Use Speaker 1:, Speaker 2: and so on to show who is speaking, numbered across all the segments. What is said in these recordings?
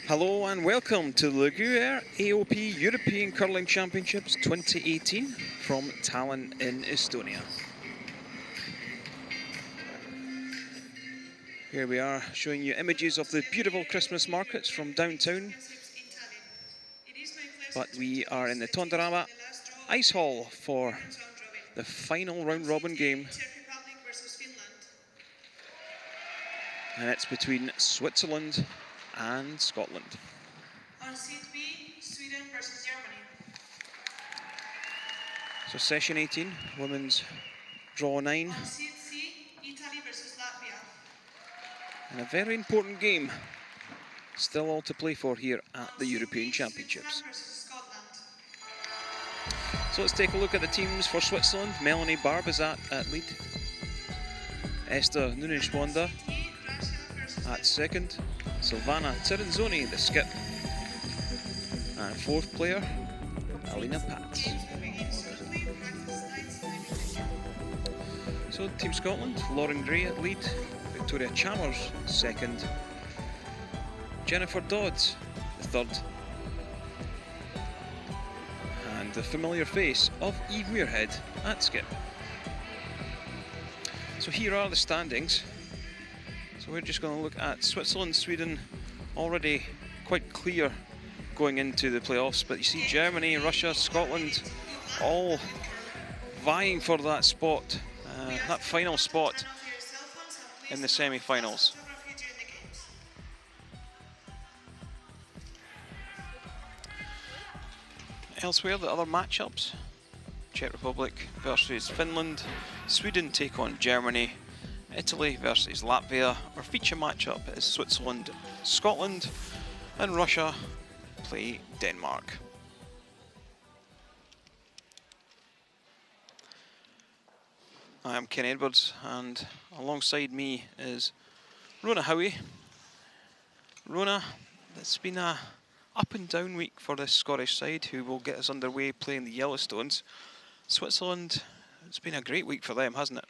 Speaker 1: Hello and welcome to the Gruyère AOP European Curling Championships 2018 from Tallinn in Estonia. Here we are showing you images of the beautiful Christmas markets from downtown. But we are in the Tondorama Ice Hall for the final round-robin game. And it's between Switzerland and Scotland.
Speaker 2: On seat B, Sweden versus Germany.
Speaker 1: So session 18, women's draw 9.
Speaker 2: On seat C, Italy versus Latvia.
Speaker 1: And a very important game. Still all to play for here at the European Championships. So let's take a look at the teams for Switzerland. Melanie Barbizat at lead. Esther Nunes-Wanda at second. Silvana Tiranzoni, the skip. And fourth player, Alina Pats. So Team Scotland, Lauren Gray at lead. Victoria Chalmers second. Jennifer Dodds, the third. And the familiar face of Eve Muirhead at skip. So here are the standings. So we're just going to look at Switzerland, Sweden, already quite clear going into the playoffs. But you see Germany, Russia, Scotland, all vying for that spot, that final spot in the semi-finals. Elsewhere, the other matchups: Czech Republic versus Finland, Sweden take on Germany, Italy versus Latvia. Our feature matchup is Switzerland, Scotland, and Russia play Denmark. I am Ken Edwards, and alongside me is Rona Howie. Rona, it's been a up and down week for this Scottish side, who will get us underway playing the Yellowstones. Switzerland, it's been a great week for them, hasn't it?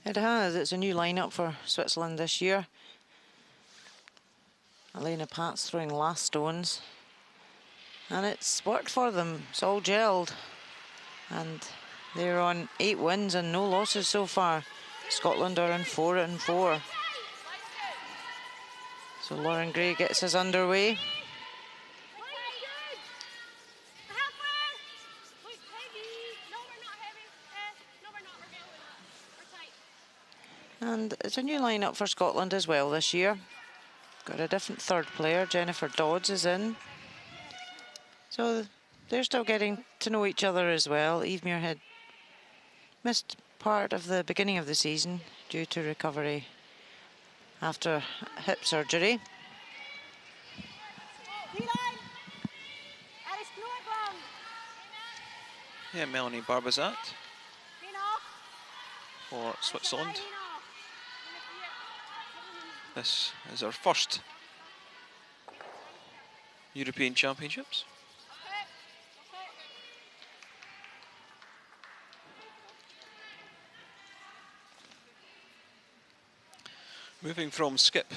Speaker 3: It has. It's a new lineup for Switzerland this year. Alina Pats throwing last stones. And it's worked for them. It's all gelled. And they're on 8 wins and no losses so far. Scotland are on 4-4. So Lauren Gray gets us underway. And it's a new lineup for Scotland as well this year. Got a different third player. Jennifer Dodds is in. So they're still getting to know each other as well. Eve Muirhead missed part of the beginning of the season due to recovery after hip surgery.
Speaker 1: Yeah, Melanie Barbizat for Switzerland. This is our first European Championships. Moving from skip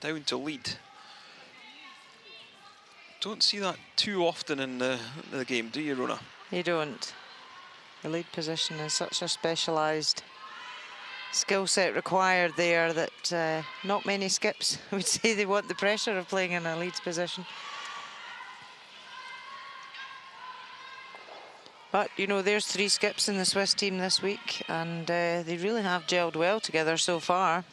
Speaker 1: down to lead. Don't see that too often in the game, do you, Rona?
Speaker 3: You don't. The lead position is such a specialised skill set required there that not many skips would say they want the pressure of playing in a leads position. But, you know, there's 3 skips in the Swiss team this week, and they really have gelled well together so far.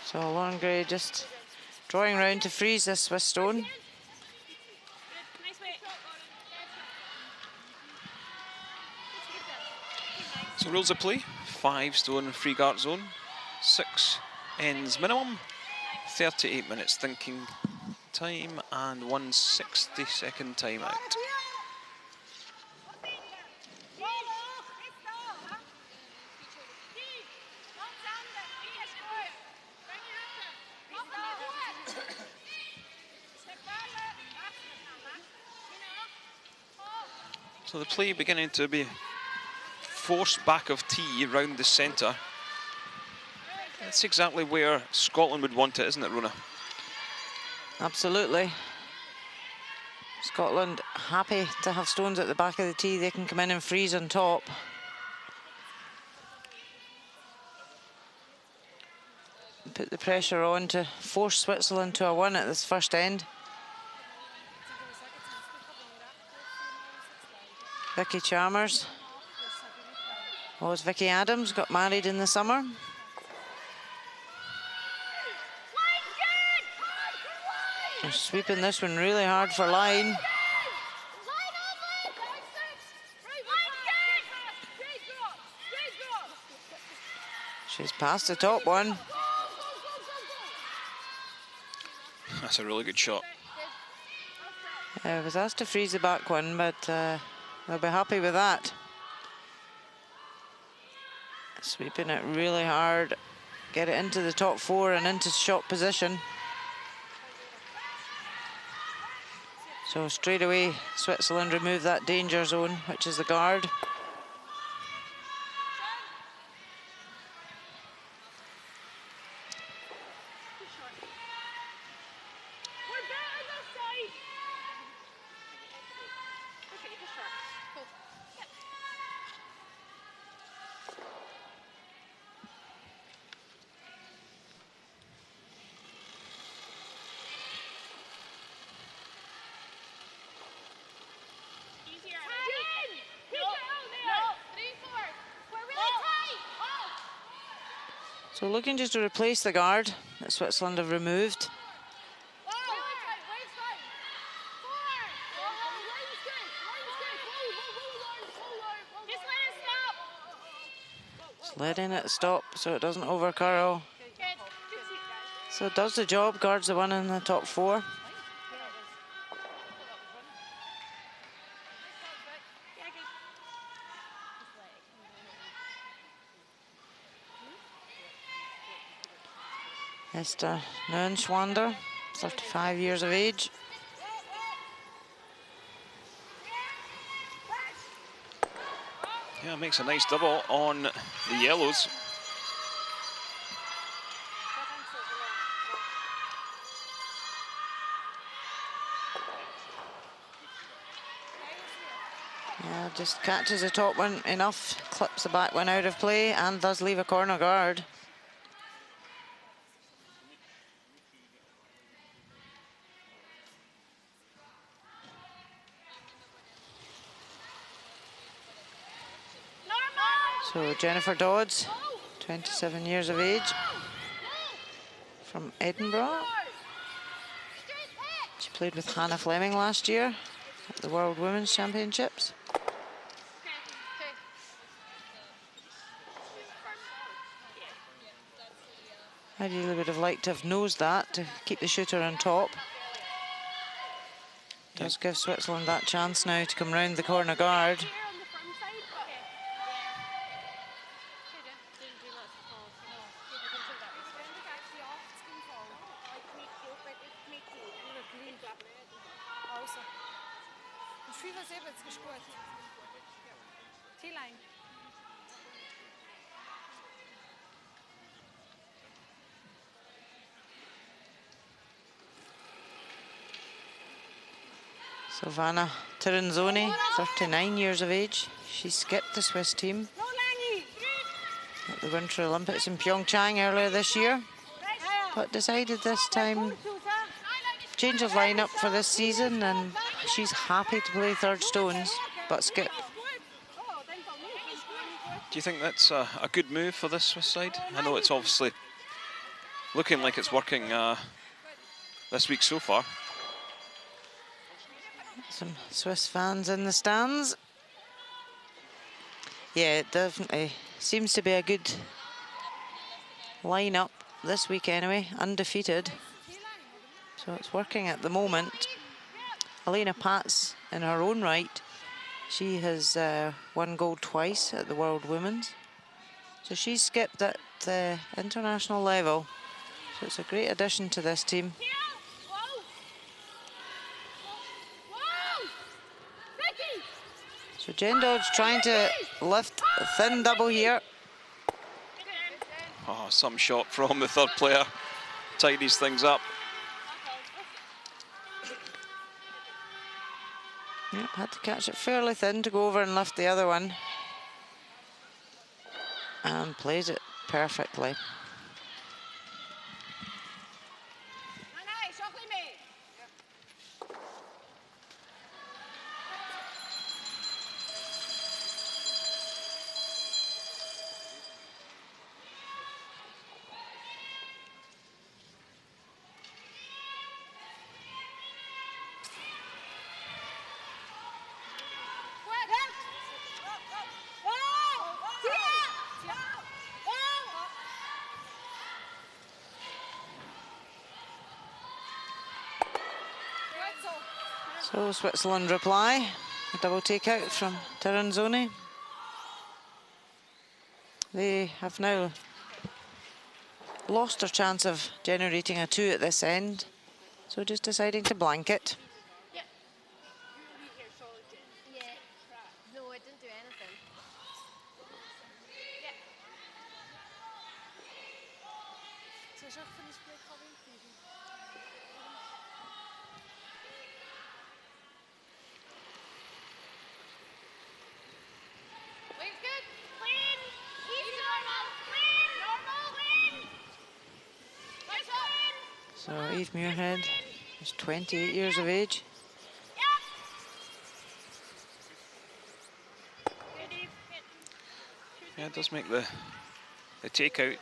Speaker 3: So Lauren Gray just drawing round to freeze this Swiss stone.
Speaker 1: So rules of play: 5 stone free guard zone, 6 ends minimum, 38 minutes thinking time, and 1 60-second timeout. So the play beginning to be forced back of tee round the centre. That's exactly where Scotland would want it, isn't it, Rona?
Speaker 3: Absolutely. Scotland happy to have stones at the back of the tee. They can come in and freeze on top. Put the pressure on to force Switzerland to a 1 at this first end. Vicky Chalmers was Vicky Adams, got married in the summer. They're sweeping this one really hard for line. She's past the top one.
Speaker 1: That's a really good shot.
Speaker 3: I was asked to freeze the back one, but they'll be happy with that. Sweeping it really hard, get it into the top 4 and into shot position. So straight away, Switzerland remove that danger zone, which is the guard. So looking just to replace the guard that Switzerland have removed. Just letting it stop so it doesn't overcurl. So it does the job, guards the one in the top 4. Esther Neuenschwander, 35 years of age.
Speaker 1: Yeah, makes a nice double on the yellows.
Speaker 3: Yeah, just catches the top one enough, clips the back one out of play, and does leave a corner guard. So Jennifer Dodds, 27 years of age, from Edinburgh. She played with Hannah Fleming last year at the World Women's Championships. Ideally would have liked to have nosed that to keep the shooter on top. Does give Switzerland that chance now to come round the corner guard. Silvana Tirinzoni, 39 years of age. She skipped the Swiss team at the Winter Olympics in Pyeongchang earlier this year, but decided this time change of lineup for this season, and she's happy to play third stones, but skip.
Speaker 1: Do you think that's a good move for this Swiss side? I know it's obviously looking like it's working this week so far.
Speaker 3: Some Swiss fans in the stands. Yeah, it definitely seems to be a good lineup this week anyway, undefeated. So it's working at the moment. Elena Patz, in her own right, she has won gold twice at the World Women's. So she's skipped at the international level. So it's a great addition to this team. So Jen Dodds trying to lift a thin double here.
Speaker 1: Oh, some shot from the third player. Tidies things up.
Speaker 3: Yep, had to catch it fairly thin to go over and lift the other one. And plays it perfectly. So Switzerland reply, a double takeout from Tiranzoni. They have now lost their chance of generating a 2 at this end, so just deciding to blank it.
Speaker 4: No, I didn't do anything.
Speaker 3: So Eve Muirhead is 28 years of age.
Speaker 1: Yeah, it does make the takeout.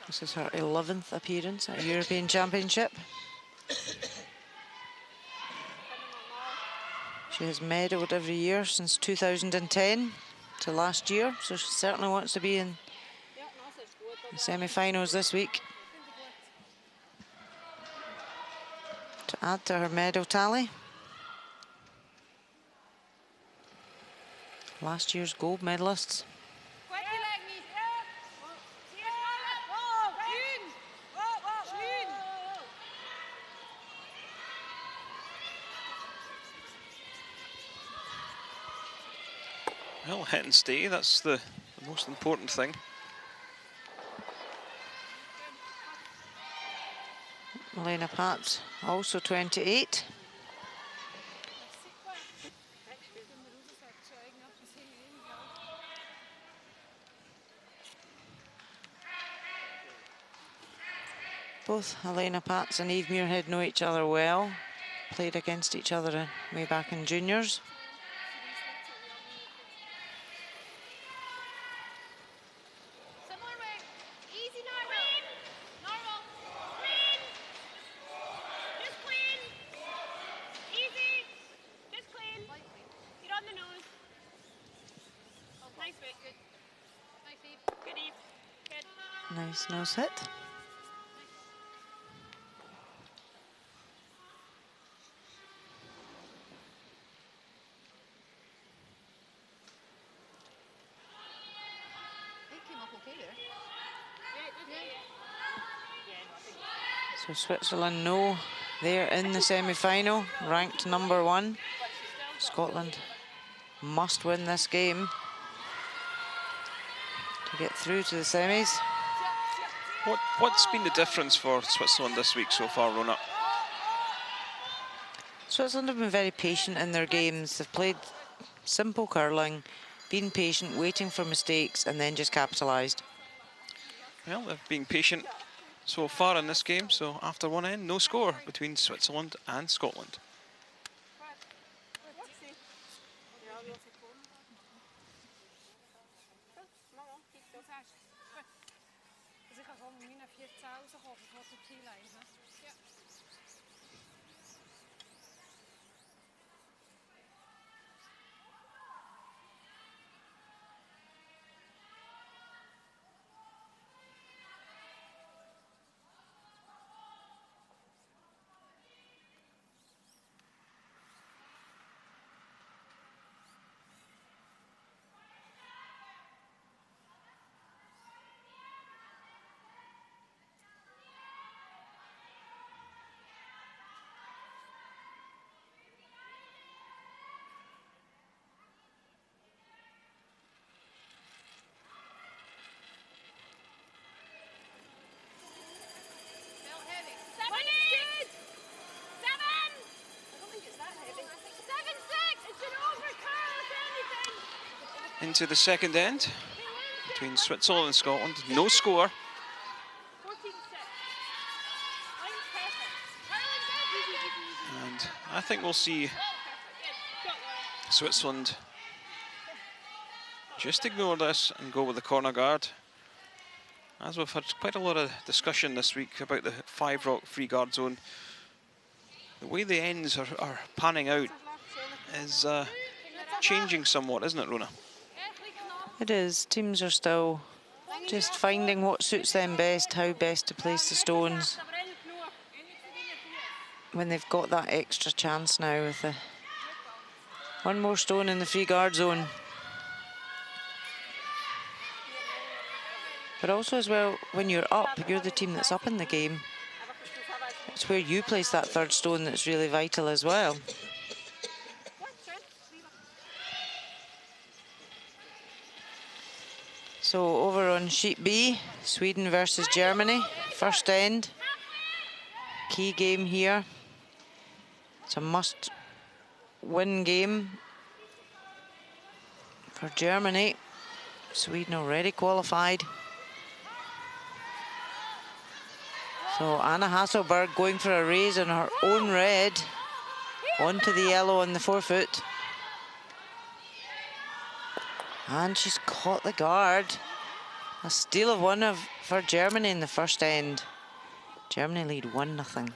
Speaker 3: This is her 11th appearance at a European Championship. She has medalled every year since 2010 to last year, so she certainly wants to be in the semi-finals this week to add to her medal tally. Last year's gold medalists.
Speaker 1: Well, hit and stay, that's the most important thing.
Speaker 3: Milena Pat, also 28. Both Helena Pats and Eve Muirhead know each other well. Played against each other way back in juniors. Nice nose hit. So Switzerland know they're in the semi-final, ranked #1. Scotland must win this game to get through to the semis.
Speaker 1: What's been the difference for Switzerland this week so far, Rona?
Speaker 3: Switzerland have been very patient in their games. They've played simple curling, been patient, waiting for mistakes, and then just capitalised.
Speaker 1: Well, they've been patient so far in this game, so after one end, no score between Switzerland and Scotland. into the second end between Switzerland and Scotland. No score. And I think we'll see Switzerland just ignore this and go with the corner guard. As we've had quite a lot of discussion this week about the 5-rock free guard zone, the way the ends are panning out is changing somewhat, isn't it, Rona?
Speaker 3: It is. Teams are still just finding what suits them best, how best to place the stones. When they've got that extra chance now with one more stone in the free guard zone. But also as well, when you're up, you're the team that's up in the game. It's where you place that third stone that's really vital as well. So over on sheet B, Sweden versus Germany, first end. Key game here. It's a must-win game for Germany. Sweden already qualified. So Anna Hasselberg going for a raise on her own red onto the yellow on the forefoot. And she's caught the guard. A steal of one for Germany in the first end. Germany lead 1-0.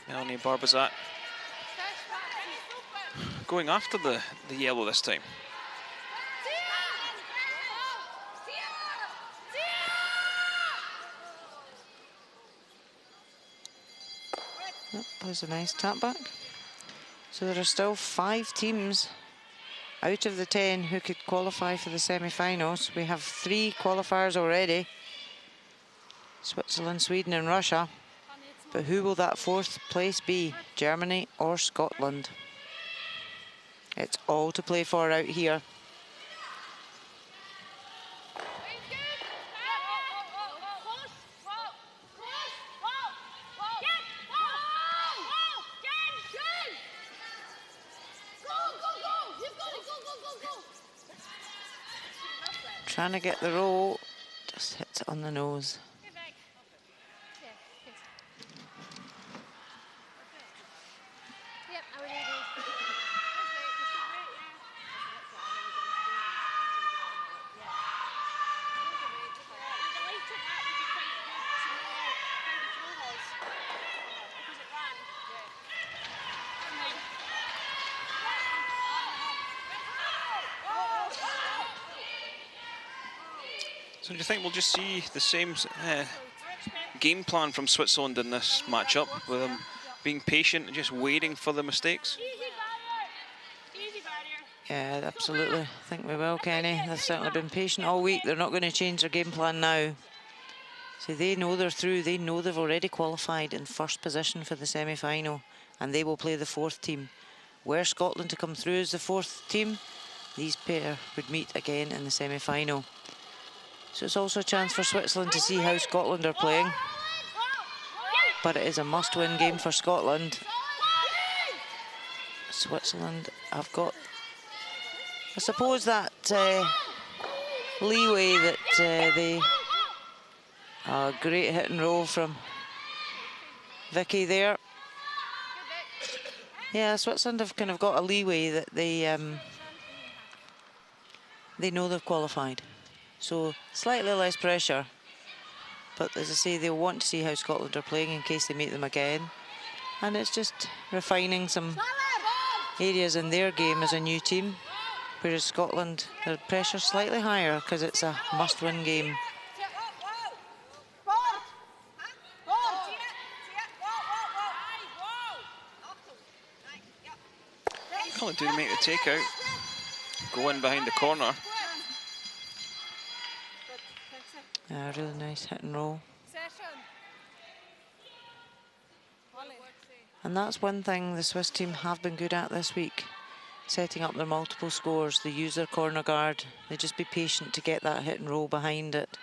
Speaker 1: Melanie Barbazat going after the yellow this time.
Speaker 3: That was a nice tap back. So there are still 5 teams out of the 10 who could qualify for the semi-finals. We have 3 qualifiers already. Switzerland, Sweden and Russia. But who will that 4th place be? Germany or Scotland? It's all to play for out here. Trying to get the roll, just hits it on the nose.
Speaker 1: So do you think we'll just see the same game plan from Switzerland in this matchup, with them being patient and just waiting for the mistakes?
Speaker 3: Yeah, absolutely. I think we will, Kenny. They've certainly been patient all week. They're not going to change their game plan now. So they know they're through. They know they've already qualified in first position for the semi-final, and they will play the 4th team. Were Scotland to come through as the 4th team, these pair would meet again in the semi-final. So it's also a chance for Switzerland to see how Scotland are playing. But it is a must-win game for Scotland. Switzerland have got, I suppose, that leeway that they... great hit and roll from Vicky there. Yeah, Switzerland have kind of got a leeway that they know they've qualified. So slightly less pressure, but as I say, they'll want to see how Scotland are playing in case they meet them again. And it's just refining some areas in their game as a new team, whereas Scotland, their pressure's slightly higher because it's a must-win game.
Speaker 1: Scotland do make the takeout, go in behind the corner.
Speaker 3: Yeah, really nice hit and roll. And that's one thing the Swiss team have been good at this week. setting up their multiple scores. They use their corner guard. They just be patient to get that hit and roll behind it.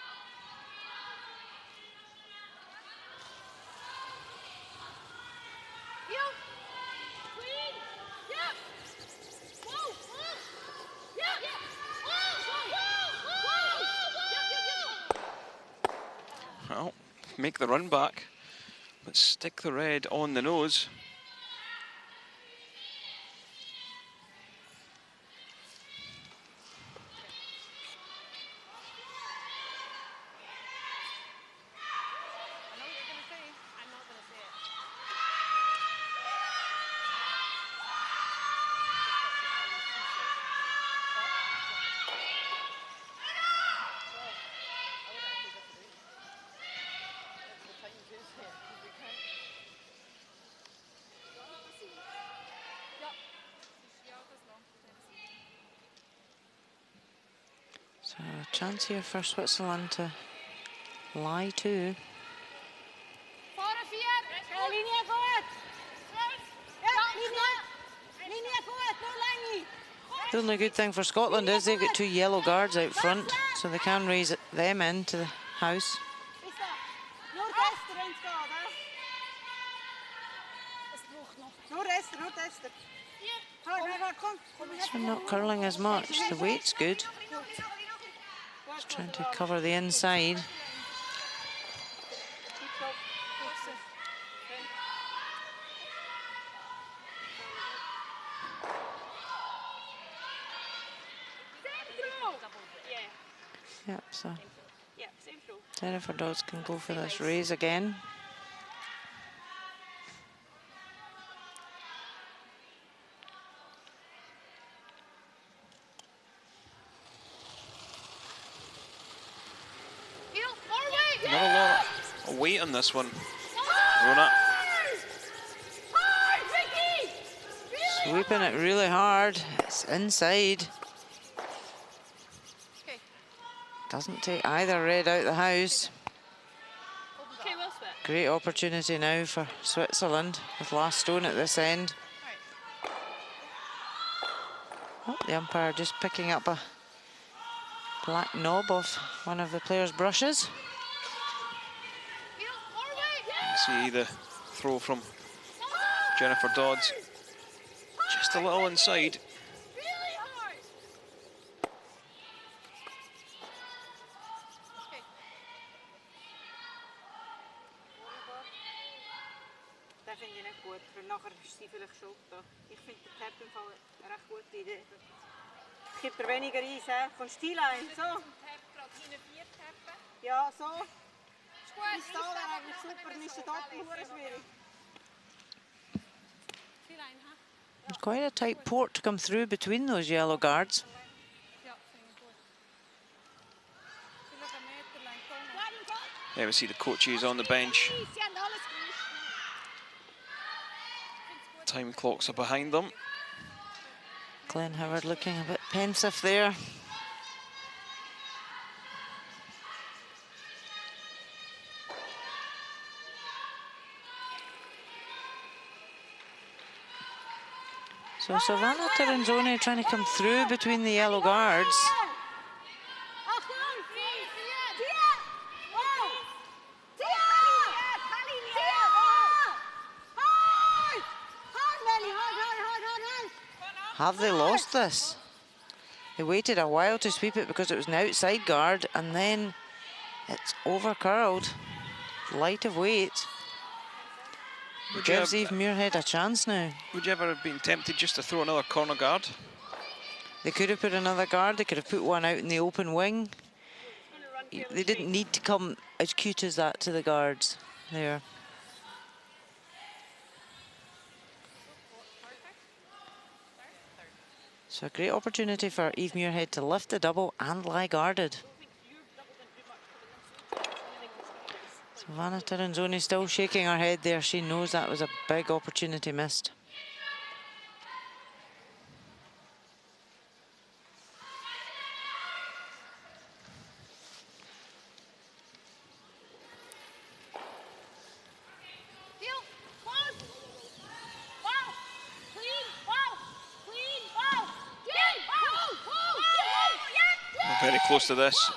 Speaker 1: Well, make the run back, but stick the red on the nose.
Speaker 3: So a chance here for Switzerland to lie to. The only good thing for Scotland is they've got 2 yellow guards out front, so they can raise them into the house. So not curling as much. The weight's good. Just trying to cover the inside. Yep, so Jennifer Dodds can go for this raise again.
Speaker 1: Not a lot of weight on this one, Rona.
Speaker 3: Sweeping it really hard. It's inside. Doesn't take either red out the house. Great opportunity now for Switzerland with last stone at this end. Oh, the umpire just picking up a black knob off one of the players' brushes.
Speaker 1: You see the throw from Jennifer Dodds. Just a little inside.
Speaker 4: Dat vind je niet goed. Voor nog agressiever geschoten. Ik vind de tap im Fall een recht gute Idee. Gibt er weniger Eis, hè? Von Stil ein, so. Ja, so. Die Stahl wäre eigentlich super, dann ist der Doppel schwierig.
Speaker 3: Quite a tight port to come through between those yellow guards.
Speaker 1: There we see the coaches on the bench. Time clocks are behind them.
Speaker 3: Glenn Howard looking a bit pensive there. So Savannah Tiranzoni trying to come through between the yellow guards. Have they lost this? They waited a while to sweep it because it was an outside guard, and then it's over curled. Light of weight. Gives Eve Muirhead a chance now.
Speaker 1: Would you ever have been tempted just to throw another corner guard?
Speaker 3: They could have put another guard, they could have put one out in the open wing. They didn't need to come as cute as that to the guards there. So a great opportunity for Eve Muirhead to lift the double and lie guarded. Savannah Tiranzoni still shaking her head there. She knows that was a big opportunity missed.
Speaker 1: Very close to this.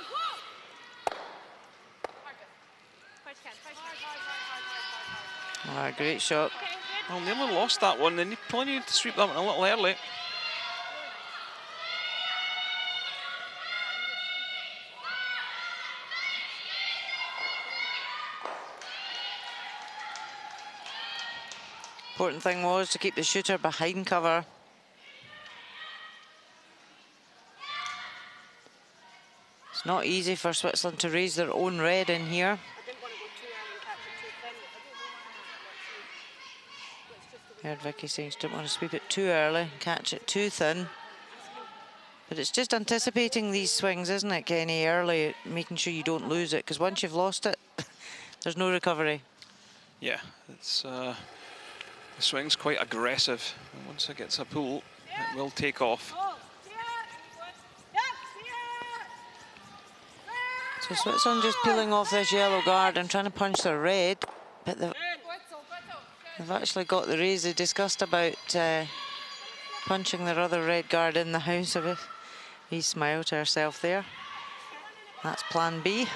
Speaker 3: Ah, great shot.
Speaker 1: Well, nearly lost that one. They probably needed to sweep that one a little early.
Speaker 3: Important thing was to keep the shooter behind cover. It's not easy for Switzerland to raise their own red in here. Heard Vicky saying she didn't want to sweep it too early and catch it too thin. But it's just anticipating these swings, isn't it, Kenny, early, making sure you don't lose it, because once you've lost it, there's no recovery.
Speaker 1: Yeah, it's the swing's quite aggressive. And once it gets a pull, it will take off.
Speaker 3: So Switzerland just peeling off this yellow guard and trying to punch their red, but they've actually got the raise. They discussed about punching their other red guard in the house. He smiled to herself there. That's plan B.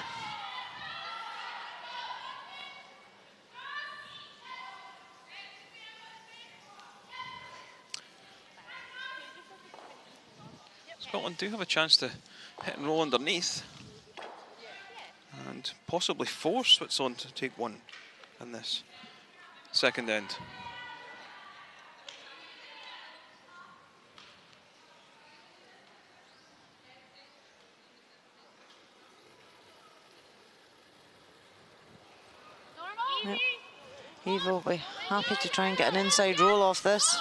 Speaker 1: Scotland do have a chance to hit and roll underneath and possibly force Switzerland to take one in this second end.
Speaker 3: Yep. Eve will be happy to try and get an inside roll off this.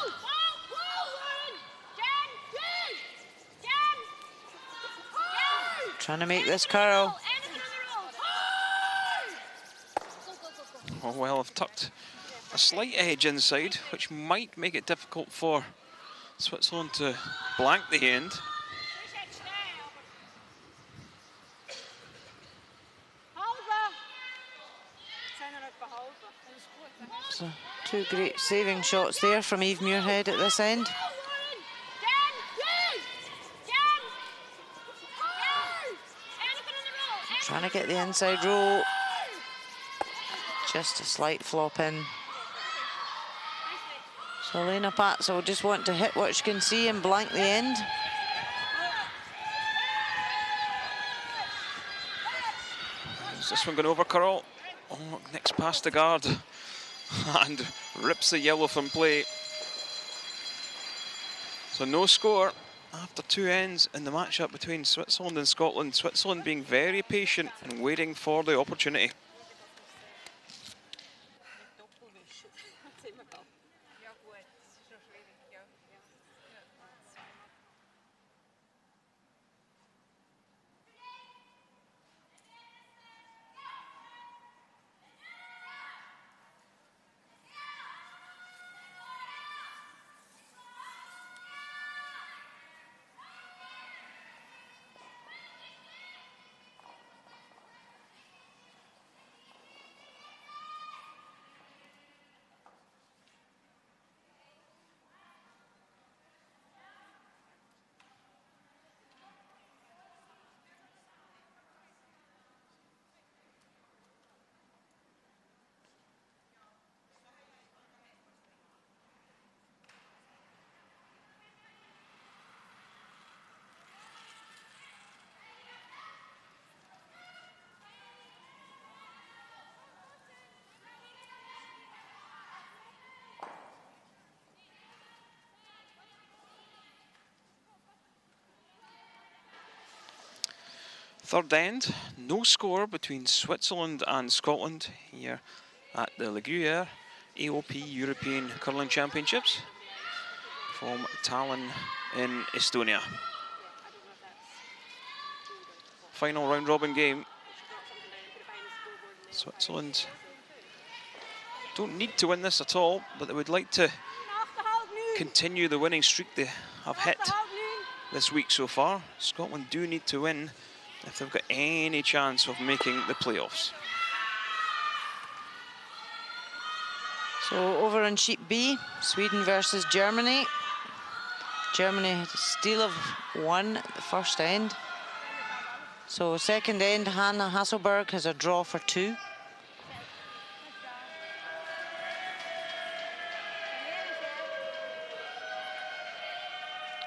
Speaker 3: Trying to make this curl.
Speaker 1: Oh, well, I've tucked a slight edge inside, which might make it difficult for Switzerland to blank the end.
Speaker 3: So, two great saving shots there from Eve Muirhead at this end. Trying to get the inside roll. Just a slight flop in. So Elena Patz will just want to hit what she can see and blank the end.
Speaker 1: Is this one going over curl? Oh, next past the guard and rips the yellow from play. So no score after two ends in the matchup between Switzerland and Scotland. Switzerland being very patient and waiting for the opportunity. Third end, no score between Switzerland and Scotland here at the Gruyère AOP European Curling Championships from Tallinn in Estonia. Final round robin game. Switzerland don't need to win this at all, but they would like to continue the winning streak they have hit this week so far. Scotland do need to win if they've got any chance of making the playoffs.
Speaker 3: So over on sheet B, Sweden versus Germany. Germany had a steal of one at the first end. So second end, Hannah Hasselberg has a draw for 2.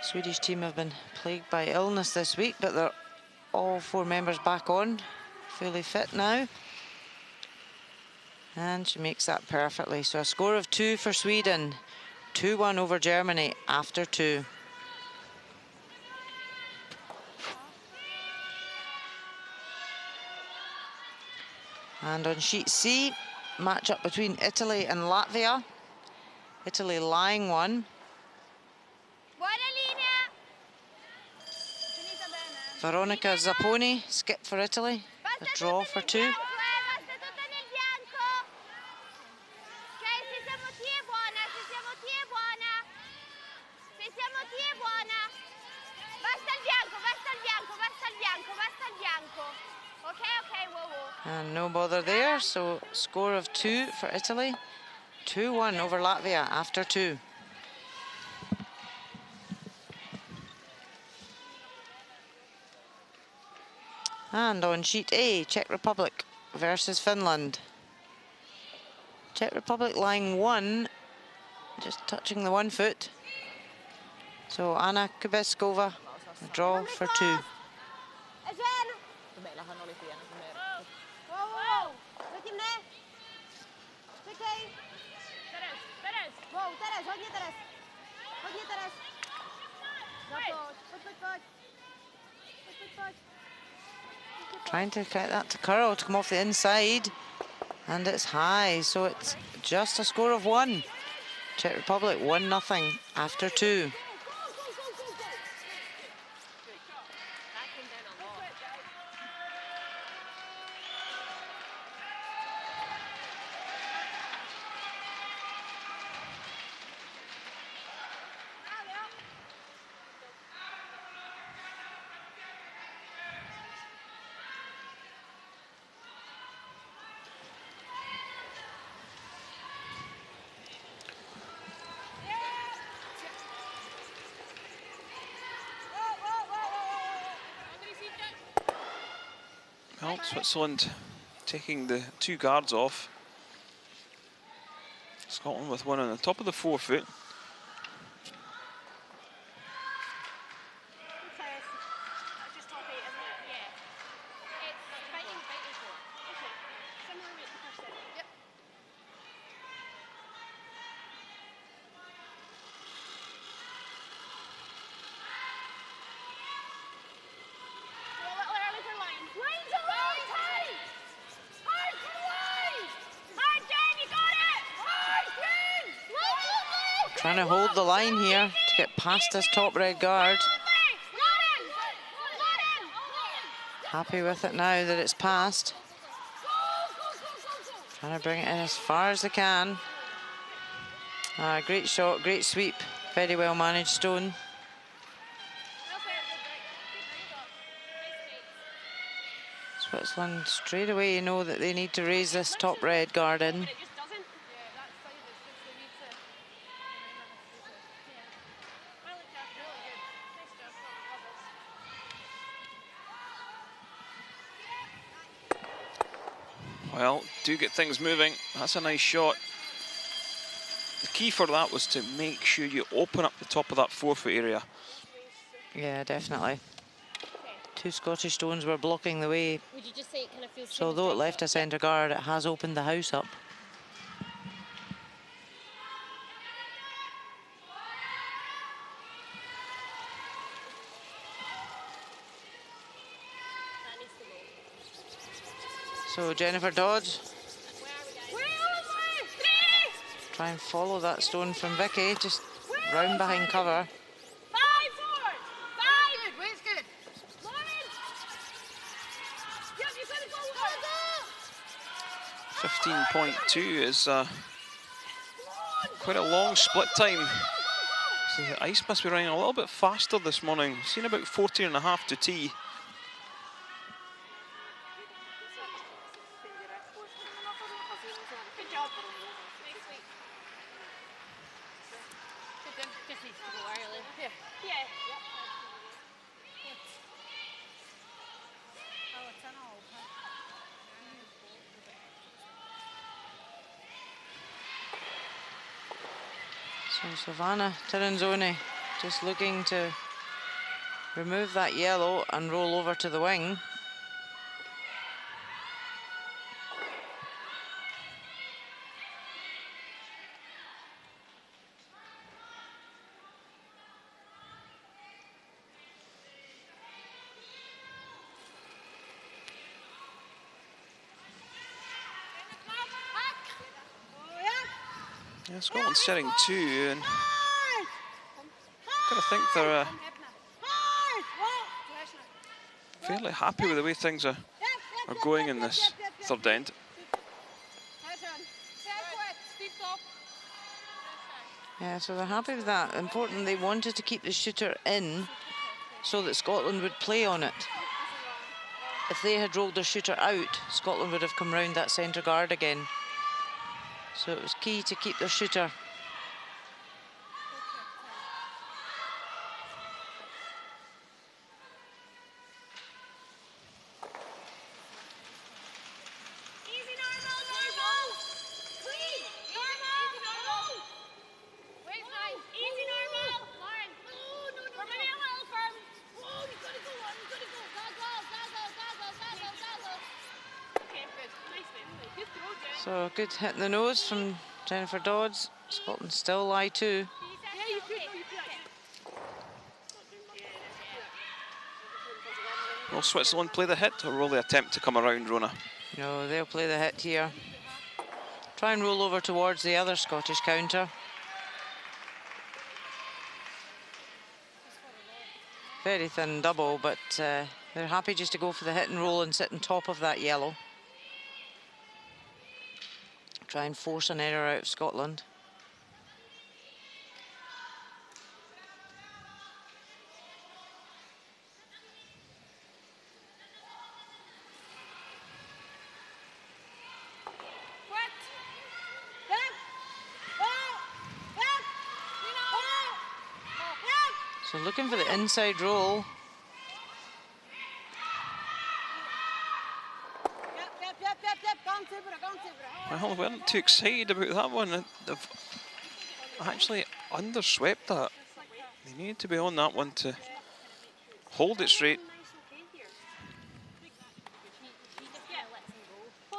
Speaker 3: Swedish team have been plagued by illness this week, but they're all 4 members back on, fully fit now. And she makes that perfectly. So a score of 2 for Sweden. 2-1 over Germany after 2. And on sheet C, match up between Italy and Latvia. Italy lying 1. Veronica Zapponi, skip for Italy, a draw for 2. And no bother there, so score of 2 for Italy. 2-1 over Latvia after 2. And on sheet A, Czech Republic versus Finland. Czech Republic lying 1, just touching the 1 foot. So Anna Kubeskova, a draw for 2. Trying to get that to curl to come off the inside, and it's high, so it's just a score of 1. Czech Republic 1-0 after 2.
Speaker 1: Well, Switzerland taking the 2 guards off. Scotland with 1 on the top of the 4 foot.
Speaker 3: Trying to hold the line here to get past this top red guard. Happy with it now that it's passed. Trying to bring it in as far as they can. Great shot, great sweep. Very well managed, Stone. Switzerland straight away know that they need to raise this top red guard in.
Speaker 1: Well, do get things moving. That's a nice shot. The key for that was to make sure you open up the top of that 4 foot area.
Speaker 3: Yeah, definitely. 2 Scottish Stones were blocking the way.
Speaker 5: Would you just say it kind of feels
Speaker 3: So although it left a centre guard, it has opened the house up. So Jennifer Dodds, try and follow that stone from Vicky, just round behind cover.
Speaker 1: 15.2 is quite a long split time. So the ice must be running a little bit faster this morning. Seen about 14.5 to tee.
Speaker 3: So Savannah Tirinzoni just looking to remove that yellow and roll over to the wing.
Speaker 1: Yeah, Scotland's setting 2, and I think they're fairly happy with the way things are going in this third end.
Speaker 3: Yeah, so they're happy with that. Important, they wanted to keep the shooter in so that Scotland would play on it. If they had rolled their shooter out, Scotland would have come round that centre guard again. So it was key to keep their shooter. So good hit in the nose from Jennifer Dodds. Scotland still lie 2.
Speaker 1: Will Switzerland play the hit, or will they attempt to come around, Rona?
Speaker 3: No, they'll play the hit here. Try and roll over towards the other Scottish counter. Very thin double, but they're happy just to go for the hit and roll and sit on top of that yellow. Try and force an error out of Scotland. So looking for the inside roll.
Speaker 1: Well, we weren't too excited about that one. They've actually underswept that. They needed to be on that one to hold it straight.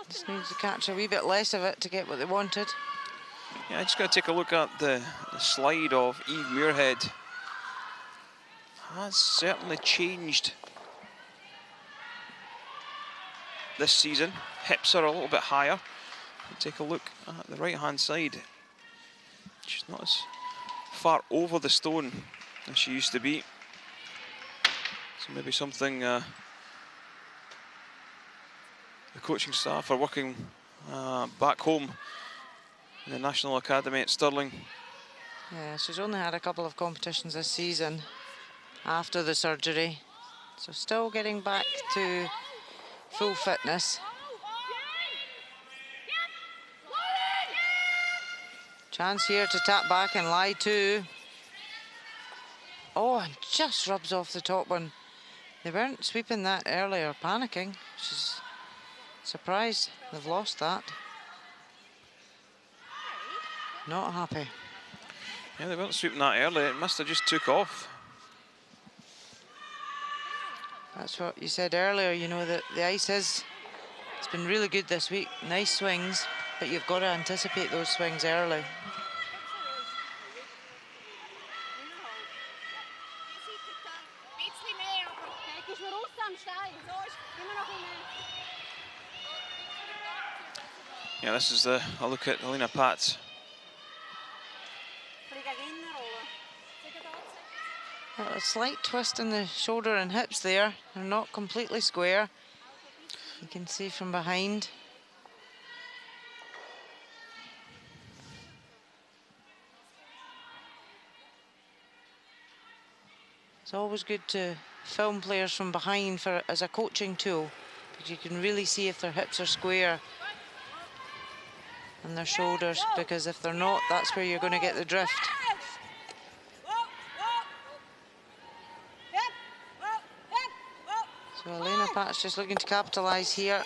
Speaker 3: Just needs to catch a wee bit less of it to get what they wanted.
Speaker 1: Yeah, I just got to take a look at the slide of Eve Muirhead. Has certainly changed this season. Hips are a little bit higher. Take a look at the right-hand side. She's not as far over the stone as she used to be. So maybe something the coaching staff are working back home in the National Academy at Stirling.
Speaker 3: Yeah, she's only had a couple of competitions this season after the surgery, so still getting back to full fitness. Chance here to tap back and lie 2. Oh, and just rubs off the top one. They weren't sweeping that earlier, panicking. She's surprised they've lost that. Not happy.
Speaker 1: Yeah, they weren't sweeping that early. It must have just took off.
Speaker 3: That's what you said earlier, you know, that the ice it's been really good this week. Nice swings, but you've got to anticipate those swings early.
Speaker 1: Yeah, this is a look at Helena Patz.
Speaker 3: A slight twist in the shoulder and hips there. They're not completely square. You can see from behind. It's always good to film players from behind as a coaching tool, because you can really see if their hips are square and their shoulders, because if they're not, that's where you're going to get the drift. So Helena Patz just looking to capitalise here.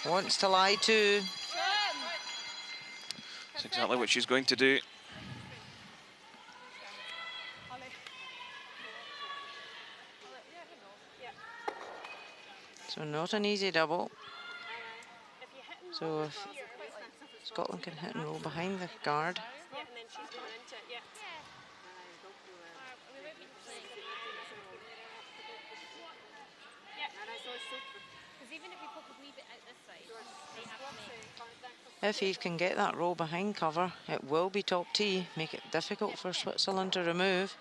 Speaker 3: Wants to lie 2.
Speaker 1: That's exactly what she's going to do.
Speaker 3: So not an easy double. So if Scotland can hit and roll behind the guard.
Speaker 4: Yeah, and then she's coming into it, yeah.
Speaker 5: Because even if we could leave it out this side, they have to make.
Speaker 3: If Eve can get that roll behind cover, it will be top tee, make it difficult for Switzerland to remove.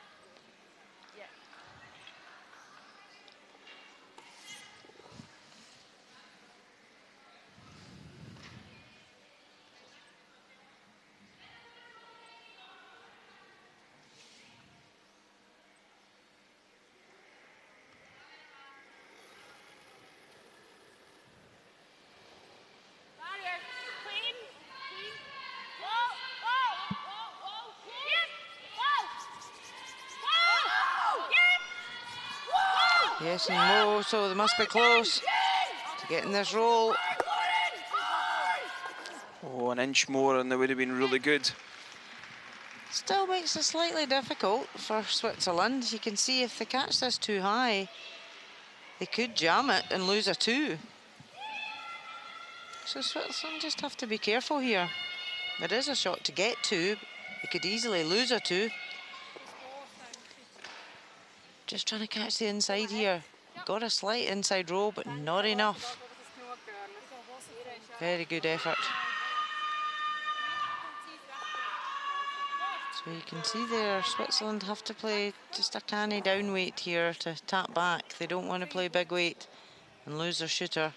Speaker 3: Yes and no, so they must be close to getting this roll.
Speaker 1: Oh, an inch more and they would have been really good.
Speaker 3: Still makes it slightly difficult for Switzerland. You can see if they catch this too high, they could jam it and lose a 2. So Switzerland just have to be careful here. There is a shot to get 2. They could easily lose a 2. Just trying to catch the inside here. Got a slight inside roll, but not enough. Very good effort. So you can see there, Switzerland have to play just a canny down weight here to tap back. They don't want to play big weight and lose their shooter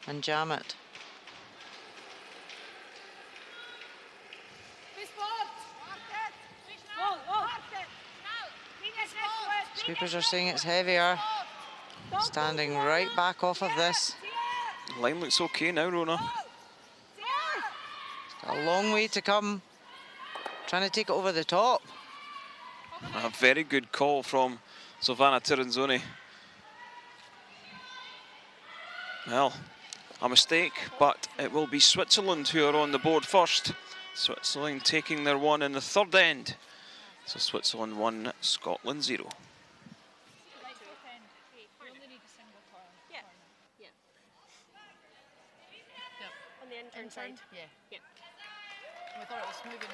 Speaker 3: and jam it. Sweepers are saying it's heavier. Standing right back off of this.
Speaker 1: Line looks okay now, Rona.
Speaker 3: It's got a long way to come. Trying to take it over the top.
Speaker 1: A very good call from Silvana Tirinzoni. Well, a mistake, but it will be Switzerland who are on the board first. Switzerland taking their one in the third end. So Switzerland 1, Scotland 0.
Speaker 4: Inside.
Speaker 6: Yeah.
Speaker 4: Yeah.
Speaker 6: We thought it was moving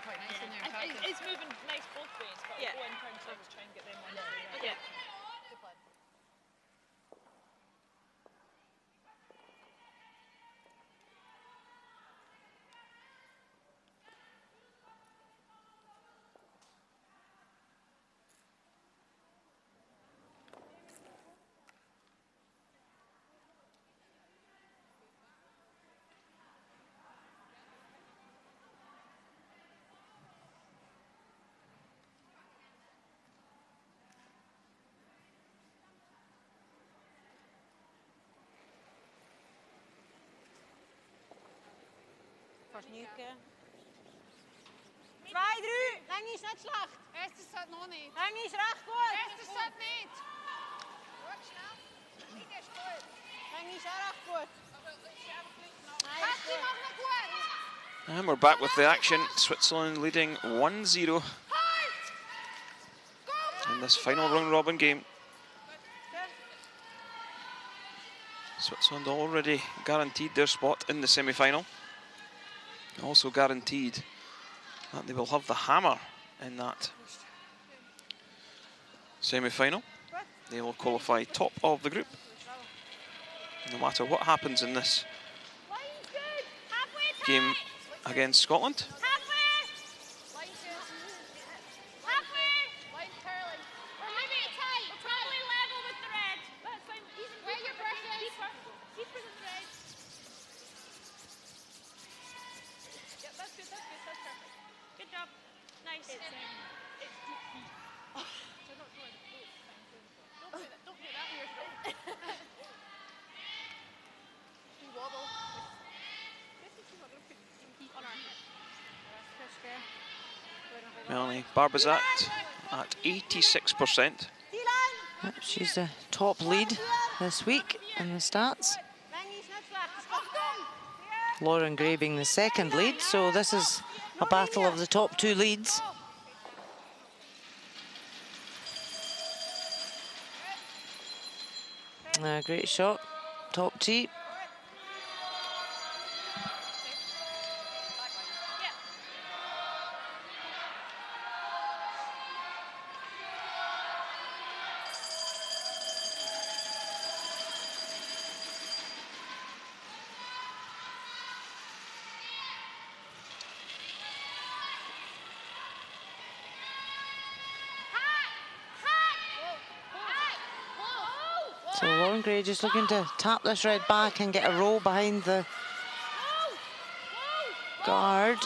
Speaker 6: quite nice in there.
Speaker 5: It's moving nice both ways, but
Speaker 4: Yeah.
Speaker 5: I'll go in turn to try and get them on.
Speaker 4: Yeah.
Speaker 6: Good plan.
Speaker 4: Fast Nieuwke. 2, 3. Lang is net slecht.
Speaker 6: Eerste staat nog niet.
Speaker 4: Lang is recht goed.
Speaker 6: Eerste staat niet. Goed, snel. Niet eens goed.
Speaker 4: Lang is erg goed.
Speaker 6: Gaat die nog naar goed?
Speaker 1: And we're back with the action. Switzerland leading 1-0 in this final round robin game. Switzerland already guaranteed their spot in the semi-final. Also guaranteed that they will have the hammer in that semi-final. They will qualify top of the group, no matter what happens in this game against Scotland. Melanie Barbazat at 86%.
Speaker 3: Yep, she's the top lead this week in the stats. Lauren Gray being the second lead, so this is a battle of the top 2 leads. Great shot. top tee. So Lauren Gray just looking to tap this red back and get a roll behind the guard.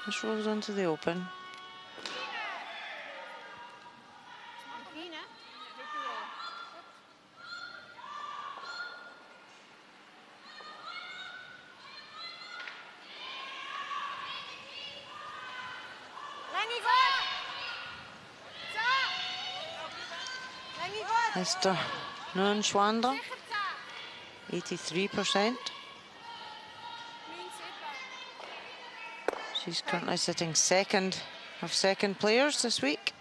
Speaker 3: This rolls onto the open. Esther Nunschwander, 83%. She's currently sitting second of second players this week.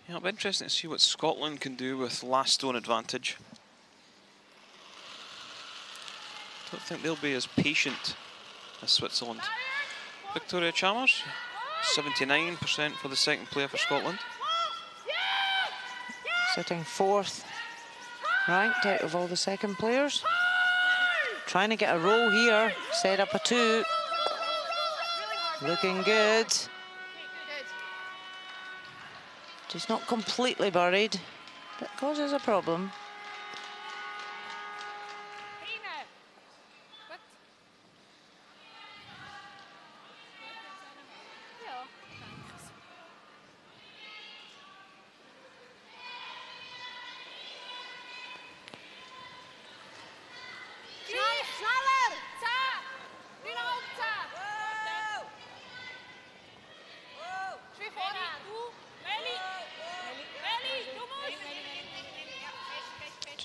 Speaker 1: Yeah, it'll be interesting to see what Scotland can do with last stone advantage. Don't think they'll be as patient as Switzerland. Victoria Chalmers, 79% for the second player for Scotland.
Speaker 3: Sitting fourth ranked out of all the second players. Trying to get a roll here, set up a two. Looking good. Just not completely buried. That causes a problem.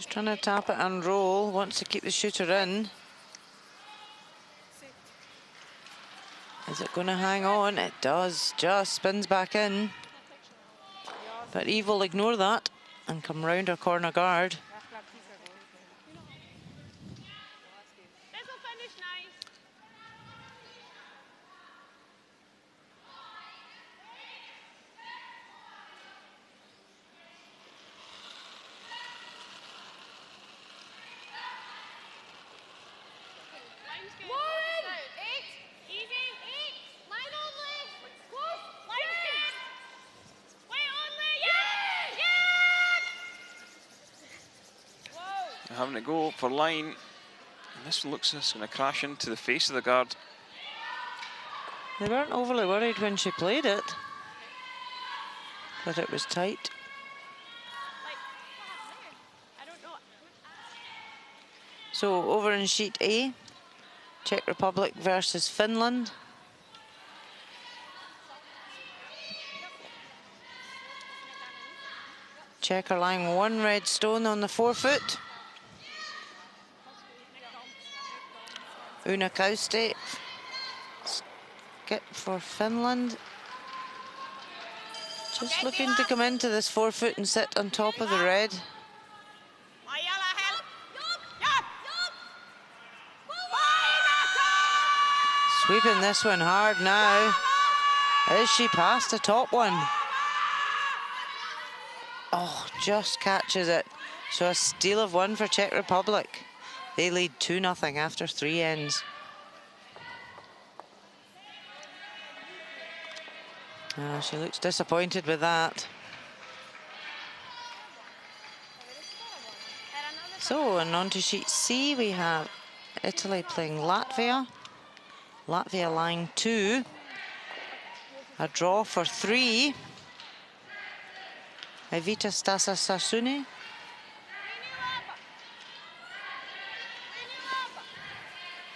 Speaker 3: Trying to tap it and roll, wants to keep the shooter in. Is it going to hang on? It does, just spins back in. But Eve will ignore that and come round her corner guard.
Speaker 1: Having to go for line, and this looks like it's going to crash into the face of the guard.
Speaker 3: They weren't overly worried when she played it, but it was tight. So over in sheet A, Czech Republic versus Finland. Czech are lying one red stone on the forefoot. Una Kauste, skip for Finland. Just looking to come into this forefoot and sit on top of the red. Sweeping this one hard now. Is she past the top one? Oh, just catches it. So a steal of one for Czech Republic. They lead 2-0 after 3 ends. Oh, she looks disappointed with that. So, and on to sheet C, we have Italy playing Latvia. Latvia lying 2. A draw for 3. Evita Stasa Sasuni.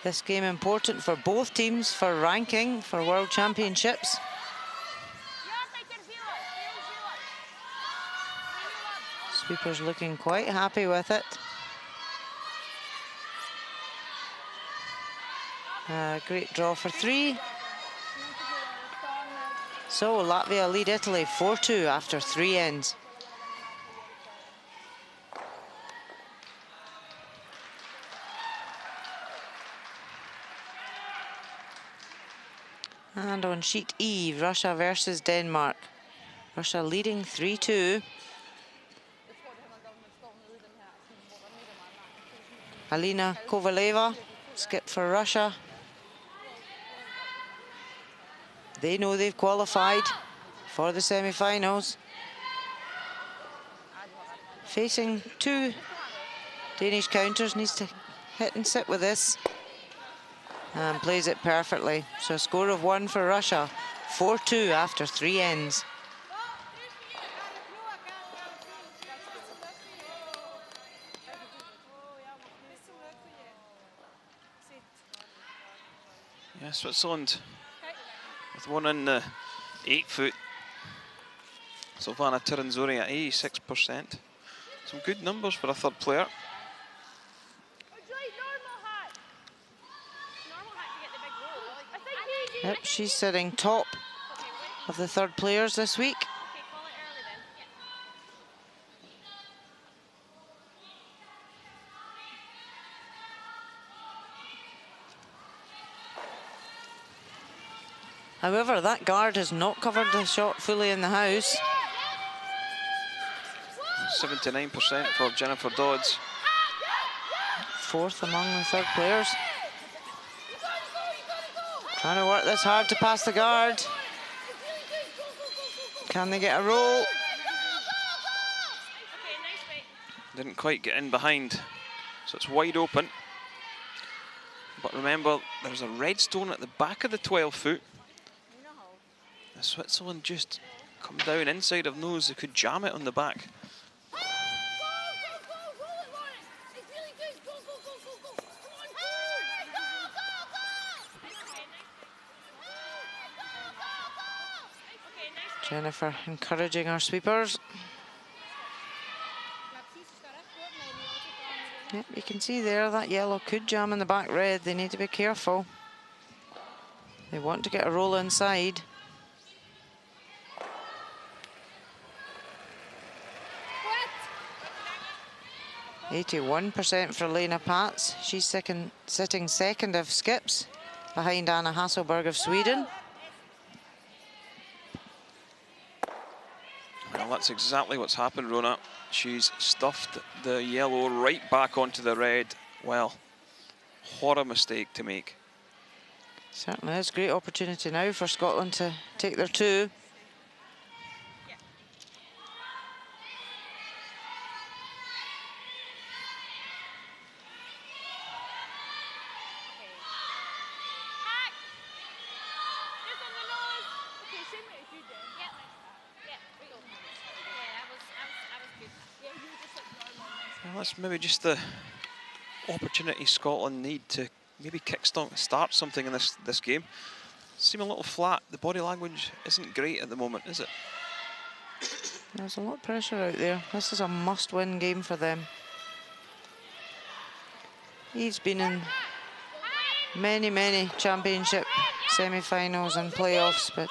Speaker 3: This game important for both teams for ranking for World Championships. Sweeper's looking quite happy with it. Great draw for 3. So Latvia lead Italy 4-2 after 3 ends. And on sheet E, Russia versus Denmark. Russia leading 3-2. Alina Kovaleva, skip for Russia. They know they've qualified for the semi-finals. Facing 2 Danish counters, needs to hit and sit with this. And plays it perfectly. So a score of 1 for Russia, 4-2 after 3 ends.
Speaker 1: Yeah, Switzerland with one in the 8 foot. Silvana Tiranzori at 86%. Some good numbers for a third player.
Speaker 3: Yep, she's sitting top of the third players this week. However, that guard has not covered the shot fully in the house.
Speaker 1: 79% for Jennifer Dodds.
Speaker 3: 4th among the third players. Trying to work this hard to pass the guard. Can they get a roll?
Speaker 1: Didn't quite get in behind, so it's wide open. But remember, there's a red stone at the back of the 12 foot. The Switzerland just come down inside of nose. They could jam it on the back.
Speaker 3: Jennifer encouraging our sweepers. Yep, you can see there that yellow could jam in the back red. They need to be careful. They want to get a roll inside. 81% for Lena Pats. She's sitting second of skips behind Anna Hasselberg of Sweden.
Speaker 1: Well, that's exactly what's happened, Rona. She's stuffed the yellow right back onto the red. Well, what a mistake to make.
Speaker 3: Certainly is. Great opportunity now for Scotland to take their 2.
Speaker 1: Well, that's maybe just the opportunity Scotland need to maybe start something in this game. Seem a little flat. The body language isn't great at the moment, is it?
Speaker 3: There's a lot of pressure out there. This is a must-win game for them. He's been in many, many championship semi-finals and playoffs, but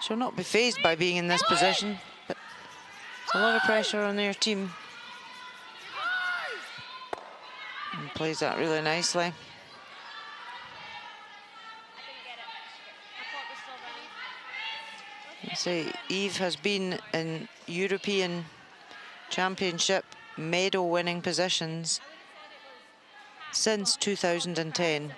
Speaker 3: she'll not be fazed by being in this position. But it's a lot of pressure on their team. And plays that really nicely. I say Eve has been in European Championship medal-winning positions since 2010.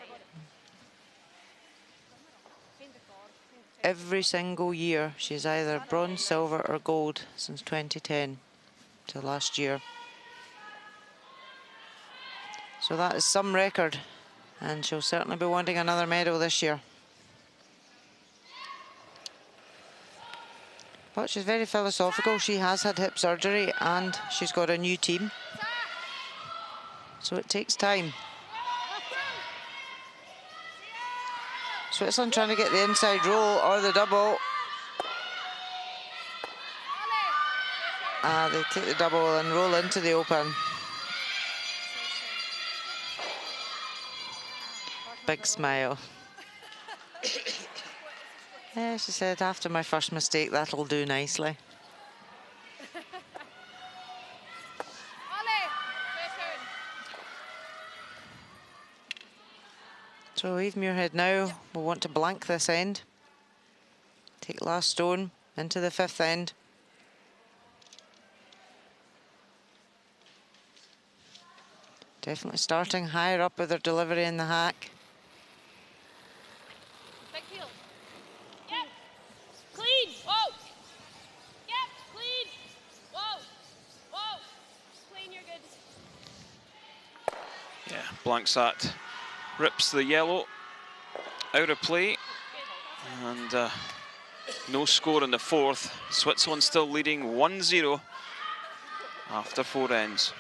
Speaker 3: Every single year she's either bronze, silver or gold since 2010 to last year. So that is some record, and she'll certainly be wanting another medal this year. But she's very philosophical. She has had hip surgery and she's got a new team. So it takes time. Switzerland trying to get the inside roll or the double. They take the double and roll into the open. Big smile. Yeah, she said, after my first mistake, that'll do nicely. So Eve Muirhead now will want to blank this end. Take last stone into the fifth end. Definitely starting higher up with her delivery in the hack.
Speaker 5: Big heel. Yep. Clean. Whoa. Yep. Clean. Whoa. Whoa. Clean, you're good.
Speaker 1: Yeah, blanks that. Rips the yellow out of play. And no score in the fourth. Switzerland still leading 1-0 after 4 ends.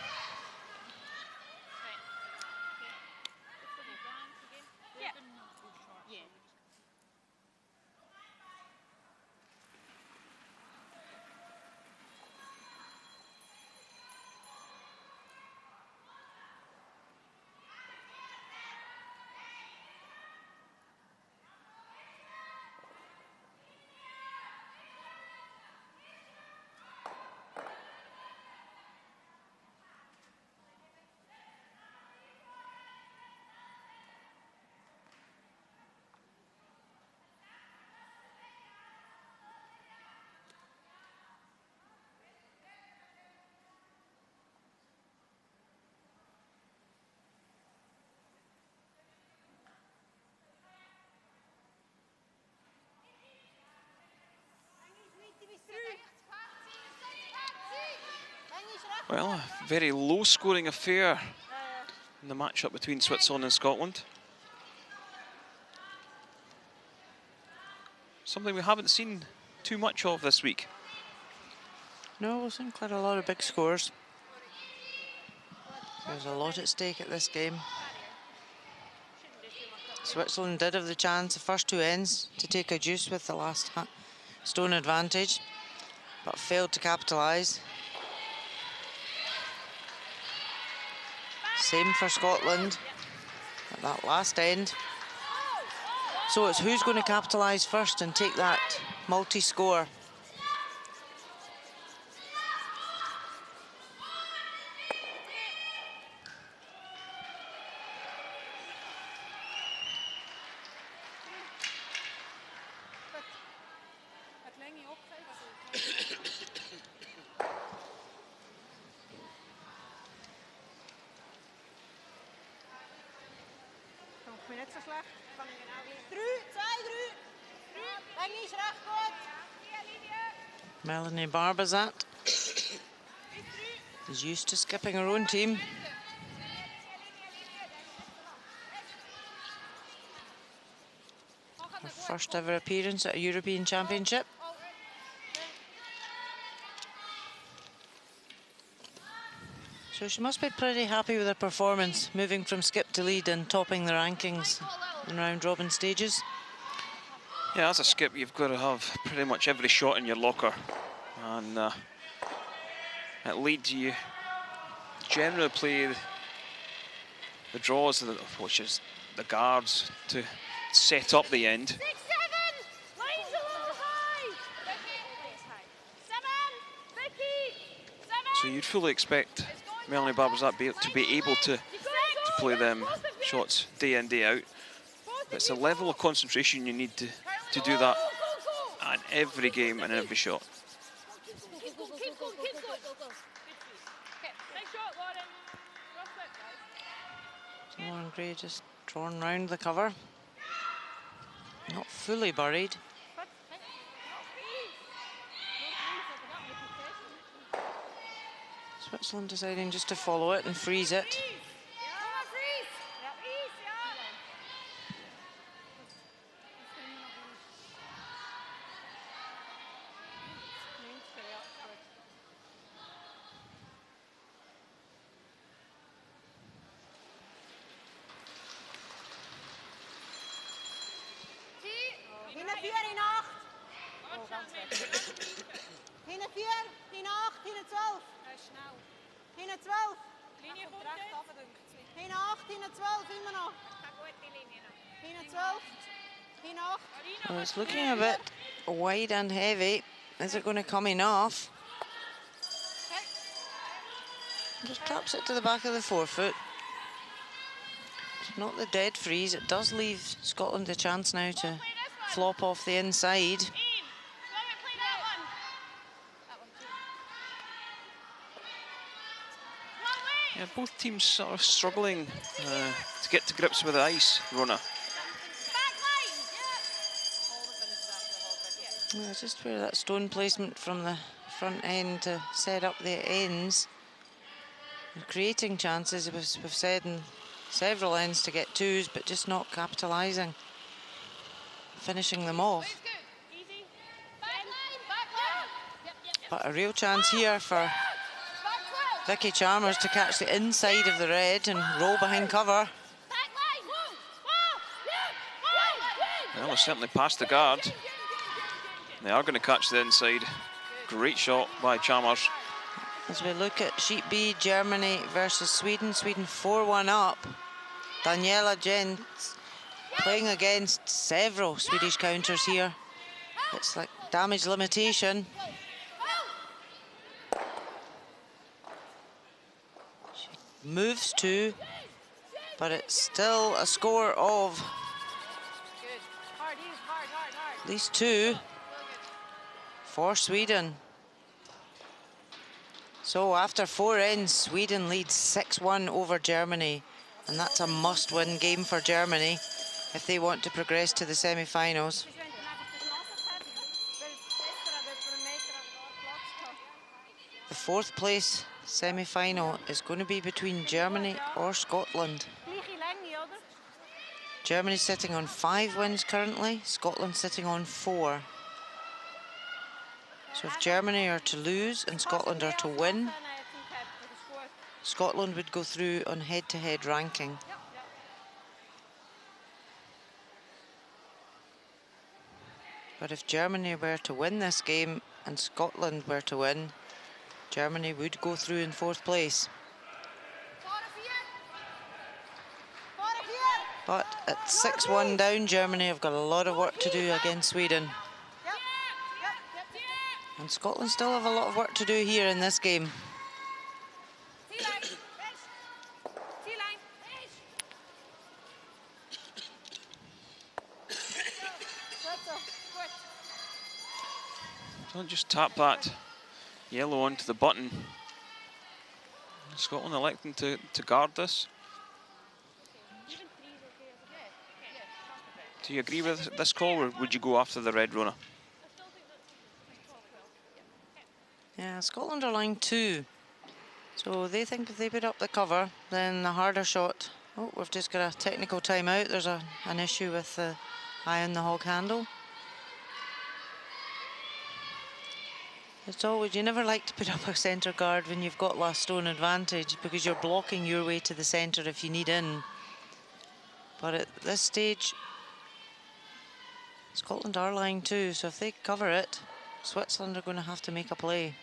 Speaker 1: Well, a very low-scoring affair in the matchup between Switzerland and Scotland. Something we haven't seen too much of this week.
Speaker 3: No, we've seen quite a lot of big scores. There's a lot at stake at this game. Switzerland did have the chance, the first 2 ends, to take a deuce with the last stone advantage, but failed to capitalise. Same for Scotland at that last end. So it's who's going to capitalise first and take that multi-score. Melanie Barbazat is used to skipping her own team. Her first ever appearance at a European Championship. So she must be pretty happy with her performance, moving from skip to lead and topping the rankings in round robin stages.
Speaker 1: Yeah, as a skip, you've got to have pretty much every shot in your locker. And at lead, you generally play the draws, which is the guards, to set up the end.
Speaker 5: 6-7. Line's a little high. 7. Vicky. 7.
Speaker 1: So you'd fully expect Melanie Barbazat to be able to play them shots day in, day out. But it's a level of concentration you need to do that in every game and every shot.
Speaker 5: Keep going. Nice shot, Lauren.
Speaker 3: Lauren Gray just drawn round the cover. Not fully buried. Switzerland deciding just to follow it and freeze it.
Speaker 4: Hinten 4, hinten 8, hinten 12. Hinten 12. Hinten 8, hinten 12 immer noch. Hinten 12. Hinten 8.
Speaker 3: Well, it's looking a bit wide and heavy. Is it going to come enough? Just taps it to the back of the forefoot. It's not the dead freeze. It does leave Scotland a chance now to flop off the inside.
Speaker 1: Yeah, both teams sort of struggling to get to grips with the ice, Rona.
Speaker 3: Well, it's just where that stone placement from the front end to set up the ends. They're creating chances, as we've said, in several ends to get twos, but just not capitalising, finishing them off. But a real chance here for Vicky Chalmers to catch the inside of the red and roll behind cover.
Speaker 1: Well, they're certainly past the guard. They are going to catch the inside. Great shot by Chalmers.
Speaker 3: As we look at Sheet B, Germany versus Sweden. Sweden 4-1 up. Daniela Jens playing against several Swedish counters here. It's like damage limitation. She moves to, but it's still a score of at least 2 for Sweden. So after 4 ends, Sweden leads 6-1 over Germany, and that's a must-win game for Germany if they want to progress to the semi-finals. The 4th place semi-final is going to be between Germany or Scotland. Germany sitting on 5 wins currently, Scotland sitting on 4. So if Germany are to lose and Scotland are to win, Scotland would go through on head-to-head ranking. But if Germany were to win this game and Scotland were to win, Germany would go through in 4th place. But at 6-1 down, Germany have got a lot of work to do against Sweden. And Scotland still have a lot of work to do here in this game.
Speaker 1: Don't just tap that yellow onto the button. Scotland electing to guard this. Do you agree with this call, or would you go after the red, Rona?
Speaker 3: Yeah, Scotland are line 2. So they think if they put up the cover, then the harder shot. Oh, we've just got a technical timeout. There's an issue with the eye on the hog handle. It's always, you never like to put up a centre guard when you've got last stone advantage, because you're blocking your way to the centre if you need in. But at this stage, Scotland are line 2, so if they cover it, Switzerland are going to have to make a play.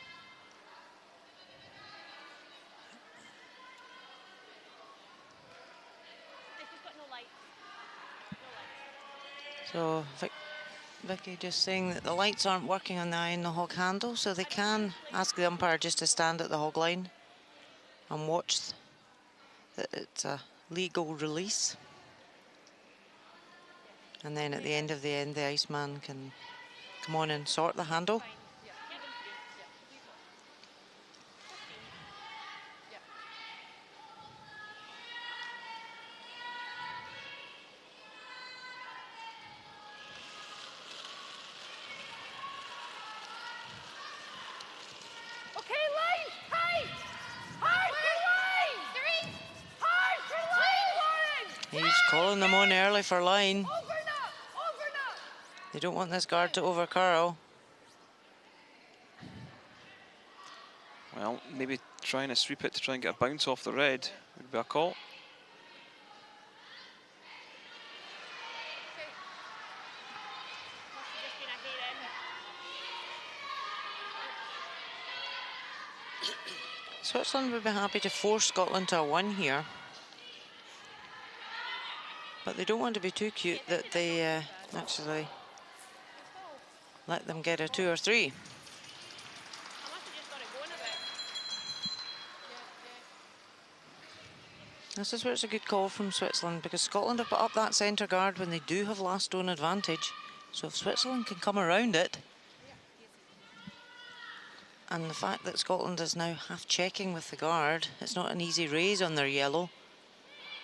Speaker 3: So Vicky just saying that the lights aren't working on the eye and the hog handle, so they can ask the umpire just to stand at the hog line and watch that it's a legal release. And then at the end of the end, the iceman can come on and sort the handle. He's calling them on early for line. They don't want this guard to overcurl.
Speaker 1: Well, maybe trying to sweep it to try and get a bounce off the red would be a call.
Speaker 3: Switzerland would be happy to force Scotland to a 1 here. But they don't want to be too cute that they actually let them get a 2 or 3.
Speaker 5: I must have just got it going a bit.
Speaker 3: This is where it's a good call from Switzerland, because Scotland have put up that centre guard when they do have last stone advantage. So if Switzerland can come around it, and the fact that Scotland is now half checking with the guard, it's not an easy raise on their yellow.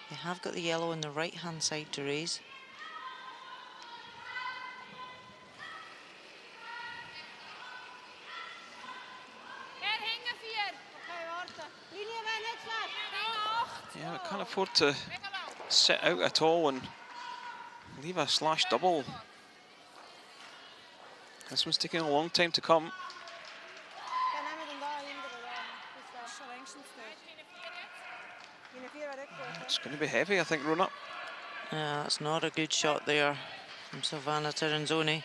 Speaker 3: They have got the yellow on the right hand side to raise.
Speaker 1: Yeah, we can't afford to sit out at all and leave a slash double. This one's taking a long time to come. It's going to be heavy, I think, Rona.
Speaker 3: Yeah, that's not a good shot there from Silvana Tiranzoni.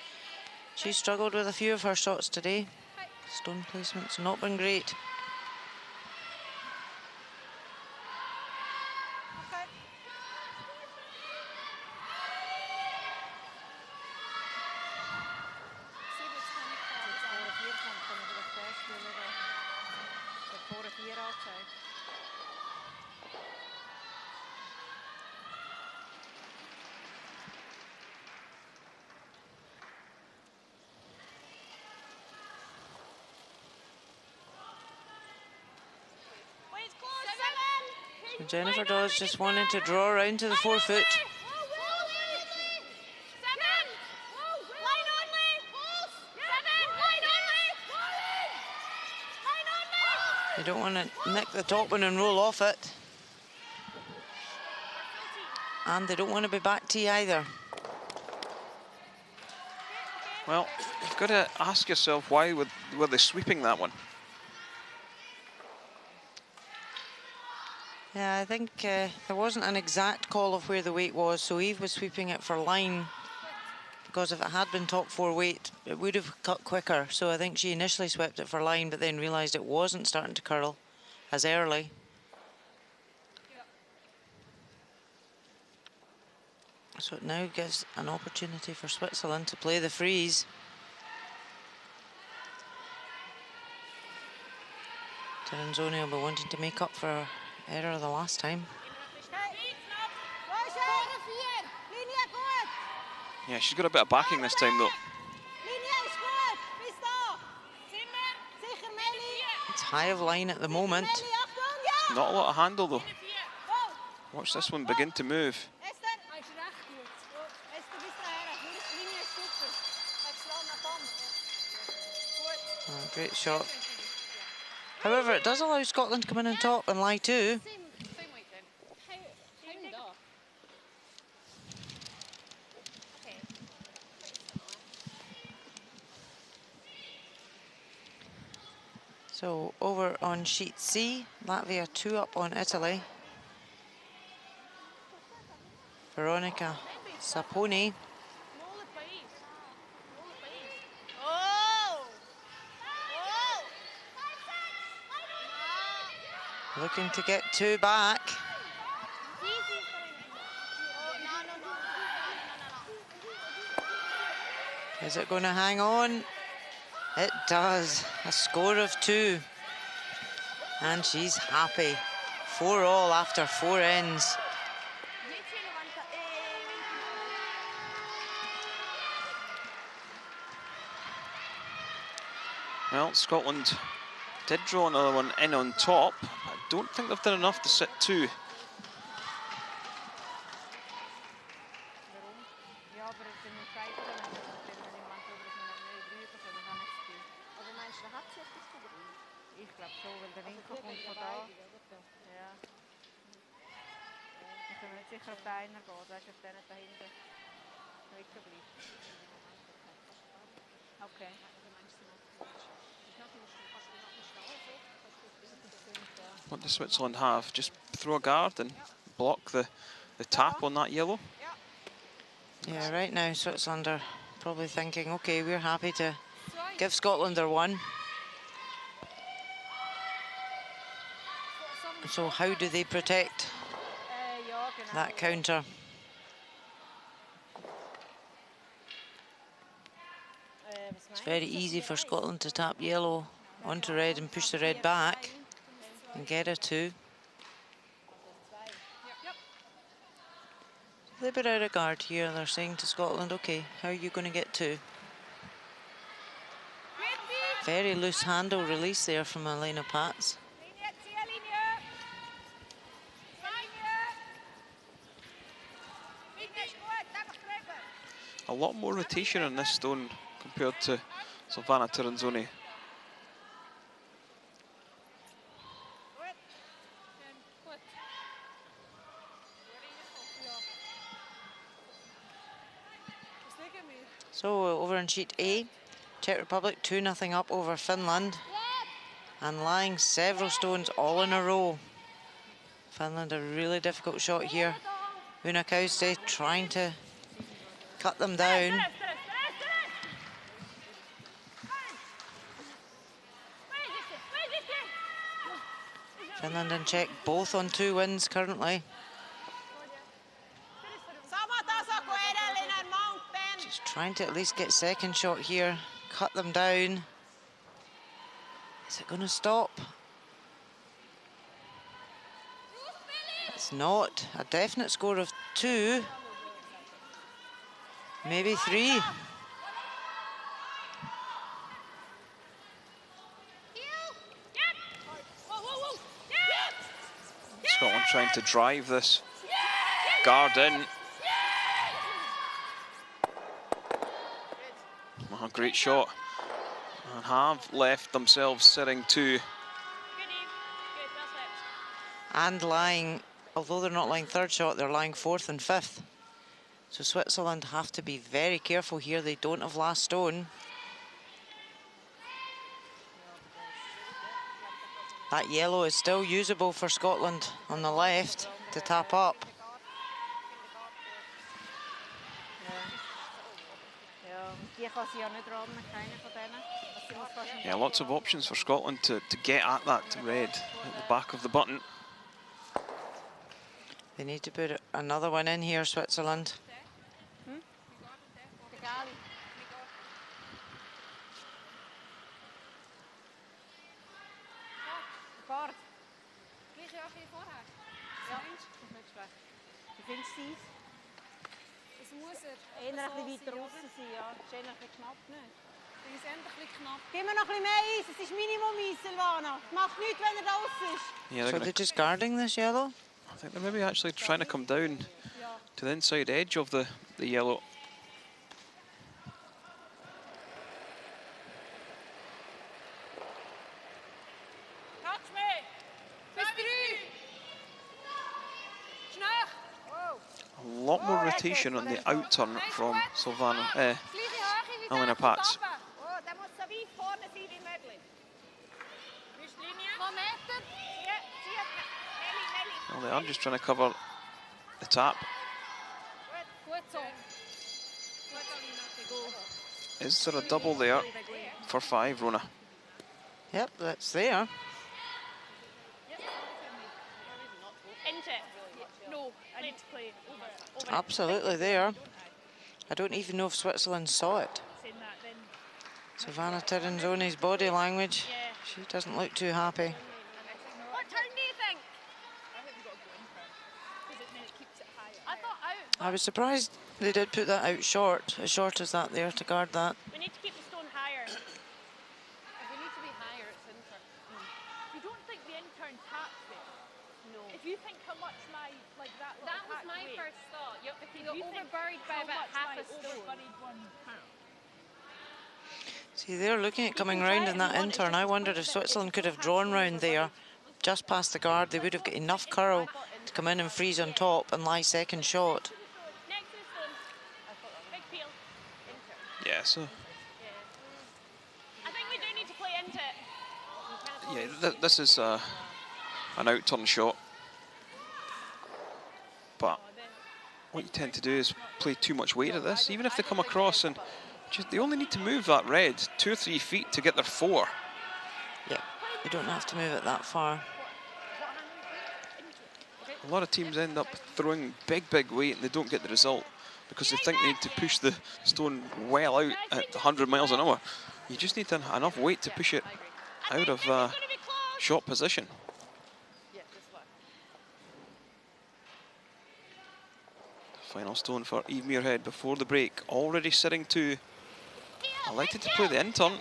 Speaker 3: She struggled with a few of her shots today. Stone placement's not been great. So Jennifer Dawes just wanting to draw around to the 4 foot. They don't want to nick the top one and roll off it. And they don't want to be back tee either.
Speaker 1: Well, you've got to ask yourself why were they sweeping that one?
Speaker 3: Yeah, I think there wasn't an exact call of where the weight was, so Eve was sweeping it for line, because if it had been top 4 weight, it would have cut quicker. So I think she initially swept it for line, but then realised it wasn't starting to curl as early. So it now gives an opportunity for Switzerland to play the freeze. Tiranzoni will be wanting to make up for her error the last time.
Speaker 1: Yeah, she's got a bit of backing this time, though.
Speaker 3: It's high of line at the moment.
Speaker 1: Not a lot of handle, though. Watch this one begin to move.
Speaker 3: Oh, great shot. However, it does allow Scotland to come in on top and lie too. So over on sheet C, Latvia 2 up on Italy. Veronica Saponi. Looking to get 2 back. Is it going to hang on? It does. A score of 2. And she's happy. 4 all after 4 ends.
Speaker 1: Well, Scotland did draw another one in on top. I don't think they've done enough to sit 2. What does Switzerland have? Just throw a guard and block the tap on that yellow?
Speaker 3: Yeah, right now Switzerland are probably thinking, okay, we're happy to give Scotland their 1. So how do they protect
Speaker 4: Ja, genau.
Speaker 3: that counter? It's very easy for Scotland to tap yellow onto red and push the red back and get a 2. They put out a guard here. They're saying to Scotland, okay, how are you going to get 2? Very loose handle release there from Elena Pats.
Speaker 6: Linie, Zierlinie. Linie. Linie ist gut, einfach drüber.
Speaker 1: A lot more rotation on this stone compared to Silvana Tiranzoni.
Speaker 3: So over on sheet A, Czech Republic 2-0 up over Finland, and lying several stones all in a row. Finland a really difficult shot here. Una Kauste trying to cut them down. Finland and Czech both on 2 wins currently.
Speaker 4: Sama taso kuin edellinen Mountain.
Speaker 3: Just trying to at least get second shot here, cut them down. Is it going to stop? It's not. A definite score of 2, maybe 3.
Speaker 1: Scotland trying to drive this guard in. Oh, great shot. And have left themselves sitting 2.
Speaker 3: And lying, although they're not lying third shot, they're lying 4th and 5th. So Switzerland have to be very careful here. They don't have last stone. That yellow is still usable for Scotland on the left to tap up.
Speaker 1: Yeah, lots of options for Scotland to get at that red at the back of the button.
Speaker 3: They need to put another one in here, Switzerland.
Speaker 6: Gleiche auch wie vorher.
Speaker 4: Ja, ist nicht schlecht. Wie findest du es?
Speaker 6: Das muss er.
Speaker 4: Eher ein
Speaker 6: So
Speaker 4: bisschen weiter
Speaker 6: sein,
Speaker 4: draussen sein, ja. Das ist eher ein bisschen knapp, nicht?
Speaker 6: Ich finde es eher ein bisschen knapp.
Speaker 4: Gib mir noch ein bisschen mehr Eis, es ist Minimum Eis, Silvana. Macht nichts, wenn er raus ist.
Speaker 1: Yeah,
Speaker 3: So they're just guarding this yellow?
Speaker 1: I think they're maybe actually trying to come down to the inside edge of the yellow.
Speaker 6: Touch me! Bis 3! Schnell!
Speaker 1: A lot more rotation on the out turn from Silvana, Elena Pats.
Speaker 6: Oh, der muss so weit vorne sein wie möglich. Bist du Linie? Noch Meter? Nelly.
Speaker 1: Well, they are just trying to cover the tap.
Speaker 6: Gut so.
Speaker 1: Is there a double there for 5, Rona?
Speaker 3: Yep, that's there.
Speaker 6: Into it. No, I need to play over.
Speaker 3: Absolutely there. I don't even know if Switzerland saw it.
Speaker 6: Saying that then.
Speaker 3: Savannah Tiranzoni's body language,
Speaker 6: Yeah.
Speaker 3: she doesn't look too happy.
Speaker 6: What turn do you think? I think we've got to go in turn. Because then it keeps it higher. I thought out.
Speaker 3: I was surprised they did put that out short as that there to guard that.
Speaker 6: We need to keep the stone higher. If we need to be higher, it's in turn. You don't think the intern taps it? No. If you think how much my, like that was my first thought. You're overburied by about half a stone.
Speaker 3: See, they're looking at coming round in that intern. I wondered if Switzerland could have drawn round there, just past the guard. They would have got enough curl to come in and freeze on top and lie second shot.
Speaker 6: Next to the stone. Big peel.
Speaker 1: Yeah, so
Speaker 6: I think we do need to play into it.
Speaker 1: yeah, this is an out turn shot. But what you tend to do is play too much weight at this, even if they come across and they only need to move that red 2 or 3 feet to get their 4.
Speaker 3: Yeah, you don't have to move it that far.
Speaker 1: A lot of teams end up throwing big weight and they don't get the result because they think they need to push the stone well out at 100 miles an hour. You just need enough weight to push it out of shot position. Final stone for Eve Muirhead before the break. Already sitting 2. Elected to play the in turn.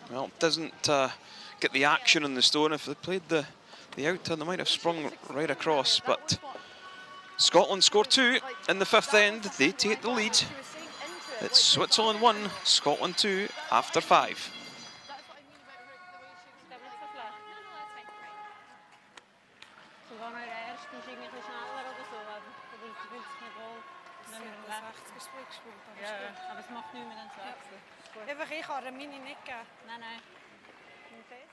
Speaker 1: Well, doesn't get the action on the stone. If they played the out turn, they might have sprung right across. But Scotland score 2 in the 5th end. They take the lead. It's Switzerland 1, Scotland 2 after 5.
Speaker 4: Ja, aber es macht nichts mit dem Wechsel. Einfach, ich kann meine nicht geben. Nein, nein. Okay.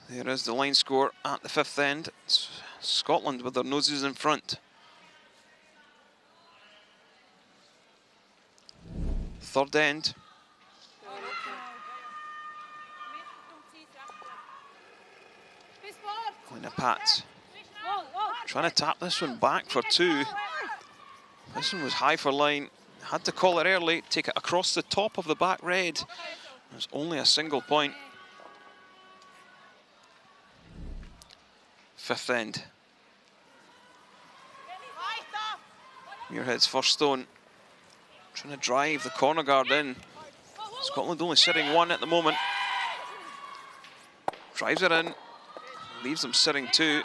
Speaker 1: There is the line score at the 5th end. It's Scotland with their noses in front. 3rd end. Lena Pat trying to tap this one back for 2. This one was high for line. Had to call it early, take it across the top of the back red. There's only a single point. 5th end. Muirhead's first stone. Trying to drive the corner guard in. Scotland only sitting 1 at the moment. Drives it in. Leaves them sitting 2.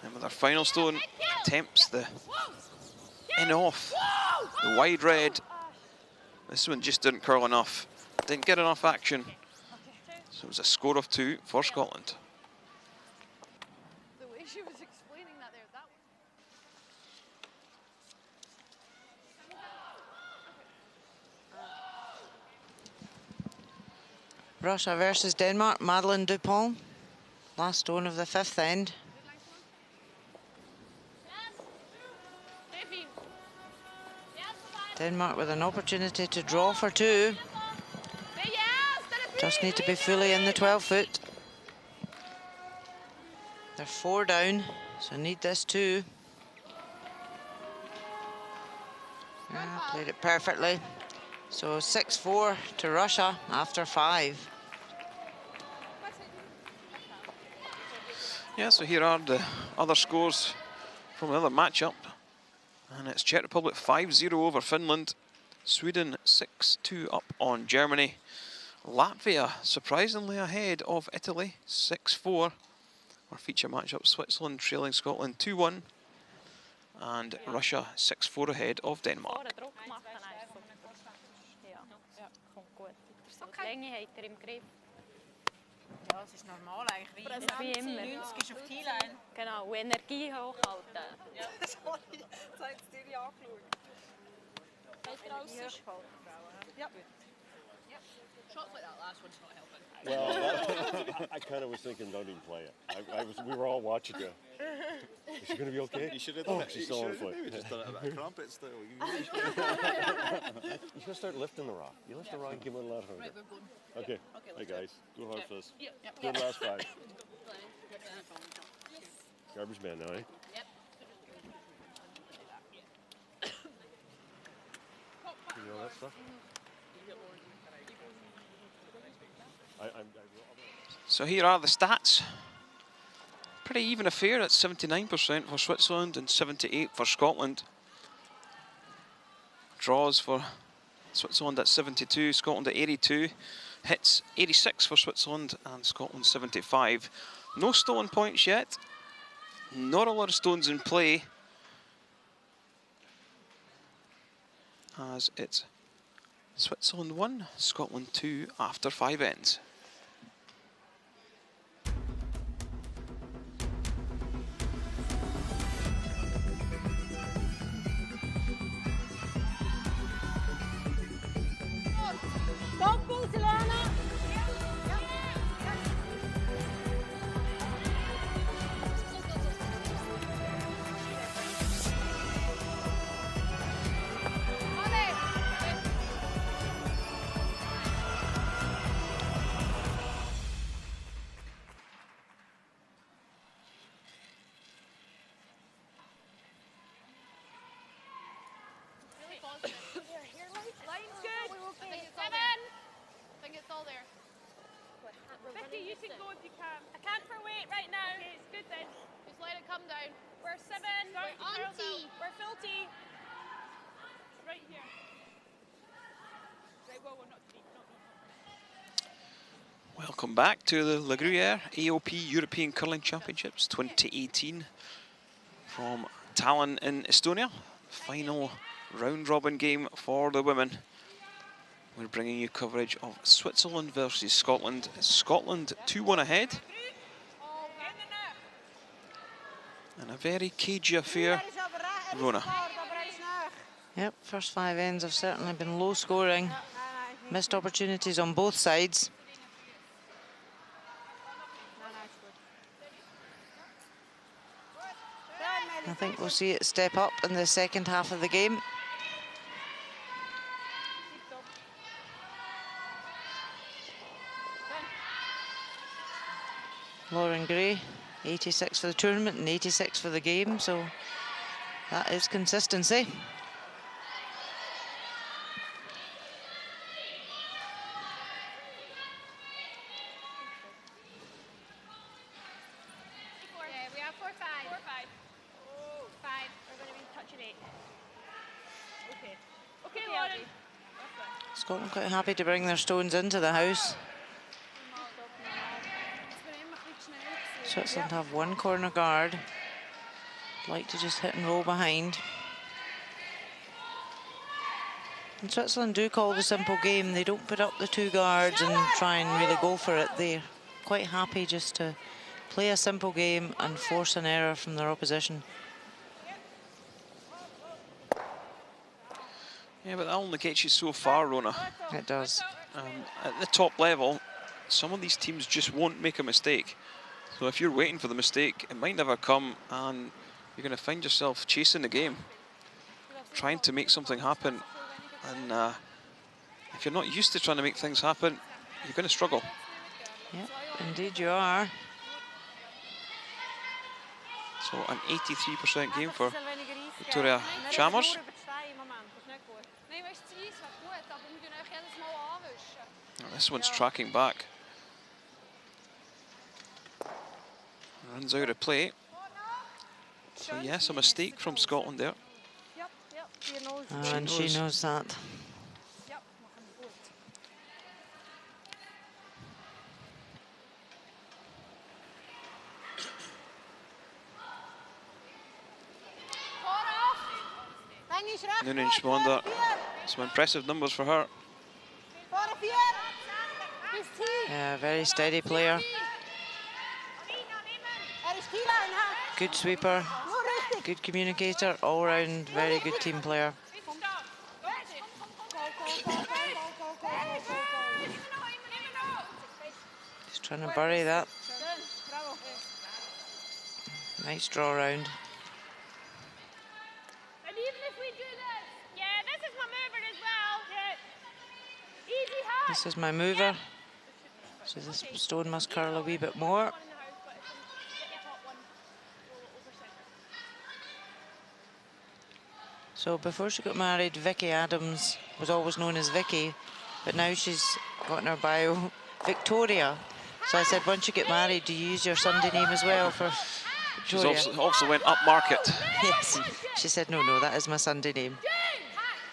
Speaker 1: And with our final stone, attempts the in off. The wide red. This one just didn't curl enough. Didn't get enough action. So it was a score of 2 for Scotland.
Speaker 6: The way she was explaining that there, that was...
Speaker 3: Russia versus Denmark, Madeleine Dupont. Last stone of the 5th end. Denmark with an opportunity to draw for 2. Just need to be fully in the 12-foot. They're 4 down, so need this 2. Yeah, played it perfectly. So 6-4 to Russia after 5.
Speaker 1: Yeah, so here are the other scores from another matchup. And it's Czech Republic 5-0 over Finland. Sweden 6-2 up on Germany. Latvia surprisingly ahead of Italy 6-4. Our feature matchup, Switzerland trailing Scotland 2-1. And Russia 6-4 ahead of Denmark.
Speaker 4: Ja, es ist normal eigentlich, wie immer. 90 ist auf die Line.
Speaker 6: Genau, und Energie hochhalten.
Speaker 4: Ja, sorry, das hat es dir angeschaut. Ja.
Speaker 6: Shots like that last one's not helping.
Speaker 7: Well, I kind of was thinking don't even play it. We were all watching you. Is she going to be okay?
Speaker 8: You should have done it.
Speaker 7: She's still on foot.
Speaker 8: Maybe just done it a bit of crumpet still.
Speaker 7: You should start lifting the rock. You lift the rock and give it a lot of hunger.
Speaker 6: Right, we're going.
Speaker 7: Okay. Hey guys, go hard first. Good last 5. Garbage man now, eh?
Speaker 6: Yep.
Speaker 7: You know that stuff?
Speaker 1: So here are the stats. Pretty even affair at 79% for Switzerland and 78% for Scotland. Draws for Switzerland at 72, Scotland at 82. Hits 86 for Switzerland and Scotland 75. No stone points yet. Not a lot of stones in play, as it's Switzerland 1, Scotland 2 after 5 ends.
Speaker 6: Line's good. I think it's all there. I think it's all there. Vicky, you can go if you can. I can't for weight right now. Okay, it's good then. Just let it come down. We're 7. We're on T. We're full T. Right here. Right, well, we're not T. No.
Speaker 1: Welcome back to the Gruyère AOP European Curling Championships 2018 from Tallinn in Estonia. Final round-robin game for the women. We're bringing you coverage of Switzerland versus Scotland. Scotland 2-1 ahead. And a very cagey affair, Rona.
Speaker 3: Yep, first 5 ends have certainly been low scoring. Missed opportunities on both sides. I think we'll see it step up in the second half of the game. Lauren Gray, 86 for the tournament and 86 for the game, so that is consistency.
Speaker 6: Yeah, we have 4-5. 4-5. 5. We're going to be touching 8. Okay. Okay, Lauren.
Speaker 3: Scotland quite happy to bring their stones into the house. Switzerland have one corner guard. Like to just hit and roll behind. And Switzerland do call the simple game. They don't put up the 2 guards and try and really go for it. They're quite happy just to play a simple game and force an error from their opposition.
Speaker 1: Yeah, but that only gets you so far, Rona.
Speaker 3: It does.
Speaker 1: At the top level, some of these teams just won't make a mistake. So if you're waiting for the mistake, it might never come, and you're going to find yourself chasing the game, trying to make something happen. And if you're not used to trying to make things happen, you're going to struggle.
Speaker 3: Yep, indeed you are.
Speaker 1: So an 83% game for Victoria Chalmers. Now this one's tracking back. Runs out of play. So yes, a mistake from Scotland there.
Speaker 3: And she knows that.
Speaker 1: Noonan Schwander, some impressive numbers for her.
Speaker 3: Yeah, very steady player. Good sweeper, good communicator, all-round very good team player. Just trying to bury that. Nice draw round.
Speaker 6: And even if we do this, yeah, this is my mover as well. Yeah. Easy high.
Speaker 3: This is my mover. So this stone must curl a wee bit more. So before she got married, Vicky Adams was always known as Vicky, but now she's got in her bio Victoria. So I said, once you get married, do you use your Sunday name as well for Victoria?
Speaker 1: She's also went upmarket.
Speaker 3: Yes. She said, no, that is my Sunday name.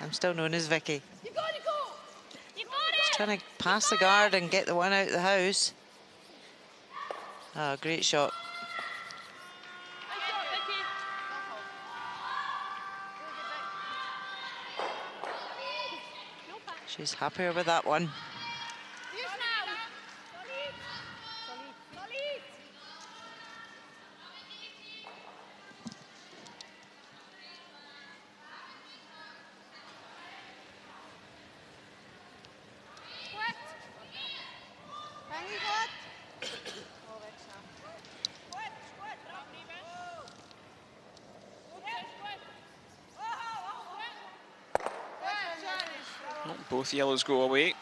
Speaker 3: I'm still known as Vicky. Just trying to pass the guard and get the one out of the house. Ah, great shot. She's happier with that one.
Speaker 1: Oh, both yellows go away.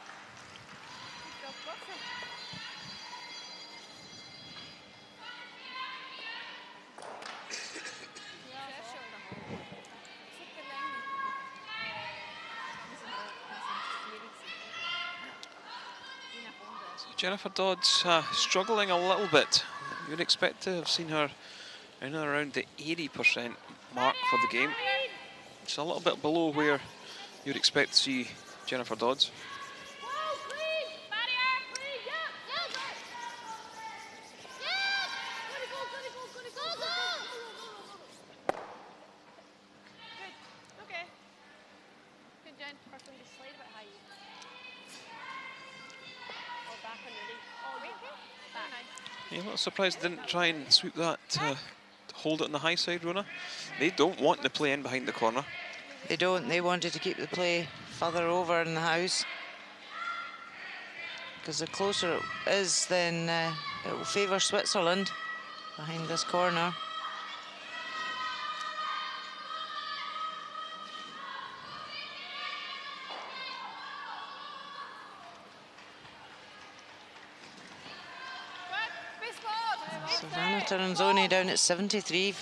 Speaker 1: So Jennifer Dodds struggling a little bit. You'd expect to have seen her in and around the 80% mark for the game. It's a little bit below where you'd expect to see Jennifer Dodds. Yeah, a little surprised they didn't try and sweep that to hold it on the high side, Rona. They don't want the play in behind the corner.
Speaker 3: They don't. They wanted to keep the play further over in the house. Because the closer it is, then it will favour Switzerland behind this corner. Savannah Taranzoni down at 73.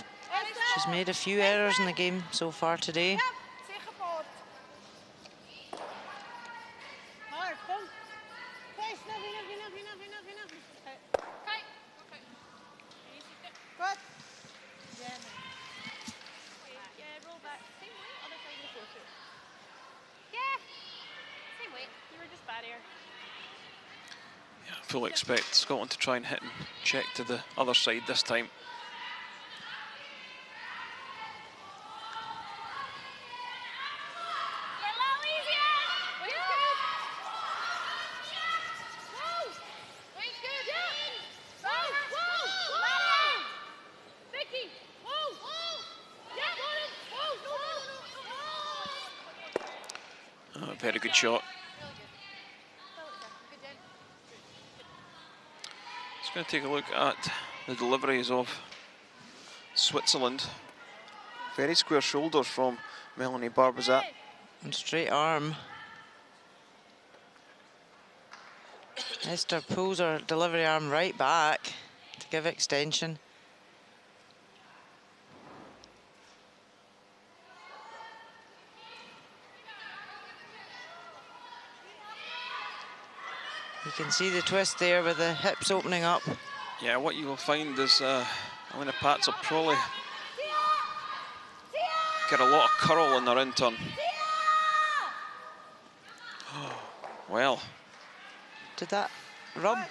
Speaker 3: She's made a few errors in the game so far today.
Speaker 1: Fully expect Scotland to try and hit and check to the other side this time. Oh, very good shot. Just going to take a look at the deliveries of Switzerland. Very square shoulders from Melanie Barbazat.
Speaker 3: And straight arm. Esther pulls her delivery arm right back to give extension. You can see the twist there with the hips opening up.
Speaker 1: Yeah, what you will find is Elena Pats will probably get a lot of curl in their in-turn. Well.
Speaker 3: Did that rub?
Speaker 1: I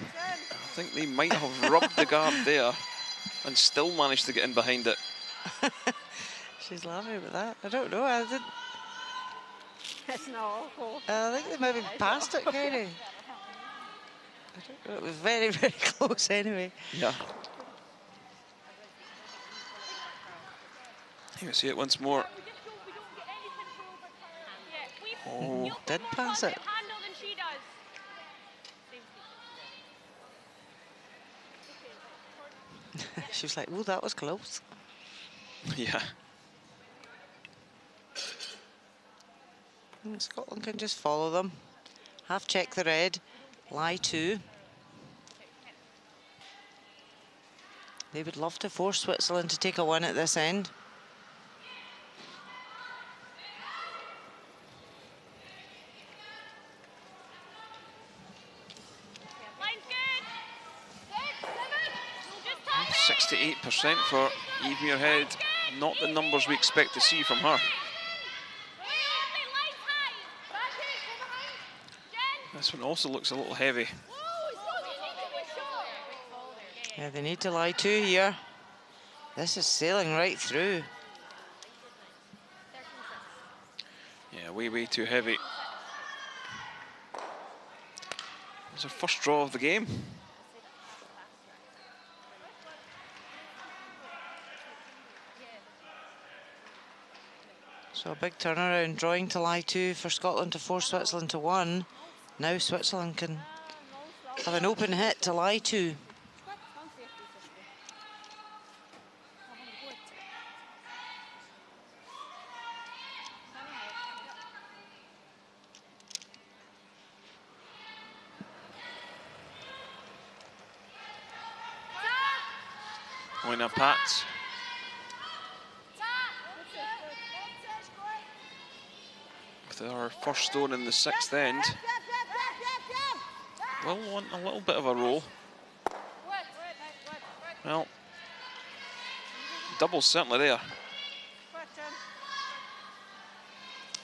Speaker 1: think they might have rubbed the guard there and still managed to get in behind it.
Speaker 3: She's laughing about that. I don't know. I didn't.
Speaker 4: That's not awful.
Speaker 3: I think they maybe passed it, Katie. I don't know. It was very, very close anyway.
Speaker 1: Yeah. Here we see it once more. Oh,
Speaker 3: did pass it. She was like, oh, that was close.
Speaker 1: Yeah.
Speaker 3: And Scotland can just follow them. Half check the red, lie 2. They would love to force Switzerland to take a win at this end.
Speaker 1: Oh, 68% for Eve Muirhead. Not the numbers we expect to see from her. This one also looks a little heavy.
Speaker 3: Yeah, they need to lie 2 here. This is sailing right through.
Speaker 1: Yeah, way, way too heavy. It's her first draw of the game.
Speaker 3: So a big turnaround, drawing to lie 2 for Scotland to force Switzerland to 1. Now Switzerland can have an open hit to lie 2.
Speaker 1: Oina Pats. With our first stone in the 6th end. Will want a little bit of a roll. Well, double's certainly there.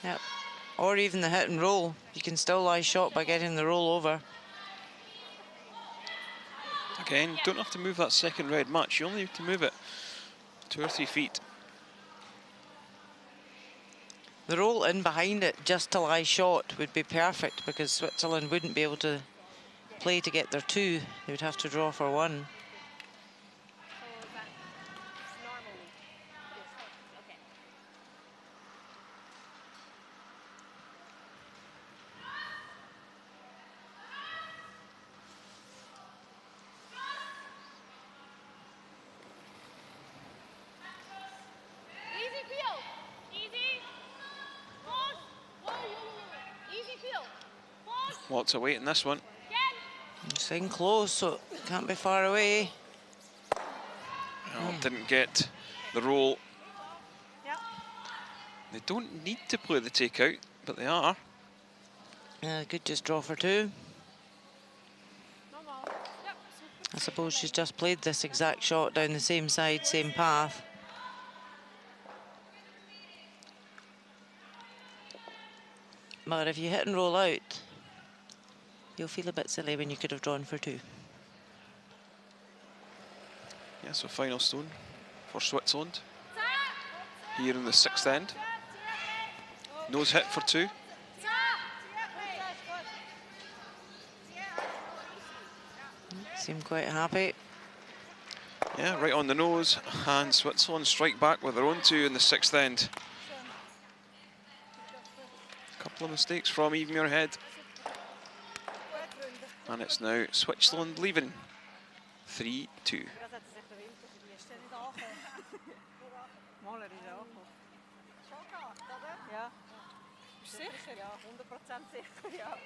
Speaker 3: Yep. Or even the hit and roll. You can still lie short by getting the roll over.
Speaker 1: Again, don't have to move that second red much. You only need to move it 2 or 3 feet.
Speaker 3: The roll in behind it just to lie short would be perfect because Switzerland wouldn't be able to play to get their 2. They would have to draw for 1.
Speaker 1: Lots of weight in this one.
Speaker 3: It's in close, so it can't be far away.
Speaker 1: Well, didn't get the roll. They don't need to play the takeout, but they are.
Speaker 3: Could just draw for 2. I suppose she's just played this exact shot down the same side, same path. But if you hit and roll out, you'll feel a bit silly when you could have drawn for 2.
Speaker 1: Yeah, so final stone for Switzerland here in the 6th end. Nose hit for 2.
Speaker 3: Seem quite happy.
Speaker 1: Yeah, right on the nose, and Switzerland strike back with their own 2 in the 6th end. Couple of mistakes from Eve Muirhead. And it's now Switzerland leaving 3-2.
Speaker 4: Ja. Sicher? Ja, 100% sicher, ja.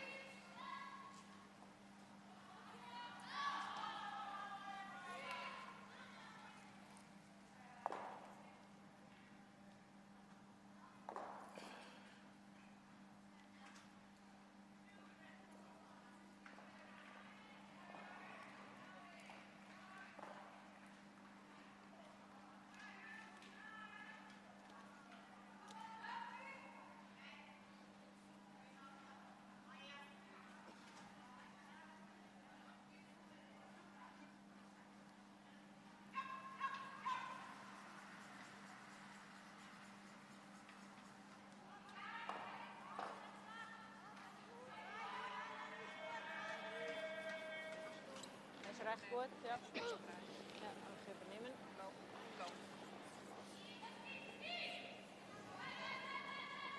Speaker 4: Recht gut, ja. Ja, ich übernehmen.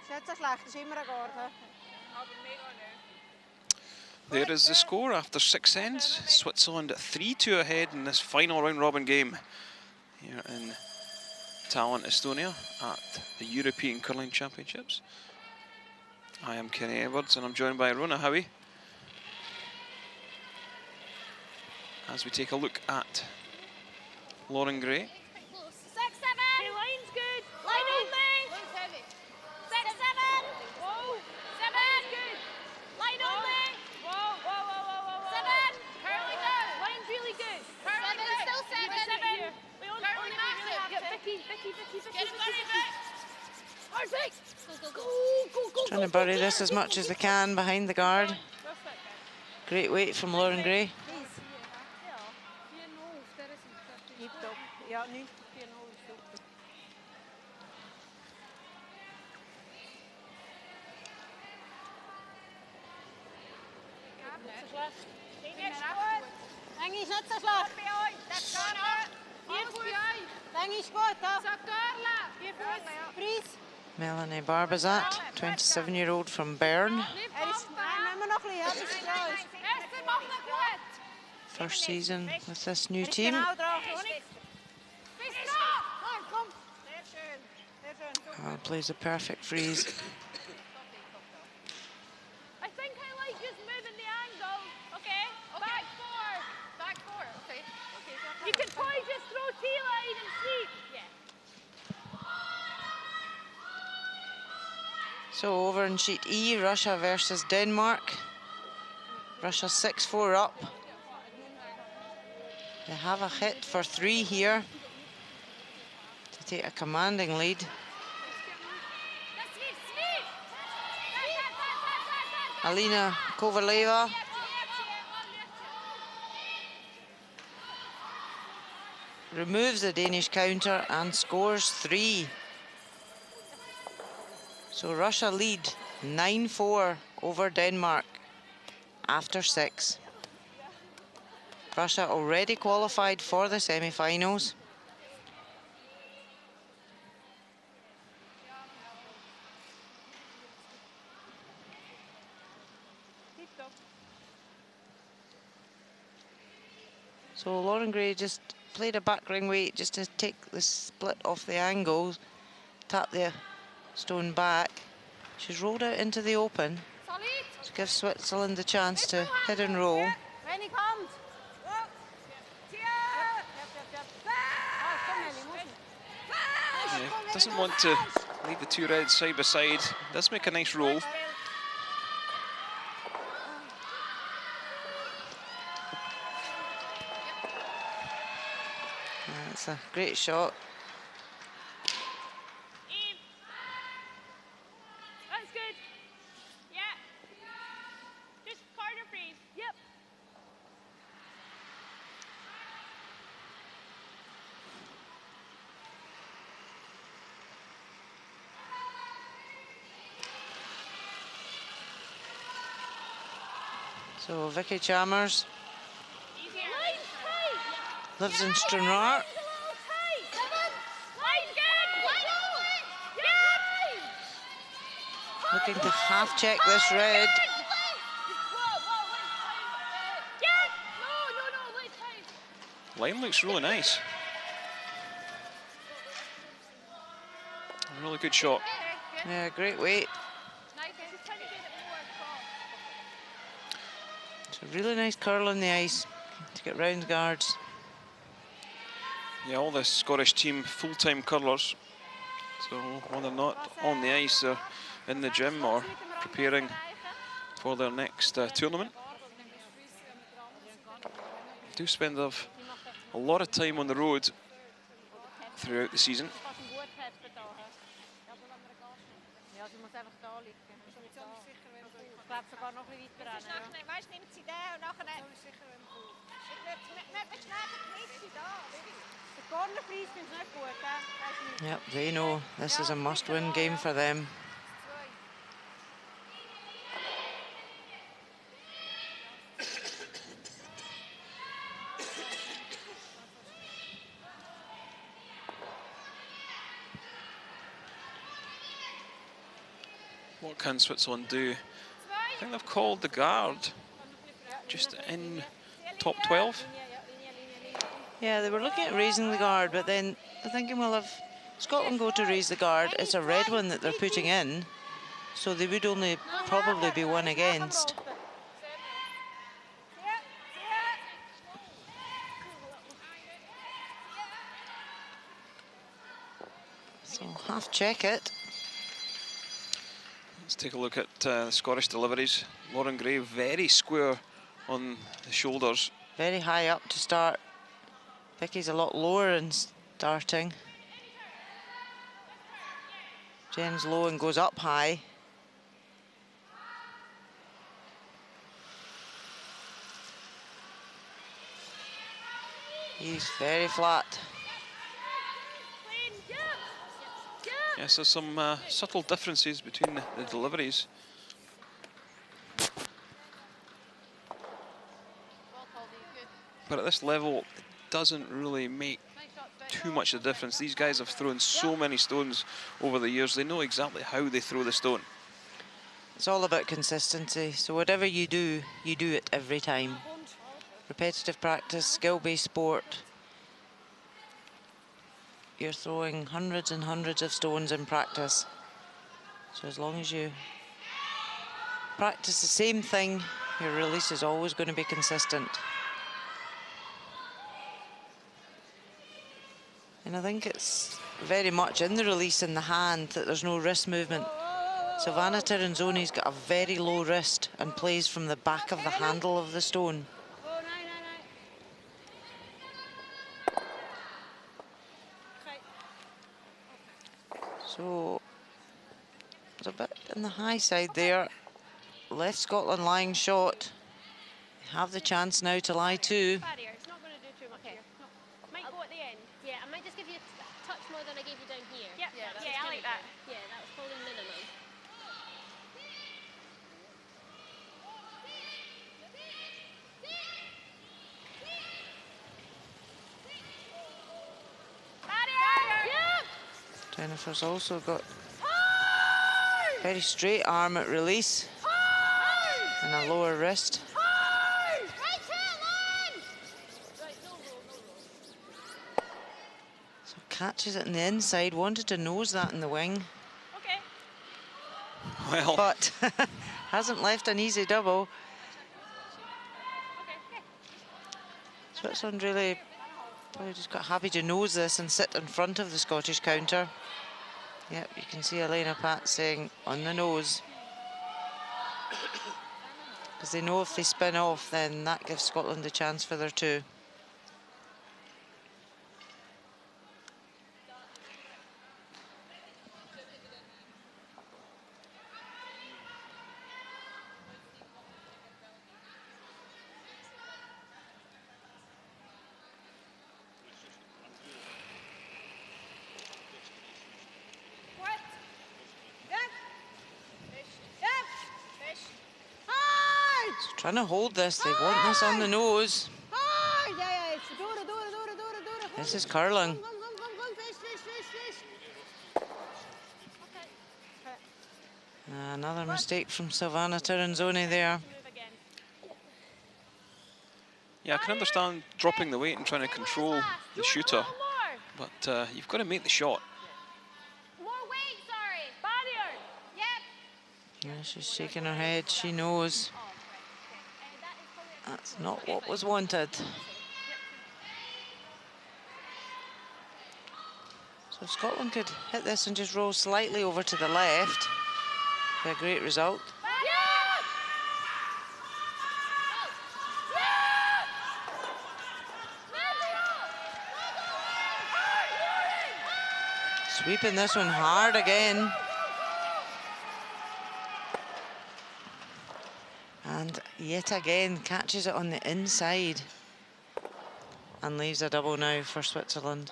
Speaker 4: Ist nicht so schlecht, ist immer ein Guard.
Speaker 1: There is the score after 6 ends. Switzerland 3-2 ahead in this final round-robin game here in Tallinn, Estonia at the European Curling Championships. I am Kenny Edwards and I'm joined by Rona Howie as we take a look at Lauren Gray.
Speaker 5: 6, 7. Hey, line's good. Line only. Line's heavy. 6, 7. Whoa. 7. Good. Line only. Whoa, whoa, whoa, whoa, whoa. 7. Curling down. Line's really good. Curling 7. Still 7. We only have to. Vicky. Get it, Vicky.
Speaker 3: Trying to bury this as much as they can behind the guard. Great weight from Lauren Gray.
Speaker 4: Ja, nu. 4-0 is super. Länge ist nicht so schlecht. Länge ist gut, da. Fries.
Speaker 3: Melanie Barbazat, 27-year-old from Bern.
Speaker 4: Nein, wir noch ein bisschen, ja, bis da ist.
Speaker 3: First season with this new team.
Speaker 4: Genau drauf, komm. Sehr schön, sehr schön.
Speaker 3: Plays a perfect freeze.
Speaker 6: I think I like just moving the angle. Okay. Back four. Back four. Okay. You can probably just throw T-line and sweep. Yeah.
Speaker 3: So over in sheet E, Russia versus Denmark. Russia 6-4 up. They have a hit for 3 here to take a commanding lead. Alina Kovaleva removes the Danish counter and scores 3. So Russia lead 9-4 over Denmark after 6. Russia already qualified for the semi-finals. So Lauren Gray just played a back ring weight just to take the split off the angle, tap the stone back. She's rolled out into the open to give Switzerland the chance to hit and roll.
Speaker 4: Wenn ich kommt.
Speaker 1: Yeah, doesn't want to leave the two reds side by side. Does make a nice roll.
Speaker 3: That's a great shot.
Speaker 6: That's good. Yeah. Just corner freeze. Yep.
Speaker 3: So Vicky Chalmers lives in Stranraer. Looking to half check this red.
Speaker 1: Line looks really nice. A really good shot.
Speaker 3: Yeah, great weight. It's a really nice curl on the ice to get round guards.
Speaker 1: Yeah, all the Scottish team full-time curlers. So when they're not on the ice, they're in the gym or preparing for their next tournament. Do spend a lot of time on the road throughout the season.
Speaker 3: Yep, they know this is a must-win game for them.
Speaker 1: What can Switzerland do? I think they've called the guard just in top 12.
Speaker 3: Yeah, they were looking at raising the guard, but then they're thinking, well, if Scotland go to raise the guard, it's a red one that they're putting in, so they would only probably be one against. So half check it.
Speaker 1: Let's take a look at the Scottish deliveries. Lauren Gray very square on the shoulders.
Speaker 3: Very high up to start. Vicky's a lot lower in starting. Jen's low and goes up high. He's very flat.
Speaker 1: Yes, there's some subtle differences between the deliveries. But at this level, it doesn't really make too much of a difference. These guys have thrown so many stones over the years. They know exactly how they throw the stone.
Speaker 3: It's all about consistency. So whatever you do it every time. Repetitive practice, skill-based sport. You're throwing hundreds and hundreds of stones in practice. So as long as you practice the same thing, your release is always going to be consistent. And I think it's very much in the release in the hand that there's no wrist movement. Silvana Tirinzoni's got a very low wrist and plays from the back of the handle of the stone. So it's a bit in the high side there. Left Scotland lying shot. Have the chance now to lie two.
Speaker 5: It's not going to do too much here. No. Might go at the end. Yeah, I might just give you a touch more than I gave you down here. Yep. Yeah, I like that. Yeah, that was probably minimum.
Speaker 3: Jennifer's also got very straight arm at release and a lower wrist. So catches it in the inside, wanted to nose that in the wing.
Speaker 5: Okay.
Speaker 1: Well,
Speaker 3: but hasn't left an easy double. Switzerland really probably just got happy to nose this and sit in front of the Scottish counter. Yep, you can see Elena Pat saying on the nose. Because they know if they spin off, then that gives Scotland a chance for their two. Trying to hold this, they want this on the nose. This is curling. Another mistake from Silvana Tirinzoni there.
Speaker 1: yeah, I can understand dropping the weight and trying to control the shooter, but you've got to make the shot.
Speaker 5: More weight, sorry. Barrier. Yep.
Speaker 3: Yeah, she's shaking her head, she knows. That's not what was wanted. So Scotland could hit this and just roll slightly over to the left. Be a great result. Sweeping this one hard again. And yet again catches it on the inside and leaves a double now for Switzerland.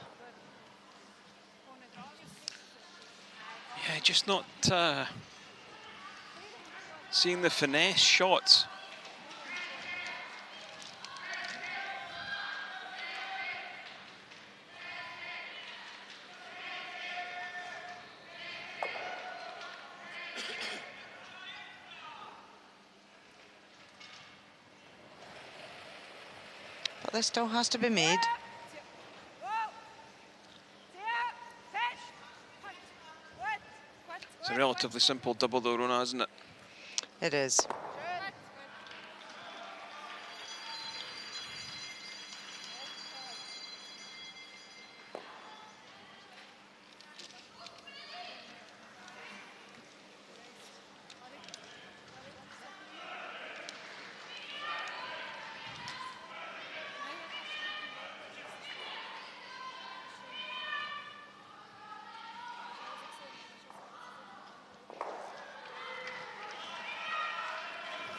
Speaker 1: Yeah, just not seeing the finesse shots.
Speaker 3: But this still has to be made.
Speaker 1: It's a relatively simple double though, Rona, isn't it?
Speaker 3: It is.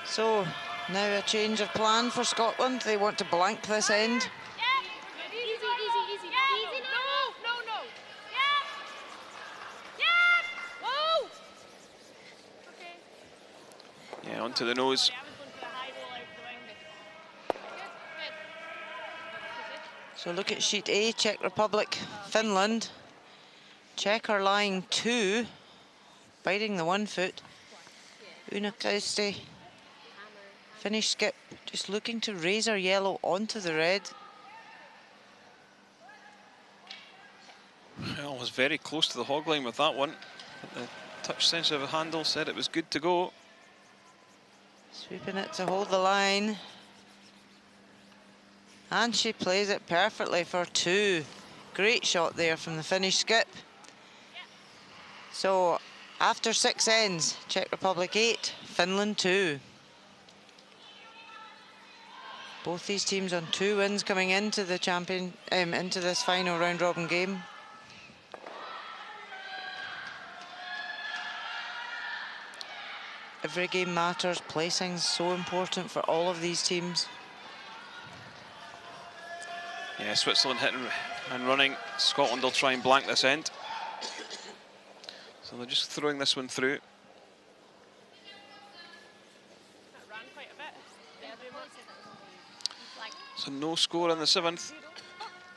Speaker 3: So now a change of plan for Scotland. They want to blank this end.
Speaker 1: Yeah, onto the nose.
Speaker 3: So look at sheet A, Czech Republic, Finland. Czech are lying 2, biting the 1 foot. Unakausti, Finnish skip, just looking to raise her yellow onto the red.
Speaker 1: Well, was very close to the hog line with that one. But the touch sensitive handle said it was good to go.
Speaker 3: Sweeping it to hold the line. And she plays it perfectly for 2. Great shot there from the Finnish skip. So after 6 ends, Czech Republic 8, Finland 2. Both these teams on 2 wins coming into the into this final round robin game. Every game matters. Placing's so important for all of these teams.
Speaker 1: Yeah, Switzerland hitting and running. Scotland will try and blank this end. So they're just throwing this one through. So no score in the 7th.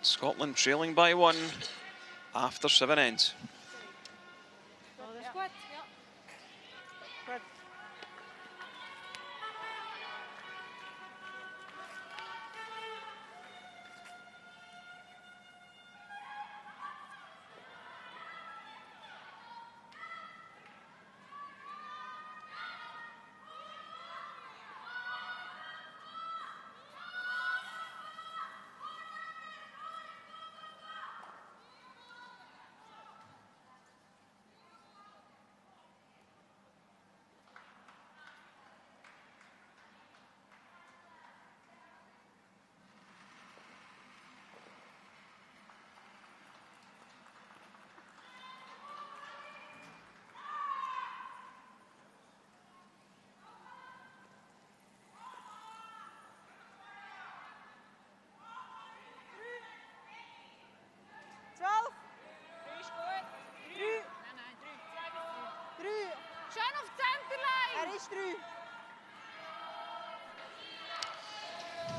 Speaker 1: Scotland trailing by 1 after 7 ends.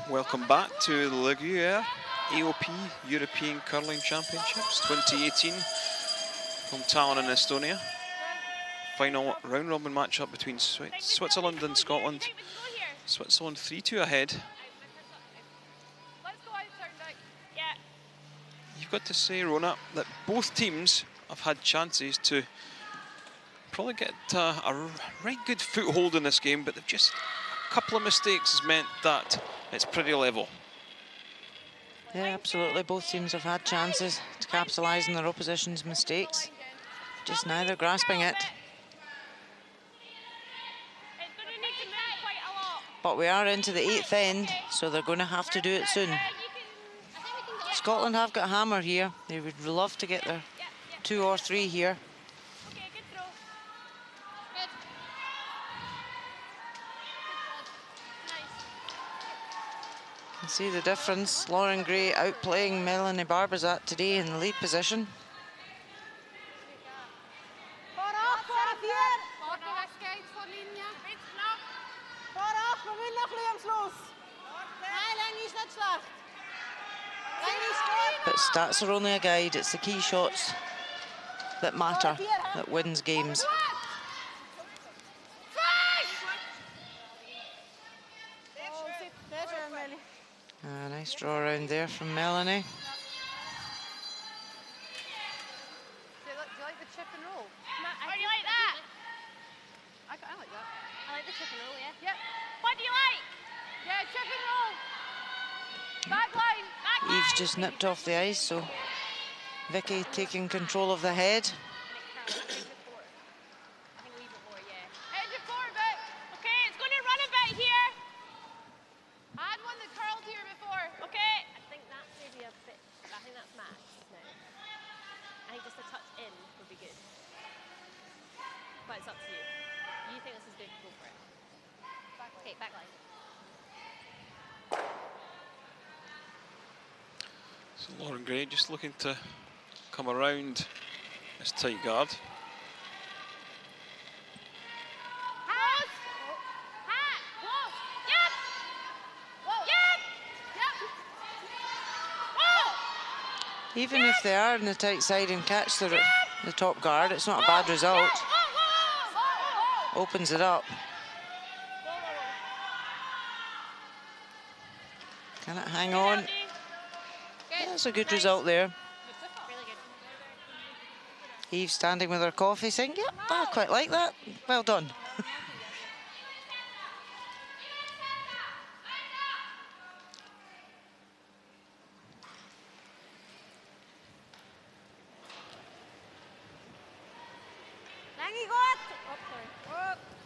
Speaker 1: Welcome back to the Gruyère AOP European Curling Championships 2018 from Tallinn in Estonia. Final round robin matchup between Switzerland and Scotland. Switzerland 3-2 ahead. You've got to say, Rona, that both teams have had chances to probably get a right good foothold in this game, but they've just a couple of mistakes has meant that it's pretty level.
Speaker 3: Yeah, absolutely. Both teams have had chances to capitalise on their opposition's mistakes. Just neither grasping it. But we are into the 8th end, so they're going to have to do it soon. Scotland have got a hammer here. They would love to get their 2 or 3 here. You can see the difference. Lauren Gray outplaying Melanie Barbazat today in the lead position. But stats are only a guide. It's the key shots that matter, that wins games. A nice draw around there from Melanie.
Speaker 6: Do you like the chip and roll?
Speaker 5: Or do you like that?
Speaker 6: I like that.
Speaker 5: I like the chip and roll, yeah.
Speaker 6: Yep.
Speaker 5: What do you like?
Speaker 6: Yeah, chip and roll. Back line. Back line.
Speaker 3: Eve's just nipped off the ice, so Vicky taking control of the head.
Speaker 5: I think a wee bit more, yeah.
Speaker 6: Head your forward bit.
Speaker 5: Okay, it's going to run a bit here.
Speaker 6: I had one that curled here before.
Speaker 5: Okay.
Speaker 6: I think that's maybe a bit, I think that's max now. I think just a touch in would be good. But it's up to you. You think this is good, go for it. Okay, back line.
Speaker 1: So Lauren Gray just looking to come around this tight guard.
Speaker 3: Even if they are in the tight side and catch the top guard, it's not a bad result. Opens it up. Can it hang on? That's a good result there. Eve standing with her coffee saying, yep, I quite like that. Well done.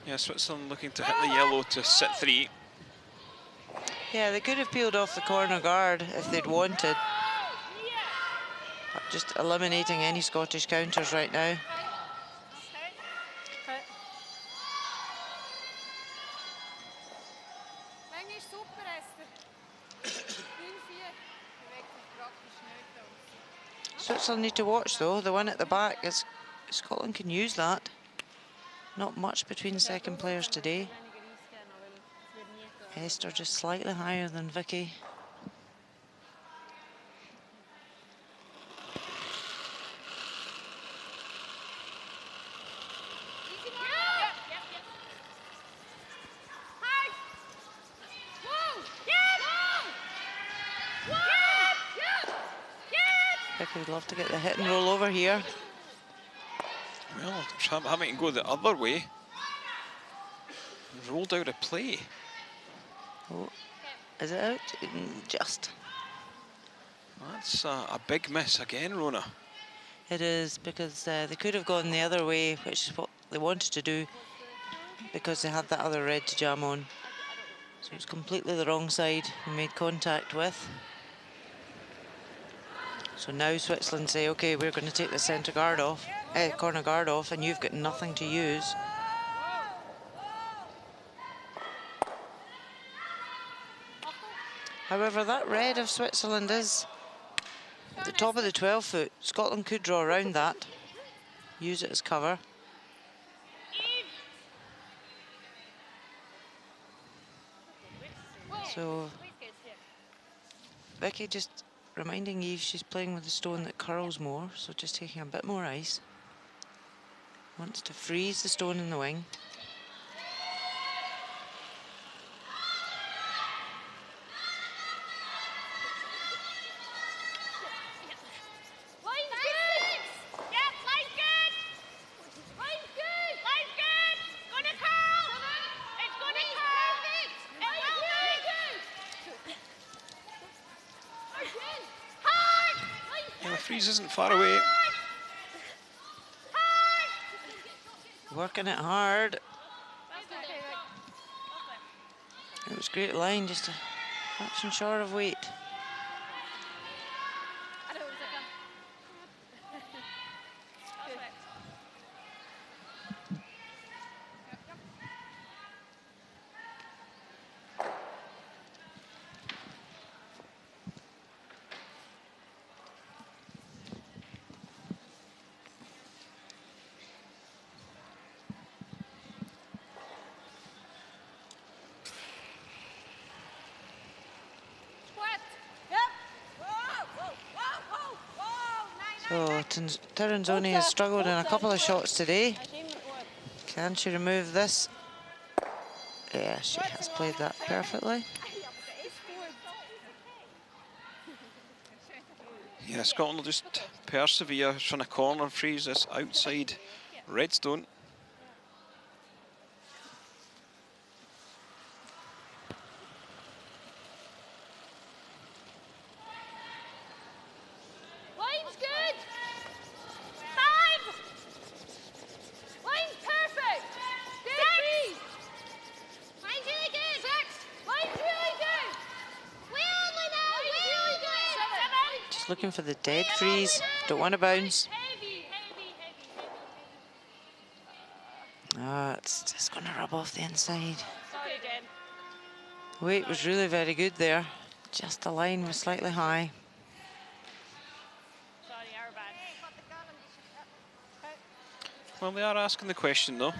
Speaker 1: Yeah, Switzerland looking to hit the yellow to set 3.
Speaker 3: Yeah, they could have peeled off the corner guard if they'd wanted. But just eliminating any Scottish counters right now. Switzerland need to watch though. The one at the back is Scotland can use that. Not much between second players today. Esther just slightly higher than Vicky. Vicky would love to get the hit and roll over here.
Speaker 1: Well, having to go the other way. Rolled out of play.
Speaker 3: Oh, is it out? Just.
Speaker 1: That's a big miss again, Rona.
Speaker 3: It is, because they could have gone the other way, which is what they wanted to do, because they had that other red to jam on. So it's completely the wrong side we made contact with. So now Switzerland say, okay, we're going to take the centre guard off, corner guard off, and you've got nothing to use. However, that red of Switzerland is at the top of the 12-foot. Scotland could draw around that, use it as cover. So Vicky just reminding Eve she's playing with a stone that curls more, so just taking a bit more ice. Wants to freeze the stone in the wing.
Speaker 1: Freeze isn't far away.
Speaker 3: Working it hard. It was great line, just a fraction short of weight. So Tirinzoni has struggled in a couple of shots today. Can she remove this? Yeah, she has played that perfectly.
Speaker 1: Yeah, Scotland will just persevere, trying to corner freeze this outside red stone.
Speaker 3: Looking for the dead freeze. Don't want to bounce. Ah, it's just going to rub off the inside. Weight was really very good there. Just the line was slightly high.
Speaker 1: Well, they are asking the question though.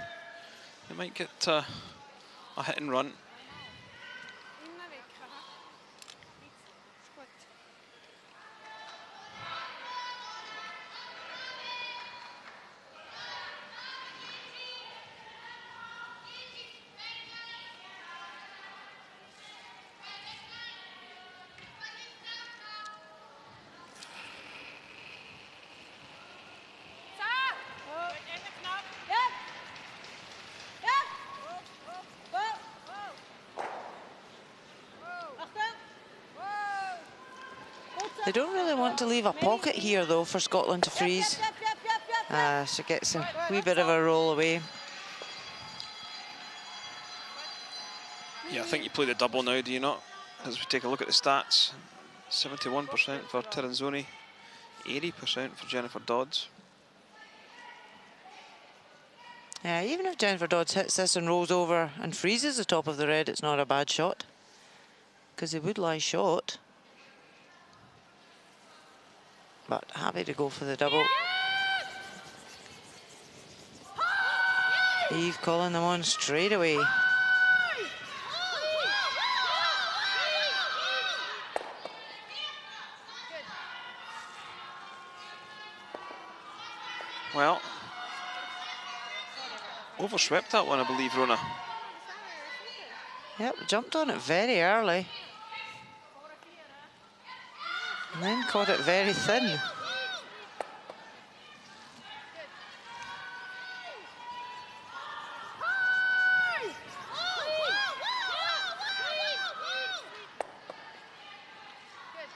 Speaker 1: They might get a hit and run.
Speaker 3: They don't really want to leave a pocket here, though, for Scotland to freeze. She gets a wee bit of a roll away.
Speaker 1: Yeah, I think you play the double now, do you not? As we take a look at the stats, 71% for Tirinzoni, 80% for Jennifer Dodds.
Speaker 3: Yeah, even if Jennifer Dodds hits this and rolls over and freezes the top of the red, it's not a bad shot, because they would lie short. But happy to go for the double. Eve calling them on straight away.
Speaker 1: Well, overswept that one, I believe, Rona.
Speaker 3: Yep, jumped on it very early. And then caught it very thin.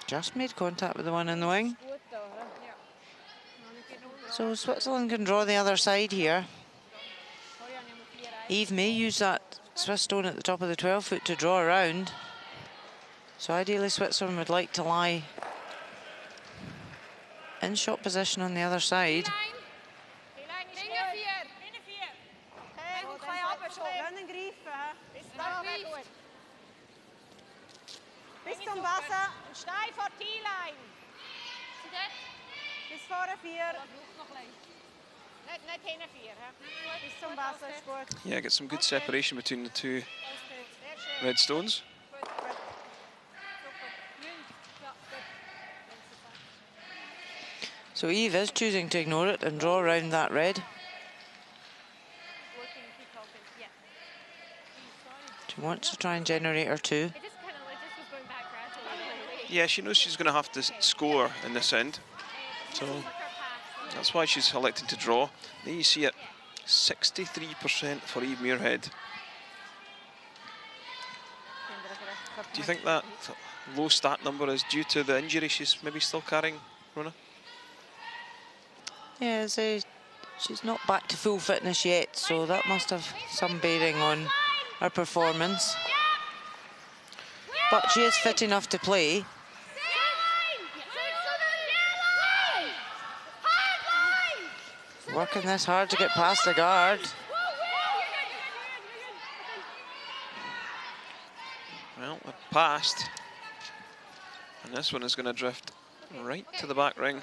Speaker 3: Just made contact with the one in the wing. So Switzerland can draw the other side here. Eve may use that Swiss stone at the top of the 12-foot to draw around. So ideally Switzerland would like to lie in shot position on the other side.
Speaker 4: Bis zum Wasser. Steif vor T-Line. Bis vorne 4. Nicht hinten 4. Bis zum Wasser ist gut.
Speaker 1: Yeah, get some good separation between the two red stones.
Speaker 3: So Eve is choosing to ignore it and draw around that red. She wants to try and generate her 2.
Speaker 1: Yeah, she knows she's going to have to score in this end. So that's why she's elected to draw. There you see it, 63% for Eve Muirhead. Do you think that low stat number is due to the injury she's maybe still carrying, Rona?
Speaker 3: Yeah, she's not back to full fitness yet, so that must have some bearing on her performance. But she is fit enough to play. Working this hard to get past the guard.
Speaker 1: Well, it passed. And this one is going to drift right to the back ring.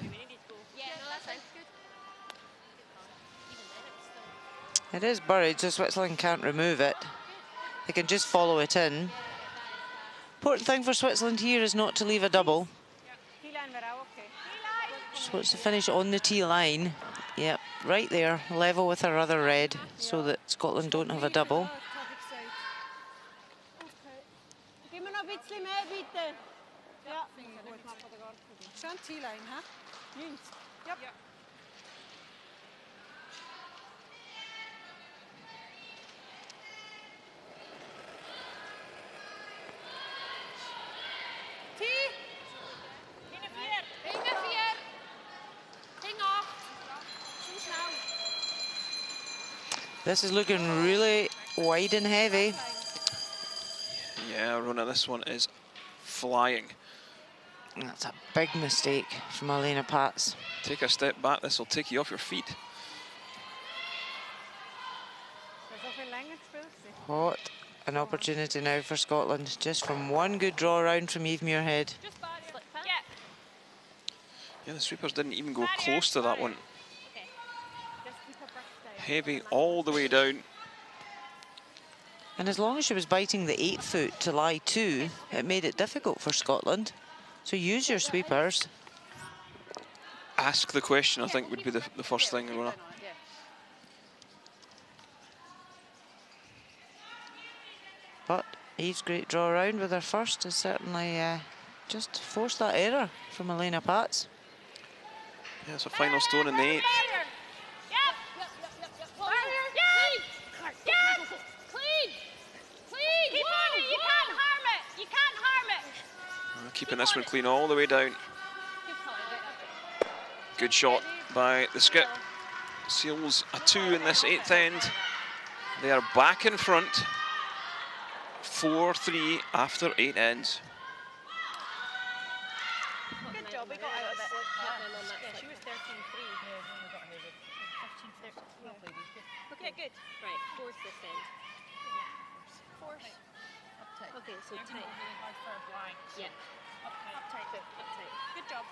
Speaker 3: It is buried, so Switzerland can't remove it. They can just follow it in. Important thing for Switzerland here is not to leave a double. Just wants to finish on the tee line. Yep, right there, level with her other red, so that Scotland don't have a double.
Speaker 4: Gib mir noch ein bisschen mehr, bitte. Ja, finde ich gut. Schon T-Line, ha? 90. Ja. T. Hinten 4. Hinten 4. Hinten 8. Zu schnell.
Speaker 3: This is looking really wide and heavy.
Speaker 1: Yeah, Rona, this one is flying.
Speaker 3: That's a big mistake from Elena Pats.
Speaker 1: Take a step back, this will take you off your feet.
Speaker 3: What an opportunity now for Scotland, just from one good draw round from Eve Muirhead.
Speaker 1: Yeah, the sweepers didn't even go close to that one. Heavy all the way down.
Speaker 3: And as long as she was biting the 8-foot to lie 2, it made it difficult for Scotland. So use your sweepers.
Speaker 1: Ask the question, I think, would be the first thing, Rona.
Speaker 3: But Eve's great draw around with her first has certainly just forced that error from Elena Pats.
Speaker 1: Yeah, it's a final stone in the 8th. Keeping this one clean all the way down. Good shot by the skip. Seals a 2 in this 8th end. They are back in front. 4-3 after 8 ends.
Speaker 4: Good job, we got out of it. Yeah, she was 13-3. Okay, good. Right, force this end. Force. Okay, so tight. Yeah. Uptight. Uptight. Good job.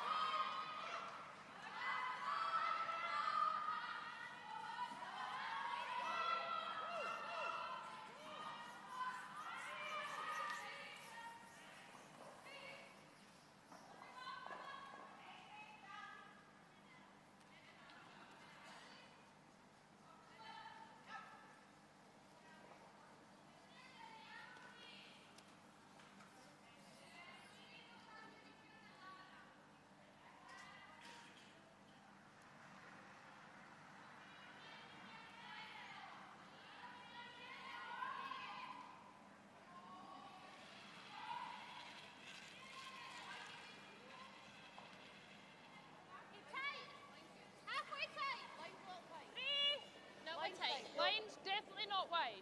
Speaker 6: Line's definitely not wide.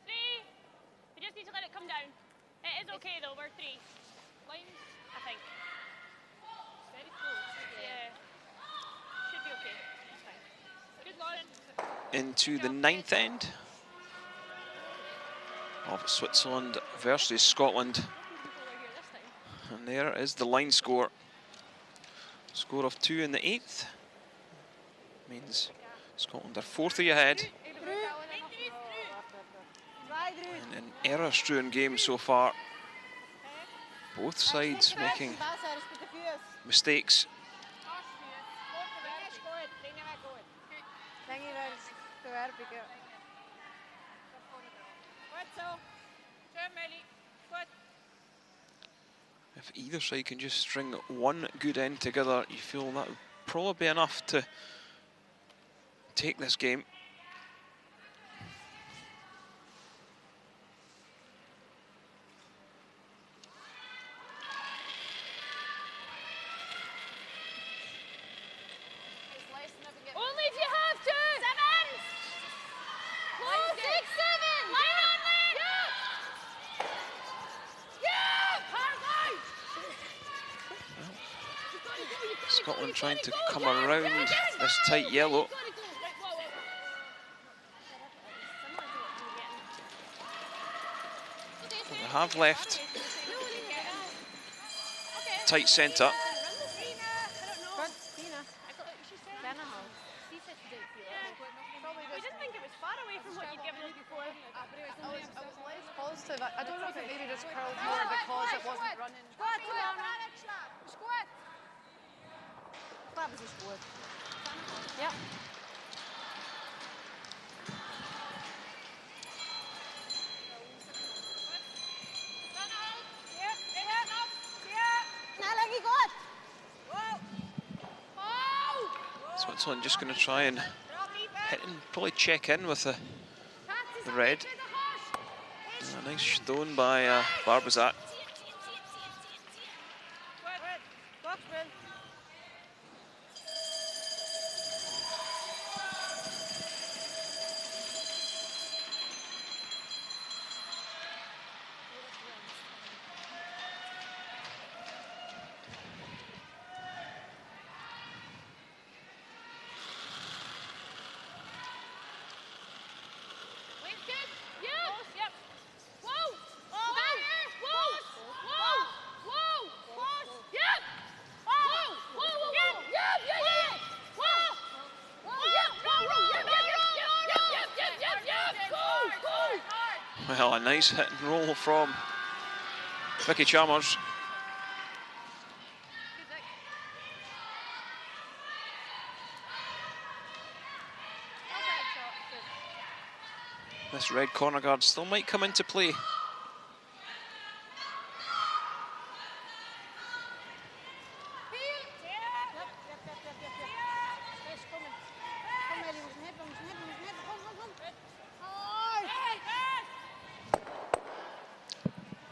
Speaker 6: 3. We just need to let it come down. It is okay though, we're 3. Line's, I think. Very close. Yeah. Should be okay. That's fine. Good, Lauren.
Speaker 1: Into the 9th end of Switzerland versus Scotland. And there is the line score. Score of 2 in the 8th. Means Scotland are 4-3 ahead. And an error-strewn game so far. Both sides making mistakes. If either side can just string one good end together, you feel that would probably be enough to take this game.
Speaker 6: Only if you have to! 7! Close! 6, 7! Line only! Yeah!
Speaker 1: Scotland trying to come around this tight yellow. They have left tight centre.
Speaker 6: We didn't think it was far away from what you'd given us before.
Speaker 8: I was less positive. I don't know if it maybe just curled more because it wasn't running.
Speaker 6: Squat, squat.
Speaker 4: That was a squad. Yep.
Speaker 1: Switzerland just going to try and hit and probably check in with the red. A nice stone by Barbazat. Well, a nice hit and roll from Vicky Chalmers. This red corner guard still might come into play.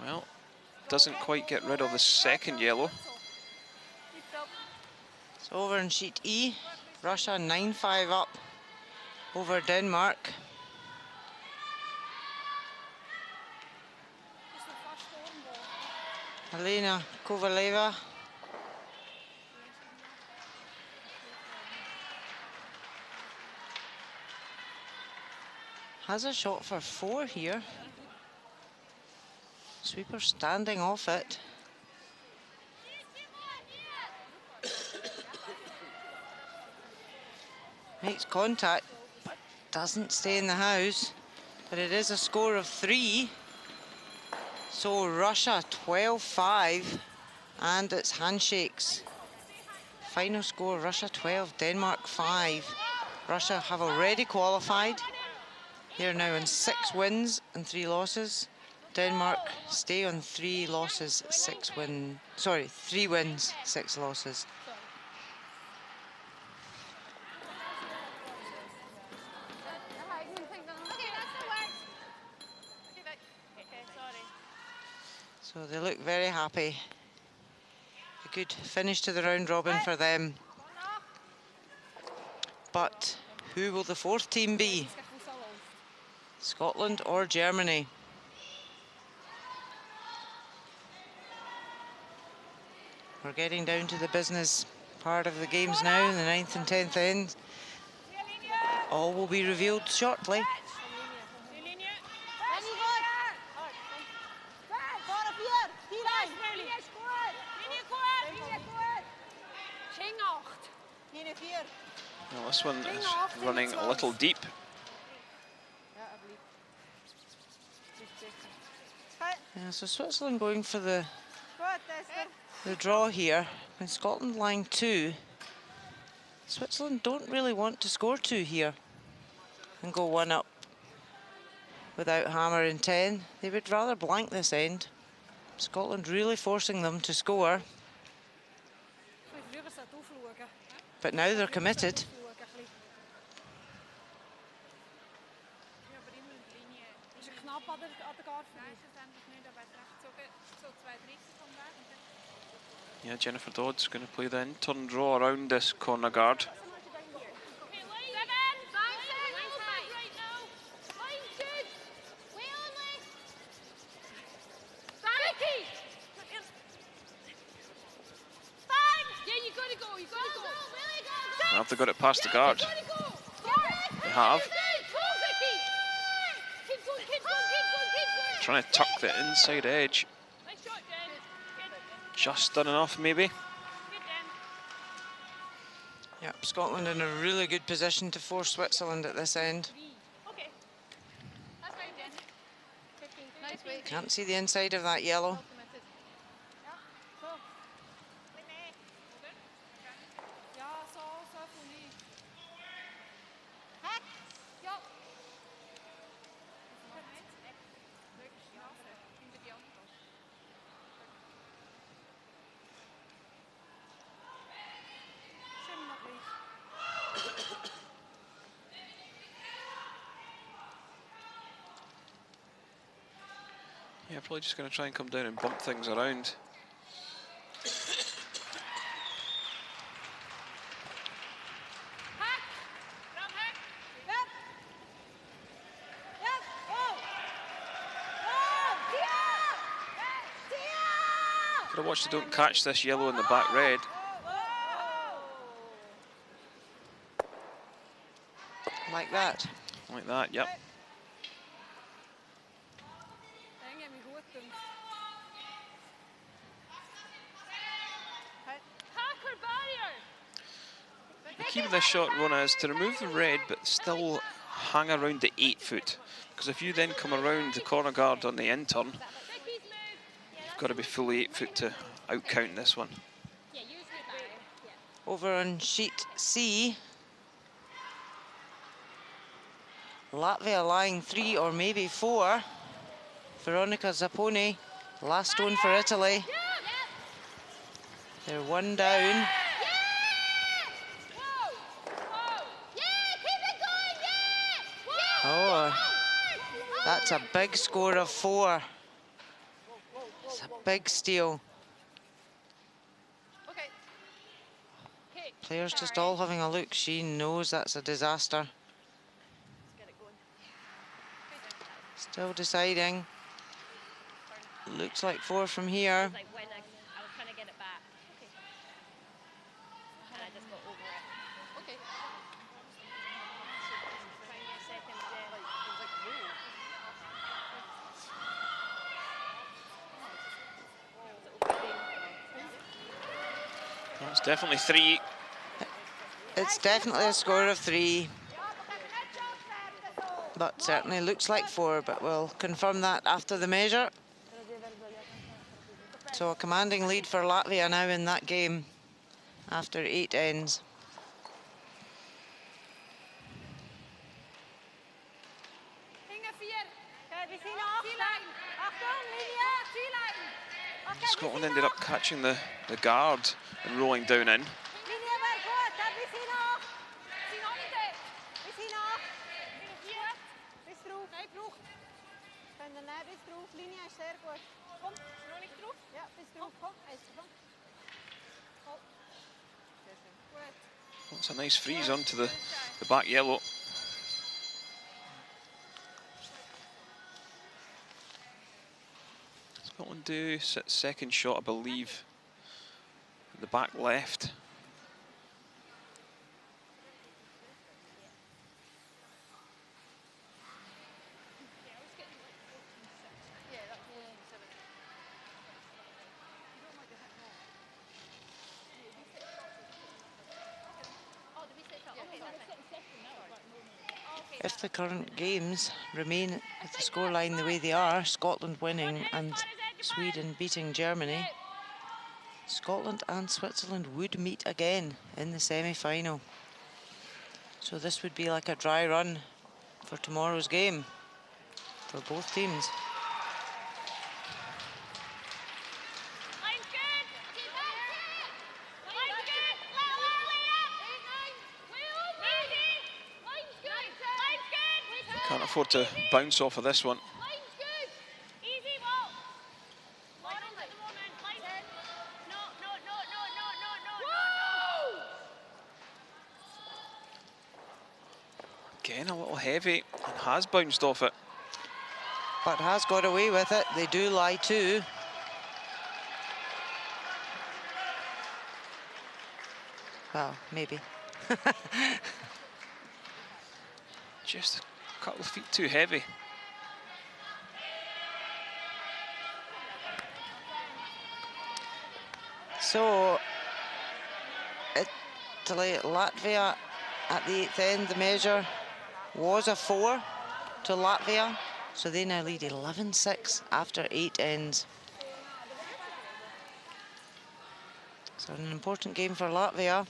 Speaker 1: Well, doesn't quite get rid of the second yellow.
Speaker 3: Over in sheet E, Russia 9-5 up over Denmark. Elena Kovaleva has a shot for 4 here. Sweeper standing off it. Makes contact, but doesn't stay in the house. But it is a score of 3. So Russia 12-5, and it's handshakes. Final score, Russia 12, Denmark 5. Russia have already qualified. They're now on 6 wins and 3 losses. Denmark stay on 3 losses, 6 wins. Sorry, 3 wins, 6 losses. So they look very happy. A good finish to the round robin for them. But who will the 4th team be? Scotland or Germany? We're getting down to the business part of the games now, in the 9th and 10th end. All will be revealed shortly.
Speaker 1: Well, this one is running a little deep.
Speaker 3: Yeah, so Switzerland going for the draw here. When Scotland lying 2, Switzerland don't really want to score 2 here and go 1 up without hammer in 10. They would rather blank this end. Scotland really forcing them to score. But now they're committed.
Speaker 1: Yeah, Jennifer Dodd's going to play the in-turn draw around this corner guard. Have they got it past the guard? They have. Trying to tuck the inside edge. Just done enough, maybe.
Speaker 3: Yep, Scotland in a really good position to force Switzerland at this end. Can't see the inside of that yellow.
Speaker 1: Yeah, probably just going to try and come down and bump things around. Gotta watch they don't catch this yellow in the back red.
Speaker 3: Like that.
Speaker 1: Like that, yep. The key with this shot, Rona, is to remove the red but still hang around the 8 foot. Because if you then come around the corner guard on the in-turn, you've got to be fully 8 foot to out-count this one.
Speaker 3: Over on sheet C, Latvia lying 3 or maybe 4. Veronica Zapponi, last stone for Italy. They're 1 down. Oh, that's a big score of 4. It's a big steal. Claire's just all having a look. She knows that's a disaster.
Speaker 6: Let's get it going.
Speaker 3: Still deciding. Looks like 4 from here.
Speaker 5: Like when I was trying to get it back. Okay. And I just got over it.
Speaker 8: Okay.
Speaker 5: Try and get seconds in.
Speaker 1: Well, it's definitely 3.
Speaker 3: It's definitely a score of 3. But certainly looks like 4, but we'll confirm that after the measure. So a commanding lead for Latvia now in that game after 8 ends.
Speaker 1: Scotland ended up catching the guard and rolling down in. That's a nice freeze onto the back yellow. Scotland do second shot, I believe, at the back left.
Speaker 3: If the current games remain with the scoreline the way they are, Scotland winning and Sweden beating Germany, Scotland and Switzerland would meet again in the semi-final. So this would be like a dry run for tomorrow's game for both teams.
Speaker 1: Can't afford to bounce off of this one. Again, a little heavy and has bounced off it.
Speaker 3: But has got away with it. They do lie too. Well, maybe.
Speaker 1: Just a couple of feet too heavy.
Speaker 3: So, Italy, Latvia at the 8th end, the measure was a 4 to Latvia. So they now lead 11-6 after 8 ends. So an important game for Latvia.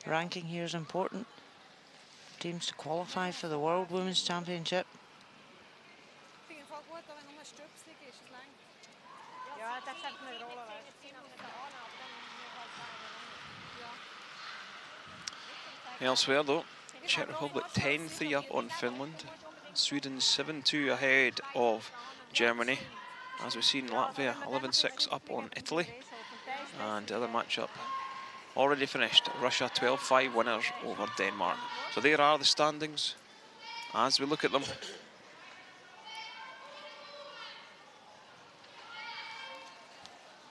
Speaker 3: Ranking here is important. Teams to qualify for the World Women's Championship.
Speaker 1: Elsewhere though, Czech Republic 10-3 up on Finland. Sweden 7-2 ahead of Germany. As we've seen, Latvia 11-6 up on Italy. And the other matchup already finished. Russia 12-5 winners over Denmark. So there are the standings as we look at them.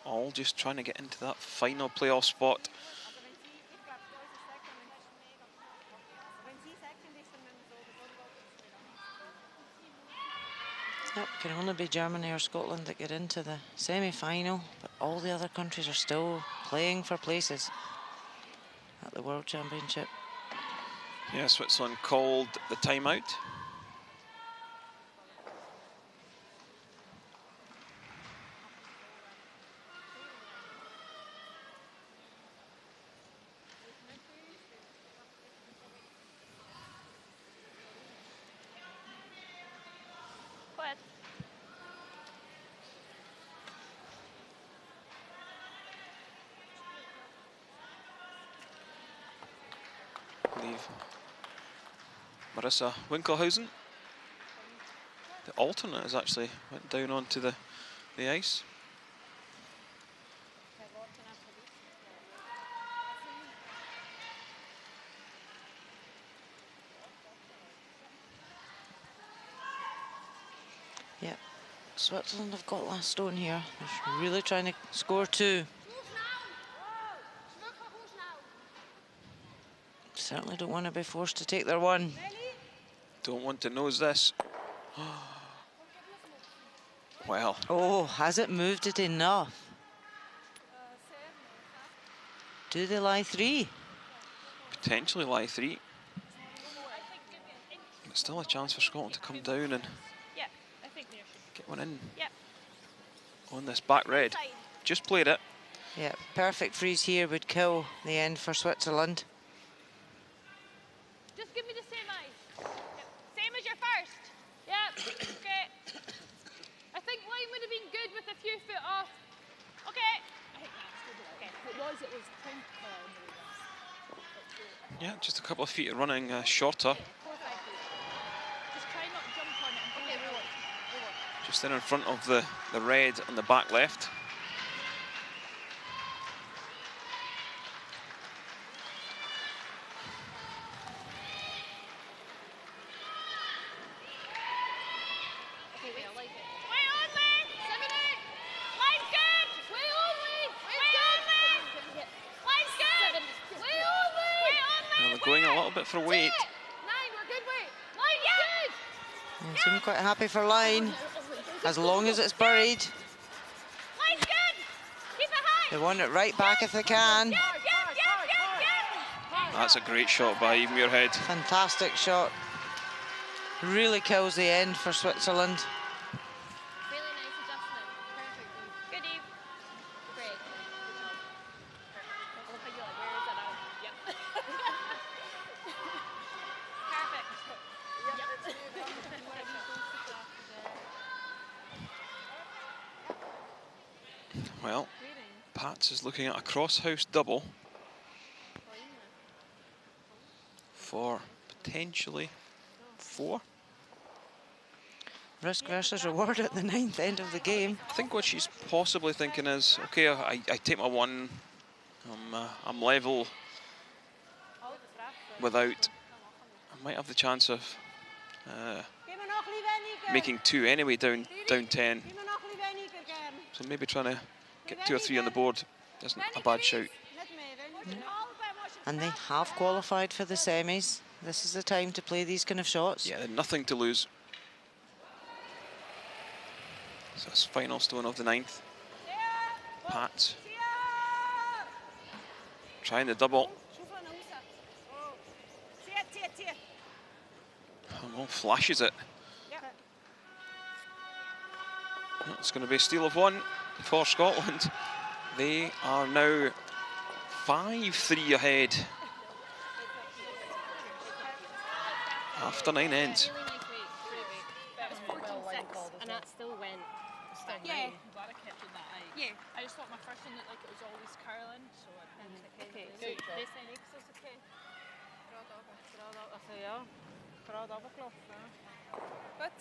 Speaker 1: All just trying to get into that final playoff spot.
Speaker 3: Yep, can only be Germany or Scotland that get into the semi-final, but all the other countries are still playing for places at the World Championship.
Speaker 1: Yeah, Switzerland called the timeout. Marissa Winkelhausen, the alternate, has actually went down onto the ice.
Speaker 3: Switzerland have got last stone here. They're really trying to score 2. Certainly don't want to be forced to take their 1.
Speaker 1: Don't want to nose this. Well.
Speaker 3: Oh, has it moved it enough? Do they lie 3?
Speaker 1: Potentially lie 3. But still a chance for Scotland to come down and get one in on this back red. Just played it.
Speaker 3: Yeah, perfect freeze here would kill the end for Switzerland.
Speaker 6: Just give me the same eyes. Same as your first. Yep. Okay. I think line would have been good with a few foot off. Okay. I think that's good. Okay. It was 10.
Speaker 1: Yeah, just a couple of feet running shorter.
Speaker 6: Just try not to jump on it and over.
Speaker 1: Just in front of the red on the back left. Going a little bit for weight.
Speaker 3: They seem quite happy for line, as long as it's buried. They want it right back if they can.
Speaker 1: That's a great shot by Muirhead.
Speaker 3: Fantastic shot. Really kills the end for Switzerland.
Speaker 1: Well, Pats is looking at a cross-house double for potentially 4.
Speaker 3: Risk versus reward at the 9th end of the game.
Speaker 1: I think what she's possibly thinking is, okay, I take my 1, I'm level without, I might have the chance of making 2 anyway, down 10. So maybe trying to get 2 or 3 on the board isn't a bad shout.
Speaker 3: And they have qualified for the semis. This is the time to play these kind of shots.
Speaker 1: Yeah, nothing to lose. So it's final stone of the 9th. Pat trying the double. Oh, flashes it. It's going to be a steal of 1 for Scotland. They are now 5-3 ahead after 9 ends.
Speaker 6: And that still went.
Speaker 5: Yeah.
Speaker 6: I'm glad I kept in that eye.
Speaker 5: Yeah.
Speaker 6: I just thought my first one looked like it was always curling, so I didn't. Okay, so this end is okay.
Speaker 5: Good.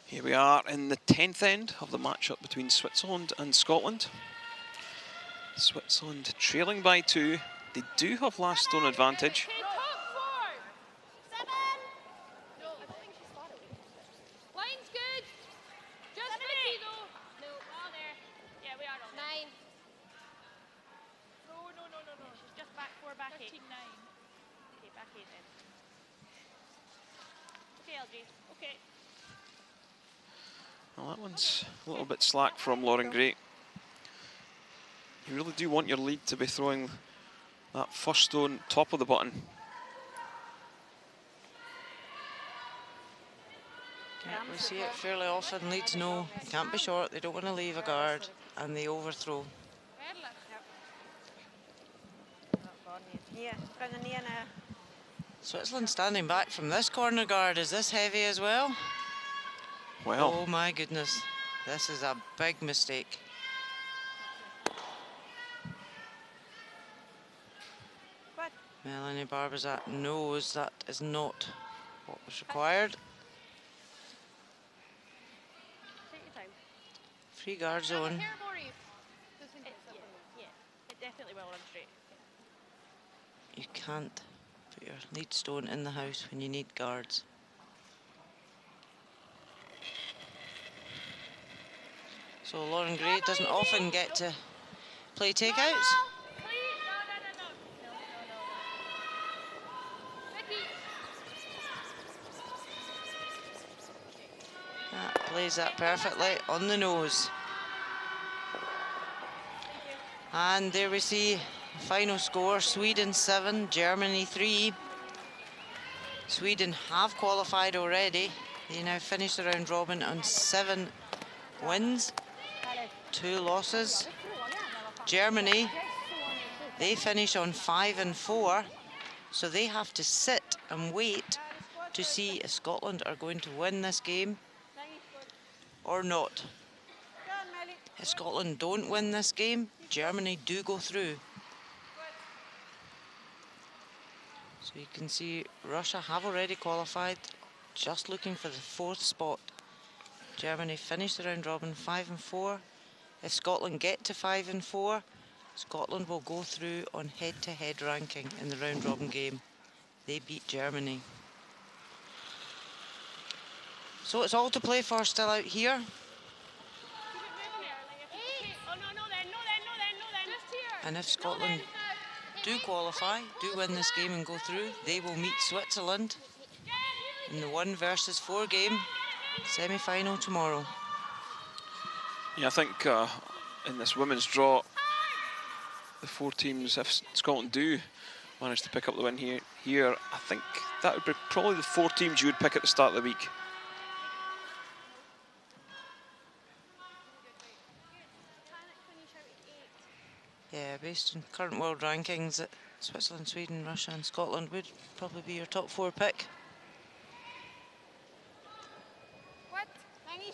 Speaker 1: Here we are in the 10th end of the matchup between Switzerland and Scotland. Switzerland trailing by 2. They do have last stone advantage.
Speaker 6: Line's good. Just 50 though. No, all there. Yeah, we are on 9. No. She's just back 4, back 8. 13, 9. Okay, back 8 then. Okay, LG. Okay.
Speaker 1: Well, that one's a little bit slack from Lauren Gray. You really do want your lead to be throwing that first stone top of the button.
Speaker 3: We see it fairly often. Leeds know can't be short, they don't want to leave a guard, and they overthrow. Switzerland standing back from this corner guard. Is this heavy as well?
Speaker 1: Well.
Speaker 3: Oh my goodness, this is a big mistake. Melanie Barbazat knows that is not what was required. Free guard zone.
Speaker 6: It definitely will run straight.
Speaker 3: You can't put your lead stone in the house when you need guards. So Lauren Gray doesn't often get to play takeouts. That plays that perfectly on the nose. And there we see the final score, Sweden 7, Germany 3. Sweden have qualified already. They now finish the round robin on 7 wins, 2 losses. Germany, they finish on 5 and 4, so they have to sit and wait to see if Scotland are going to win this game or not. If Scotland don't win this game, Germany do go through. So you can see Russia have already qualified, just looking for the 4th spot. Germany finish the round robin 5 and 4. If Scotland get to 5 and 4, Scotland will go through on head-to-head ranking in the round robin game. They beat Germany. So it's all to play for still out here. And if Scotland do qualify, do win this game and go through, they will meet Switzerland in the 1 versus 4 game semi-final tomorrow.
Speaker 1: Yeah, I think in this women's draw, the 4 teams, if Scotland do manage to pick up the win here, I think that would be probably the 4 teams you would pick at the start of the week.
Speaker 3: Yeah, based on current world rankings, Switzerland, Sweden, Russia and Scotland would probably be your top 4 pick.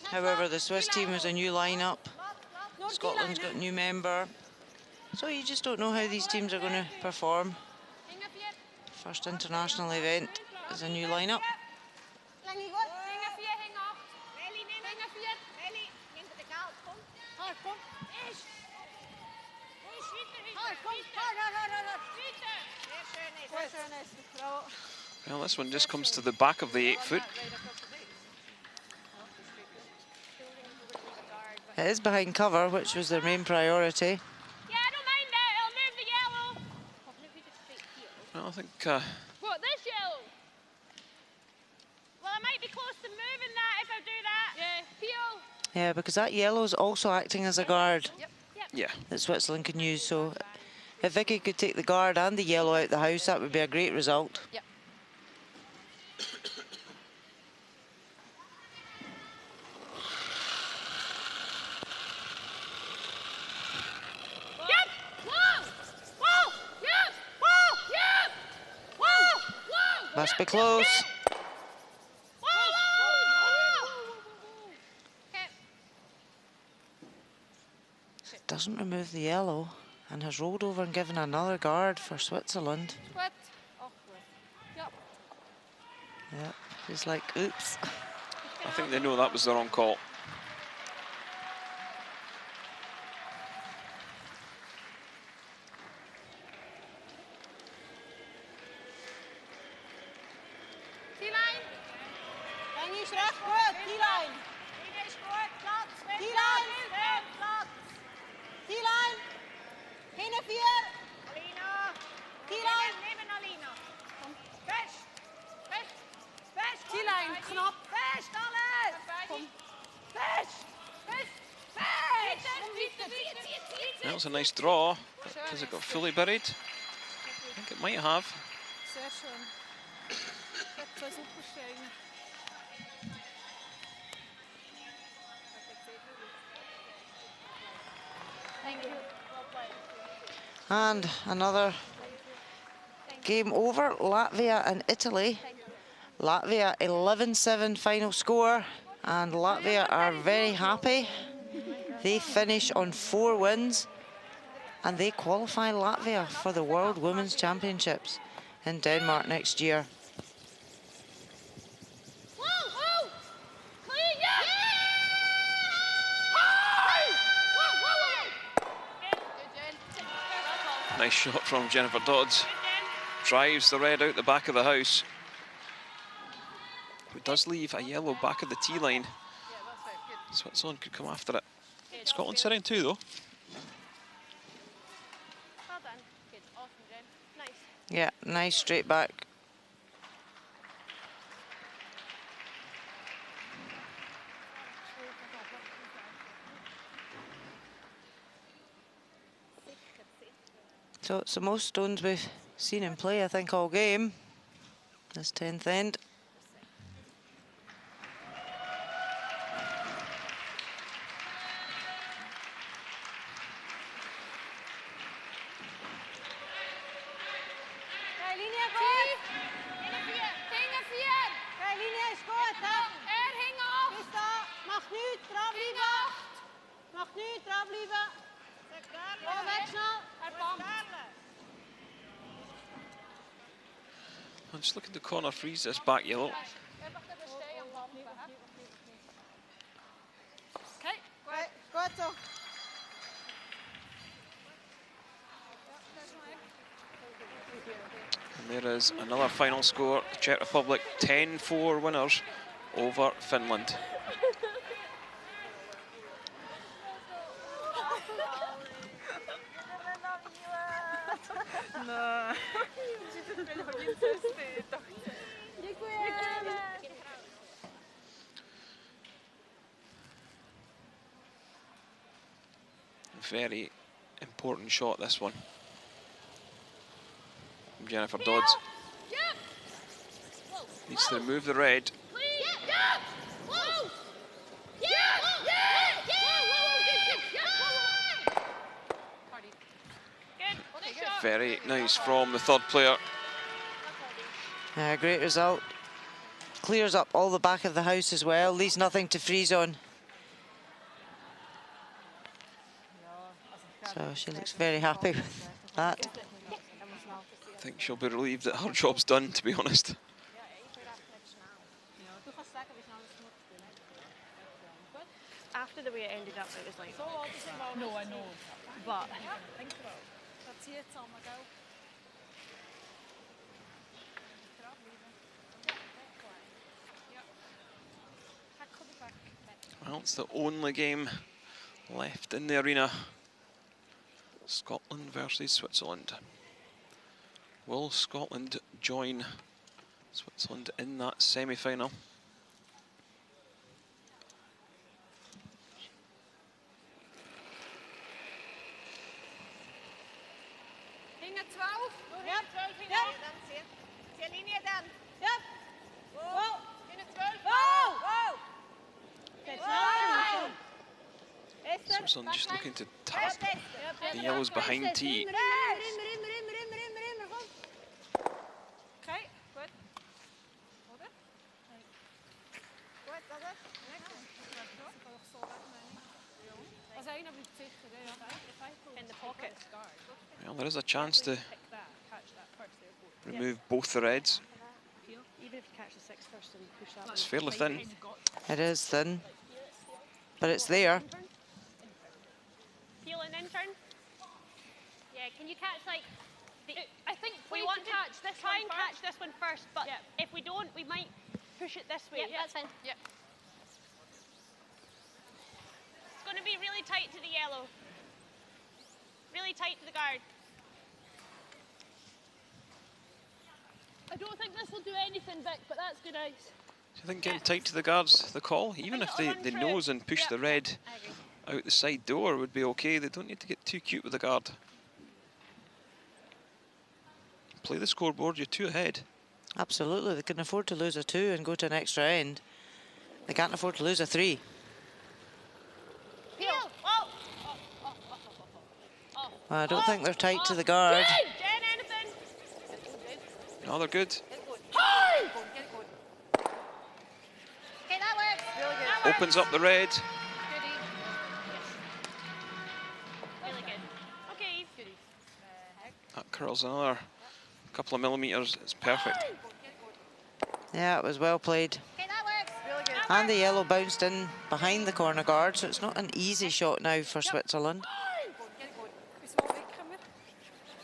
Speaker 3: However, the Swiss team is a new lineup. Scotland's got a new member. So you just don't know how these teams are going to perform. First international event is a new lineup.
Speaker 1: Well, this one just comes to the back of the 8 foot.
Speaker 3: It is behind cover, which was their main priority.
Speaker 5: Yeah, I don't mind that. I'll move the yellow.
Speaker 1: Well, I think...
Speaker 5: What, this yellow? Well, I might be close to moving that if I do that. Yeah, peel.
Speaker 3: Yeah, because that yellow is also acting as a guard.
Speaker 5: Yep.
Speaker 1: Yeah.
Speaker 3: That Switzerland can use. So if Vicky could take the guard and the yellow out the house, that would be a great result.
Speaker 8: Yep.
Speaker 3: Must be close. Doesn't remove the yellow and has rolled over and given another guard for Switzerland.
Speaker 8: Yep.
Speaker 3: Yeah, he's like, oops.
Speaker 1: I think they know that was the wrong call. That was a nice draw. Has it got fully buried? I think it might have.
Speaker 3: And another game over, Latvia and Italy. Latvia 11-7 final score, and Latvia are very happy. They finish on 4 wins, and they qualify Latvia for the World Women's Championships in Denmark next year.
Speaker 1: Nice shot from Jennifer Dodds. Drives the red out the back of the house. It does leave a yellow back of the tee line. Switzerland could come after it. Scotland sitting 2 though.
Speaker 6: Well done. Good. Awesome, Jen. Nice.
Speaker 3: Yeah, nice straight back. So it's the most stones we've seen him play, I think, all game. This 10th end.
Speaker 1: I'm just looking to corner freeze this back yellow. And there is another final score. Czech Republic 10-4 winners over Finland. Very important shot, this one. From Jennifer Dodds. Needs to remove the red. Very nice from the third player.
Speaker 3: Great result. Clears up all the back of the house as well. Leaves nothing to freeze on. So she looks very happy with that.
Speaker 1: I think she'll be relieved that her job's done, to be honest.
Speaker 6: After the way it ended up, it was like, no, I know, but
Speaker 1: Well, it's the only game left in the arena. Scotland versus Switzerland. Will Scotland join Switzerland in that semi-final? Switzerland just looking to tap the yellows behind tee.
Speaker 6: in the pocket.
Speaker 1: Well, there is a chance to remove both the reds.
Speaker 6: Even if you catch the 6 first and push that.
Speaker 1: It's fairly thin.
Speaker 3: It is thin, but it's there.
Speaker 5: Peel and intern. Yeah, can you catch like?
Speaker 6: I think
Speaker 5: we want to catch this. Try and catch this one first, but if we don't, we might push it this way.
Speaker 6: Yeah, that's fine. Yeah.
Speaker 5: It's going to be really tight to the yellow. Really tight to the guard.
Speaker 6: I don't think this will do anything, Vic, but that's good ice.
Speaker 1: So I think getting tight to the guards, the call, even if they nose and push the red out the side door would be okay. They don't need to get too cute with the guard. Play the scoreboard, you're 2 ahead.
Speaker 3: Absolutely, they can afford to lose a 2 and go to an extra end. They can't afford to lose a 3.
Speaker 5: Peel.
Speaker 3: Well, I don't think they're tight to the guard.
Speaker 5: Jen, anything?
Speaker 1: No, they're good.
Speaker 5: Okay, that works.
Speaker 8: Really good.
Speaker 5: That works.
Speaker 1: Opens up the red.
Speaker 8: Goodie.
Speaker 5: Really good. Okay.
Speaker 8: Goodie.
Speaker 1: That curls another couple of millimeters. It's perfect.
Speaker 3: Yeah, it was well played.
Speaker 5: Okay, that works.
Speaker 8: Really good.
Speaker 3: And the yellow bounced in behind the corner guard, so it's not an easy shot now for Switzerland.
Speaker 8: Get it going. We small big, come here.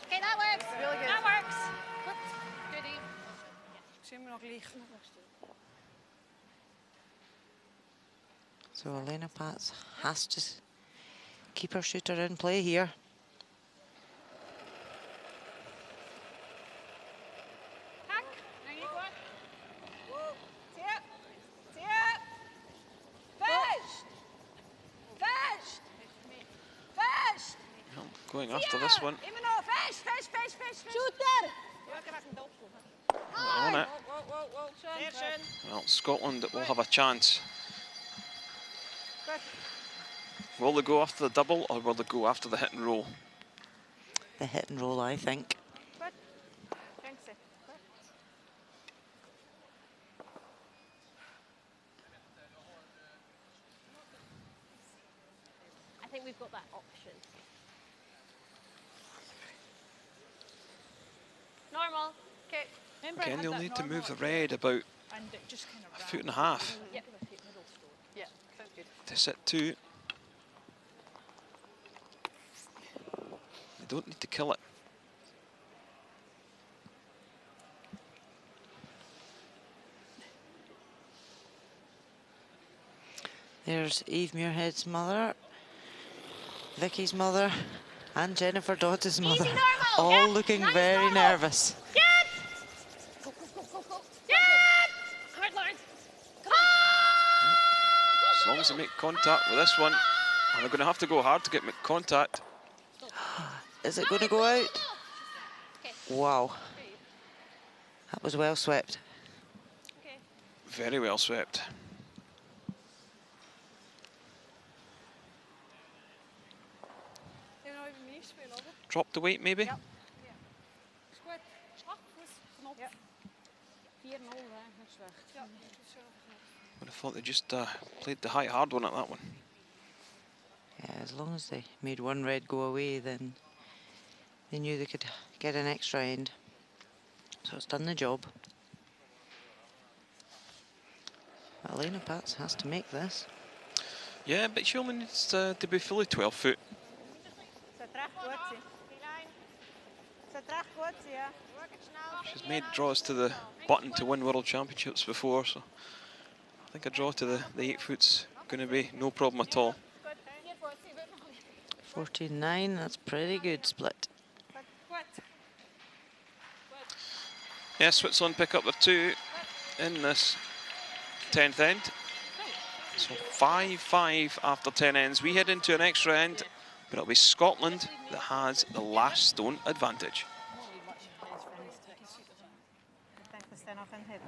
Speaker 5: Okay, that works.
Speaker 8: Really good.
Speaker 5: That works.
Speaker 8: Goodie.
Speaker 4: Zien we nog liggen.
Speaker 3: So Elena Pats has to keep her shooter in play here.
Speaker 5: Hack. Now you go on.
Speaker 4: Zie je? Zie je? Vast! Vast! Vast!
Speaker 1: Well, going after this one.
Speaker 4: Immer nog vast, vast, vast, vast.
Speaker 5: Shooter.
Speaker 1: On it.
Speaker 4: Wow, wow, wow. Zeer schön.
Speaker 1: Well, Scotland will have a chance.
Speaker 4: Goed.
Speaker 1: Will they go after the double or will they go after the hit and roll?
Speaker 3: The hit and roll, I think.
Speaker 4: Goed. Dank ze. Goed.
Speaker 5: I think we've got that option. Normal.
Speaker 8: Okay.
Speaker 1: Again, they'll need to move the red about a foot and a half
Speaker 8: Yep. Yeah, sounds good.
Speaker 1: to set two. They don't need to kill it.
Speaker 3: There's Eve Muirhead's mother, Vicky's mother, and Jennifer Dodds' mother,
Speaker 5: normal.
Speaker 3: all
Speaker 5: Yeah,
Speaker 3: looking
Speaker 5: nice
Speaker 3: very
Speaker 5: normal.
Speaker 3: nervous.
Speaker 5: Get! Go, go, go, go, go. Get! Come on, Lauren. Come
Speaker 1: As long as they make contact with this one, and they're going to have to go hard to get contact.
Speaker 3: Is it going to go out? Wow. That was well swept.
Speaker 5: Okay.
Speaker 1: Very well swept.
Speaker 8: You know, even meespelen, hoor.
Speaker 1: Drop the weight maybe?
Speaker 8: Ja. Is goed. Ach, goed. Knop.
Speaker 4: Ja.
Speaker 8: 4-0, hè. Dat is weg. Ja, dat is zo.
Speaker 1: Would have thought they just played the high hard one at that one.
Speaker 3: Yeah, as long as they made one red go away, then they knew they could get an extra end. So it's done the job. Elena Pats has to make this.
Speaker 1: Yeah, but she only needs to be fully 12 foot.
Speaker 4: Ze terug goed zien. Ze terug goed zien, ja.
Speaker 1: She's made draws to the button to win World Championships before, so I think a draw to the 8 foot's going to be no problem at all.
Speaker 3: 14-9, that's pretty good split.
Speaker 4: Goed.
Speaker 1: Yeah, Switzerland pick up their 2 in this 10th end. So 5-5 after 10 ends. We head into an extra end, but it'll be Scotland that has the last stone advantage.
Speaker 4: Ik denk dat ze nog een hit.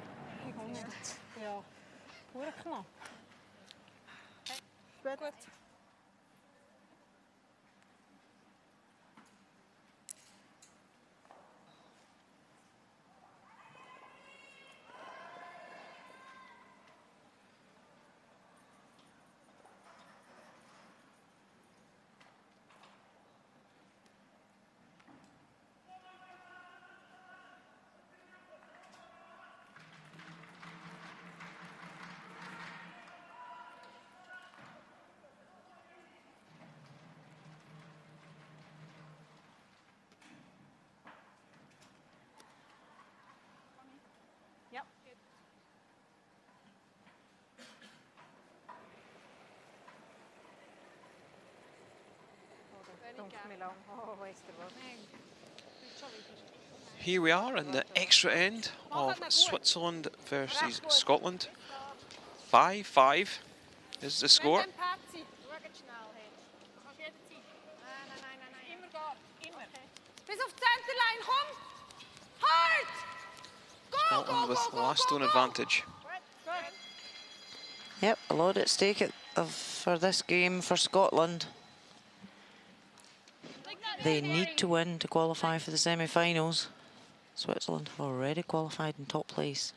Speaker 4: 100. Ja. Hoe knap. Goed.
Speaker 8: Ja.
Speaker 4: Oh, waste er wat.
Speaker 1: Here we are in the extra end of Switzerland versus Scotland. 5-5 is the score.
Speaker 8: En Patsy. Work het snel, hè. Als jij het ziet. Nee. Immer gaan. Immer. Bis auf die Centerline, kom. Hard!
Speaker 1: Scotland with the last stone advantage.
Speaker 3: Yep, a lot at stake for this game for Scotland.
Speaker 5: Like that,
Speaker 3: they need to win to qualify for the semi-finals. Switzerland have already qualified in top place.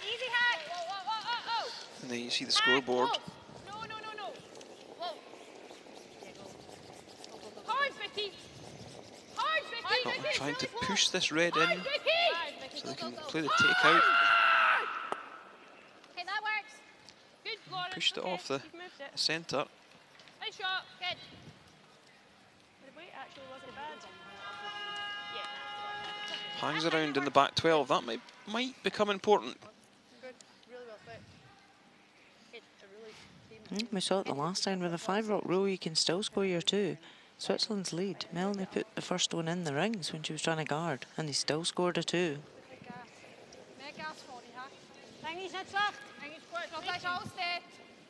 Speaker 5: Easy hack.
Speaker 1: And then you see the scoreboard.
Speaker 6: No. Whoa. Hard, Vicky.
Speaker 1: Scotland trying to push this red in
Speaker 6: Vicky.
Speaker 1: so they can play the take out.
Speaker 5: Okay, that works.
Speaker 6: Good, Lauren.
Speaker 1: Pushed it
Speaker 6: Okay,
Speaker 1: off the
Speaker 6: you've moved it.
Speaker 1: centre.
Speaker 6: Nice shot.
Speaker 5: Good.
Speaker 6: The weight actually wasn't bad. Yeah.
Speaker 1: Hangs around in the back 12. That might become important.
Speaker 8: Good. Really well fit.
Speaker 3: We saw it the last time with the 5-rock rule, you can still score your 2. Switzerland's lead. Melanie put the first one in the rings when she was trying to guard, and they still scored a 2.
Speaker 8: Mehr Gas vor die, ha?
Speaker 4: Länge ist nicht schlecht.
Speaker 8: Eigentlich gut. Noch gleich aussteht.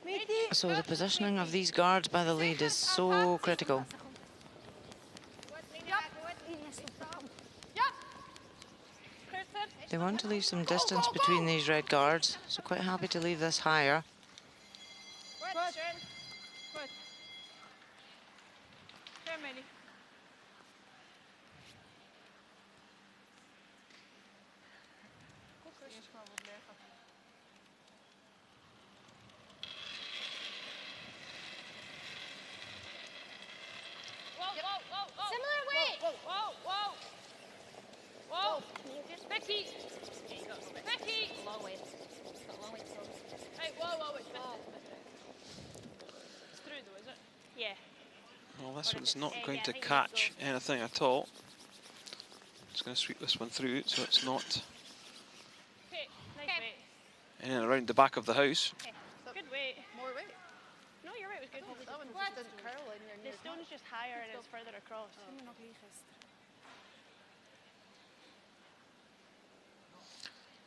Speaker 4: Mitte.
Speaker 3: So the positioning of these guards by the lead is so critical. They want to leave some distance between these red guards, so quite happy to leave this higher.
Speaker 8: Gut. Schön. Gut. Schön, Melli. Guck, eerst gewoon wat leggen.
Speaker 6: Whoa.
Speaker 5: Similar weight.
Speaker 6: Whoa. Vicky.
Speaker 5: Long weight.
Speaker 6: Hey, whoa. It's through though, is it?
Speaker 5: Yeah.
Speaker 1: Well, this one's not going to catch anything at all. Just going to sweep this one through so it's not
Speaker 6: Okay, nice
Speaker 5: Okay.
Speaker 6: weight.
Speaker 1: in and around the back of the house.
Speaker 6: Good weight.
Speaker 8: More weight.
Speaker 6: No, your weight was good.
Speaker 8: That one just didn't curl in your
Speaker 6: The stone's just higher and it's further across.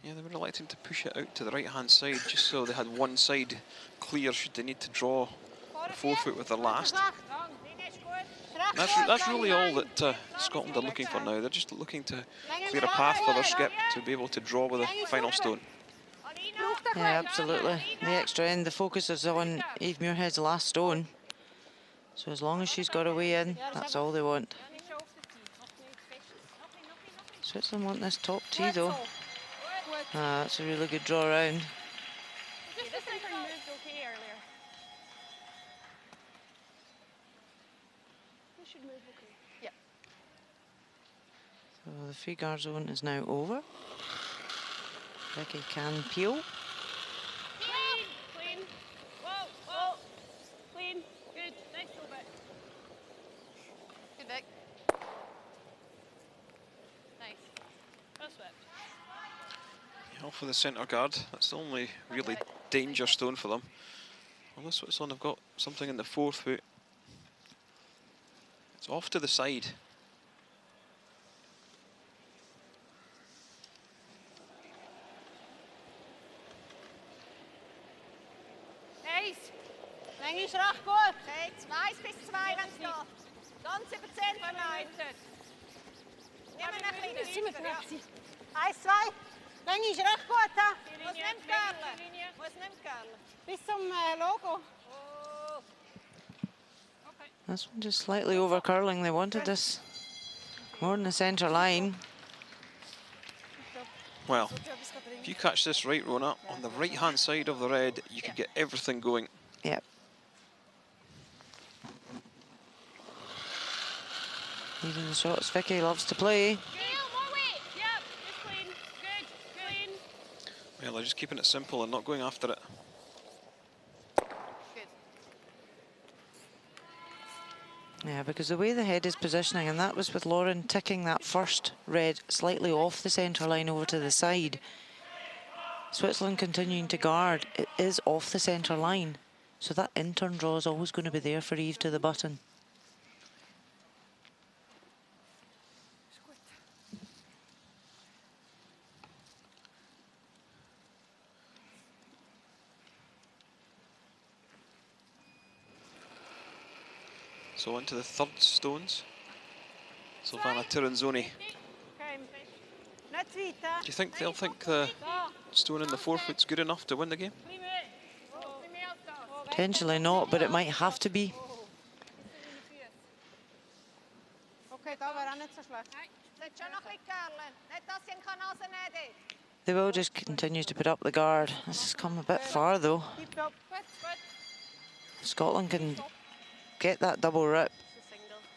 Speaker 1: Yeah, they were electing to push it out to the right-hand side just so they had one side clear should they need to draw the forefoot with their last. That's really all that Scotland are looking for now. They're just looking to clear a path for their skip to be able to draw with a final stone.
Speaker 3: Yeah, absolutely. The extra end, the focus is on Eve Muirhead's last stone. So as long as she's got a way in, that's all they want. Switzerland want this top tee though. That's a really good draw round.
Speaker 6: Just the thing moved okay earlier. We should move okay.
Speaker 8: Yep.
Speaker 3: So the 3 guard zone is now over. Vicky can peel.
Speaker 6: Clean. Whoa. Clean. Good. Nice little bit.
Speaker 8: Good, Vic.
Speaker 6: Nice. Well swept.
Speaker 1: Off for the centre guard. That's the only really danger stone for them. Although Switzerland have got something in the 4th foot. It's off to the side.
Speaker 4: Nice. Länge ist recht gut. Okay, 2 bis 2, wenn es geht. Ganz über 10 von 9. Nehmen wir ein bisschen tiefer. 1, 2. Länge ist recht gut. Ha? Muss nicht curlen. Bis zum Logo.
Speaker 3: This one just slightly over curling. They wanted this more in the centre line.
Speaker 1: Well, if you catch this right, Rona, on the right-hand side of the red, you could get everything going.
Speaker 3: Yep. Leading the shots, Vicky loves to play.
Speaker 6: More weight. Yep. Just clean. Good.
Speaker 1: Well, they're just keeping it simple and not going after it.
Speaker 3: Yeah, because the way the head is positioning, and that was with Lauren ticking that first red slightly off the centre line over to the side. Switzerland continuing to guard, it is off the centre line. So that in-turn draw is always going to be there for Eve to the button.
Speaker 1: So on to the 3rd stones. Silvana Tiranzoni.
Speaker 4: Okay.
Speaker 1: Do you think they'll think the stone in the 4 foot's good enough to win the game?
Speaker 3: Potentially not, but it might have to be.
Speaker 8: Okay, da wäre auch nicht so schlecht. Nicht schon noch ein bisschen Kerlen. Nicht, dass sie ihn rausnehmen kann.
Speaker 3: They will just continue to put up the guard. This has come a bit far though.
Speaker 8: Keep up.
Speaker 3: Scotland can get that double rip.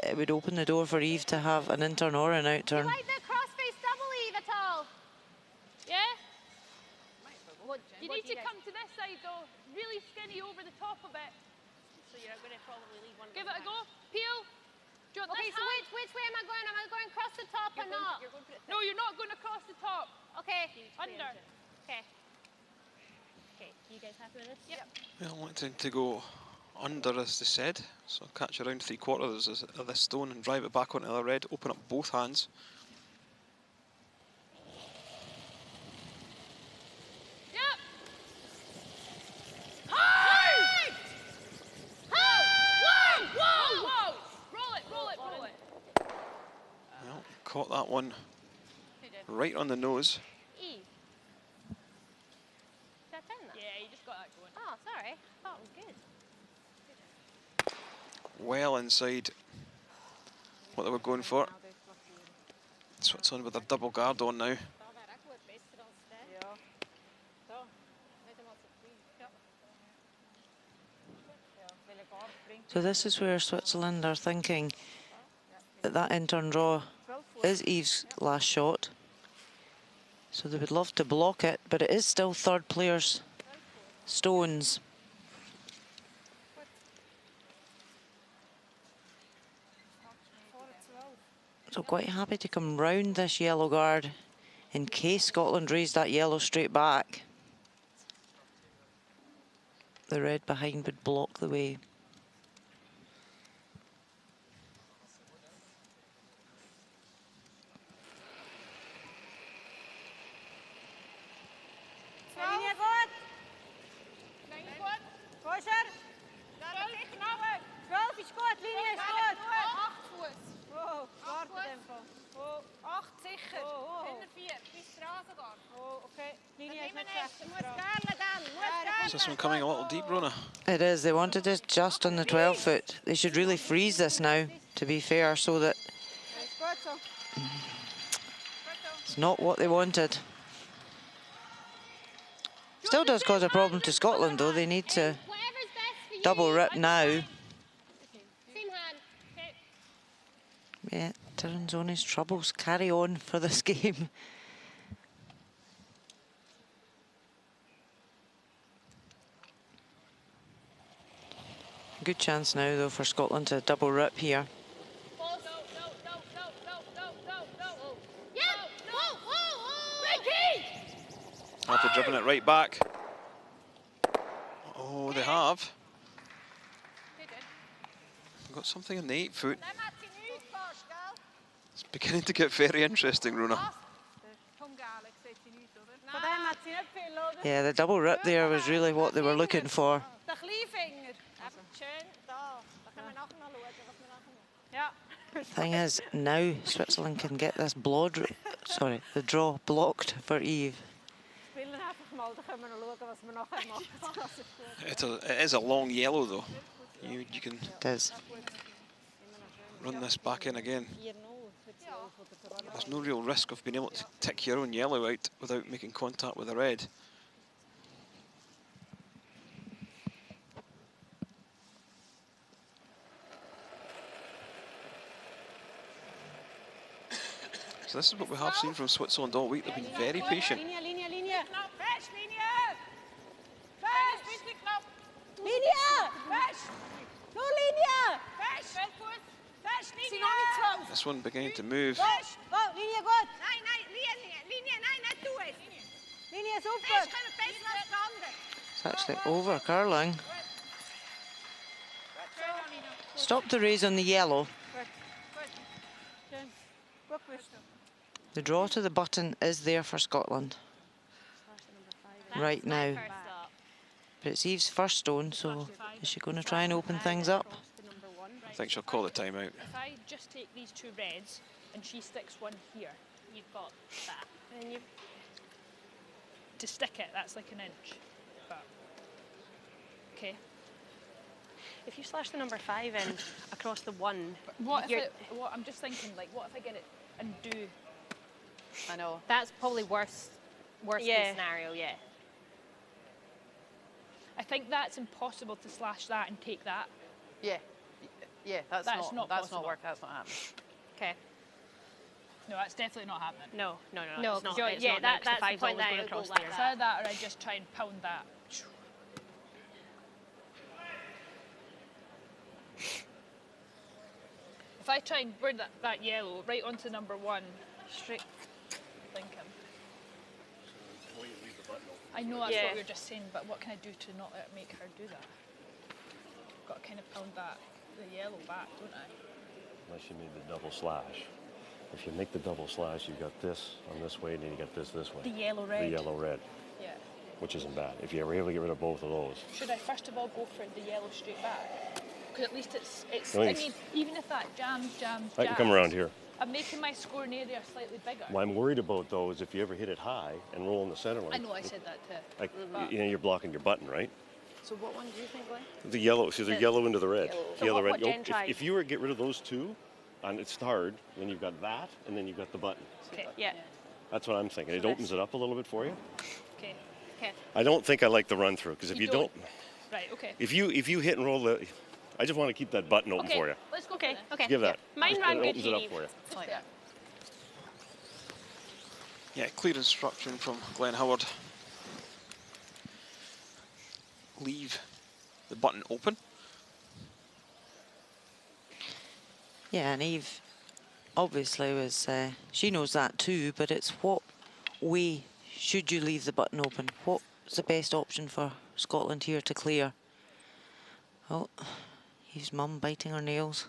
Speaker 3: It would open the door for Eve to have an in-turn or an out-turn.
Speaker 5: You like the cross-face double Eve at all? Yeah? You need to come to this side though. Really skinny over the top a bit.
Speaker 6: So you're going to probably leave one.
Speaker 5: Give it a go. Peel. Do you want
Speaker 8: Okay,
Speaker 5: this
Speaker 8: so
Speaker 5: hand?
Speaker 8: which way am I going? Am I going across the top or not?
Speaker 5: No, you're not going across the top.
Speaker 8: Okay.
Speaker 5: Under.
Speaker 8: Okay.
Speaker 6: Okay, you guys happy with this?
Speaker 5: Yep.
Speaker 1: Well, wanting to go under, as they said, so catch around 3/4 of this stone and drive it back onto the red, open up both hands.
Speaker 5: Yep.
Speaker 8: Hard!
Speaker 5: Whoa! Whoa! Whoa! Roll it, roll it, roll it.
Speaker 1: Well, caught that one right on the nose.
Speaker 8: Eve. Did I turn that?
Speaker 5: Yeah, you just got that going.
Speaker 8: Oh, sorry. That was good.
Speaker 1: Well inside what they were going for. Switzerland with their double guard on now.
Speaker 8: Da wäre auch gut, besser als der. Ja. Da. Nicht einmal so viel. Ja. Ja, weil er gar bringt.
Speaker 3: So this is where Switzerland are thinking that that in-turn draw is Eve's last shot. So they would love to block it, but it is still third player's stones. So quite happy to come round this yellow guard in case Scotland raised that yellow straight back. The red behind would block the way.
Speaker 8: Linie gut. Linie gut. Koscher. Da liegt noch. 12 ist gut, Linie ist gut.
Speaker 6: 8 Fuß.
Speaker 8: Oh, warte in dem Fall. Oh,
Speaker 6: 8 sicher.
Speaker 8: oh.
Speaker 6: Hinter 4. Bis dran sogar.
Speaker 8: Oh, okay. Linie ist
Speaker 6: nehmen
Speaker 8: nicht
Speaker 6: wir
Speaker 8: schlecht.
Speaker 6: nicht.
Speaker 8: Muss Kerlen dann. Muss
Speaker 1: Is this one coming a little deep, Rona?
Speaker 3: It is. They wanted it just on the 12 foot. They should really freeze this now, to be fair, so that
Speaker 8: Ist gut so.
Speaker 3: it's not what they wanted. Still does cause a problem to Scotland, though. They need to
Speaker 5: Whatever's best for you.
Speaker 3: double rip now.
Speaker 5: Same hand. Okay.
Speaker 3: Yeah, Tirinzoni's troubles carry on for this game. Good chance now, though, for Scotland to double rip here.
Speaker 1: Have they driven it right back? Oh, they have. They've got something in the 8 foot. It's beginning to get very interesting, Rona.
Speaker 8: Von dem hat sie nicht viel, oder?
Speaker 3: Yeah, the double rip there was really what they were looking for.
Speaker 8: Der Kleinfinger. Schön da. Da können wir nachher noch schauen, was wir nachher machen. Ja.
Speaker 3: Thing is, now Switzerland can get this the draw blocked for Eve.
Speaker 8: Spielen einfach mal, da können wir noch schauen, was wir nachher machen. Das ist gut.
Speaker 1: It is a long yellow, though. You can
Speaker 3: It is.
Speaker 1: run this back in again.
Speaker 8: 4-0 für 12 oder für alle.
Speaker 1: There's no real risk of being able to tick your own yellow out without making contact with the red. So this is what we have seen from Switzerland all week. They've been very patient.
Speaker 8: Linie, Linie, Linie.
Speaker 6: Fest, Linie. Fest. Bisschen knapp.
Speaker 8: Linie! Fest! Nur Linie!
Speaker 6: Fest. 12 Fuß. Fest,
Speaker 8: Sie
Speaker 6: Linie.
Speaker 8: noch nicht 12.
Speaker 1: This one beginning to move.
Speaker 8: Fest! Go, Linie gut!
Speaker 6: Nein, nein, Linie, nein, nicht du es.
Speaker 8: Linie super!
Speaker 6: Fest können besser als die anderen.
Speaker 3: It's actually over curling. Stop the raise on the yellow.
Speaker 8: Schön. Gut gewischt.
Speaker 3: The draw to the button is there for Scotland right now. But it's Eve's first stone, so is she going to try and open things up?
Speaker 1: I think she'll call the timeout.
Speaker 6: If I just take these 2 reds and she sticks one here, you've got that. And you... To stick it, that's like an inch. But... Okay.
Speaker 8: If you slash the number 5 in across the 1,
Speaker 6: What if I'm just thinking, like, what if I get it and do?
Speaker 8: I know.
Speaker 5: That's probably worst case scenario, yeah.
Speaker 6: I think that's impossible to slash that and take that.
Speaker 8: Yeah. Yeah, that's not
Speaker 6: possible.
Speaker 8: work. That's not happening.
Speaker 5: Okay.
Speaker 6: No, that's definitely not happening.
Speaker 8: No,
Speaker 5: No,
Speaker 8: it's not.
Speaker 5: yeah,
Speaker 8: It's not
Speaker 5: that's
Speaker 8: the
Speaker 5: the
Speaker 8: 5's
Speaker 5: point
Speaker 8: always
Speaker 5: that
Speaker 8: going
Speaker 5: it will
Speaker 8: across
Speaker 5: go like
Speaker 8: there.
Speaker 6: It's either that or I just try and pound that. If I try and burn that yellow right onto number 1, straight thinking. I know that's what we were just saying, but what can I do to not make her do that? Got to kind of pound the yellow back, don't I?
Speaker 7: Unless you made the double slash. If you make the double slash, you've got this on this way, and then you got this way.
Speaker 6: The yellow red.
Speaker 7: The yellow red.
Speaker 6: Yeah.
Speaker 7: Which isn't bad. If you're able to get rid of both of those.
Speaker 6: Should I first of all go for the yellow straight back? Because at least it's
Speaker 7: I
Speaker 6: I mean, even if that jams,
Speaker 7: I can come around here.
Speaker 6: I'm making my scoring area slightly bigger.
Speaker 7: What I'm worried about, though, is if you ever hit it high and roll in the center line.
Speaker 6: I know I said that too.
Speaker 7: Like, you know, you're blocking your button, right?
Speaker 8: So what one do you think, Glenn?
Speaker 7: The yellow, so the yellow into the red.
Speaker 8: So
Speaker 7: Yellow,
Speaker 8: what
Speaker 7: red.
Speaker 8: Jen tried?
Speaker 7: If you were to get rid of those two, and it's hard, then you've got that, and then you've got the button.
Speaker 6: Okay.
Speaker 8: Yeah.
Speaker 7: That's what I'm thinking. It opens it up a little bit for you.
Speaker 6: Okay.
Speaker 8: Okay.
Speaker 7: I don't think I like the run through, because if you don't,
Speaker 6: Right. Okay.
Speaker 7: if you hit and roll the, I just want to keep that button open for you.
Speaker 6: Let's go.
Speaker 8: Okay.
Speaker 6: For
Speaker 8: Okay.
Speaker 7: Give that.
Speaker 8: Mine
Speaker 7: It
Speaker 8: ran good,
Speaker 7: opens it up
Speaker 8: Eve.
Speaker 7: for you.
Speaker 8: Like that.
Speaker 1: Yeah, clear instruction from Glenn Howard. Leave the button open.
Speaker 3: Yeah, and Eve obviously was, she knows that too, but it's what way should you leave the button open? What's the best option for Scotland here to clear? Oh, Eve's mum biting her nails.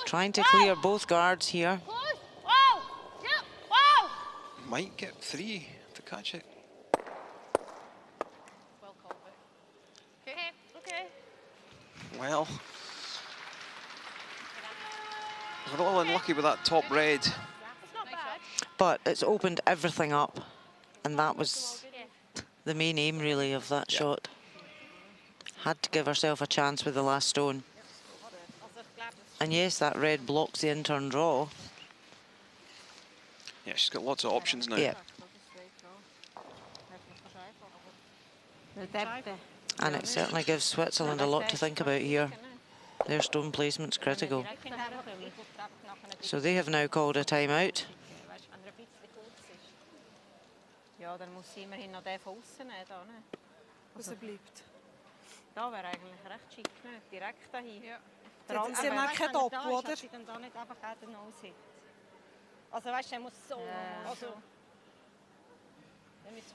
Speaker 3: Trying to clear both guards here.
Speaker 1: Might get 3 to catch it.
Speaker 8: Well called, okay. Okay.
Speaker 1: Well, we're all unlucky with that top red.
Speaker 8: It's not bad.
Speaker 3: But it's opened everything up, and that was the main aim really of that shot. Had to give herself a chance with the last stone. And yes, that red blocks the in-turn draw.
Speaker 1: Yeah, she's got lots of options now.
Speaker 3: Yeah. And it certainly gives Switzerland a lot to think about here. Their stone placement's critical. So they have now called a timeout.
Speaker 8: Ja, dann muss sie immerhin noch den von aussen nehmen, da, ne?
Speaker 9: Also bleibt.
Speaker 8: Da wäre eigentlich recht schick, ne? Direkt dahin. Ja.
Speaker 9: Sie haben auch kein Doppel, oder?
Speaker 8: Dass sie dann da nicht einfach auch den Nose hat. Also weißt du, er muss so... Also,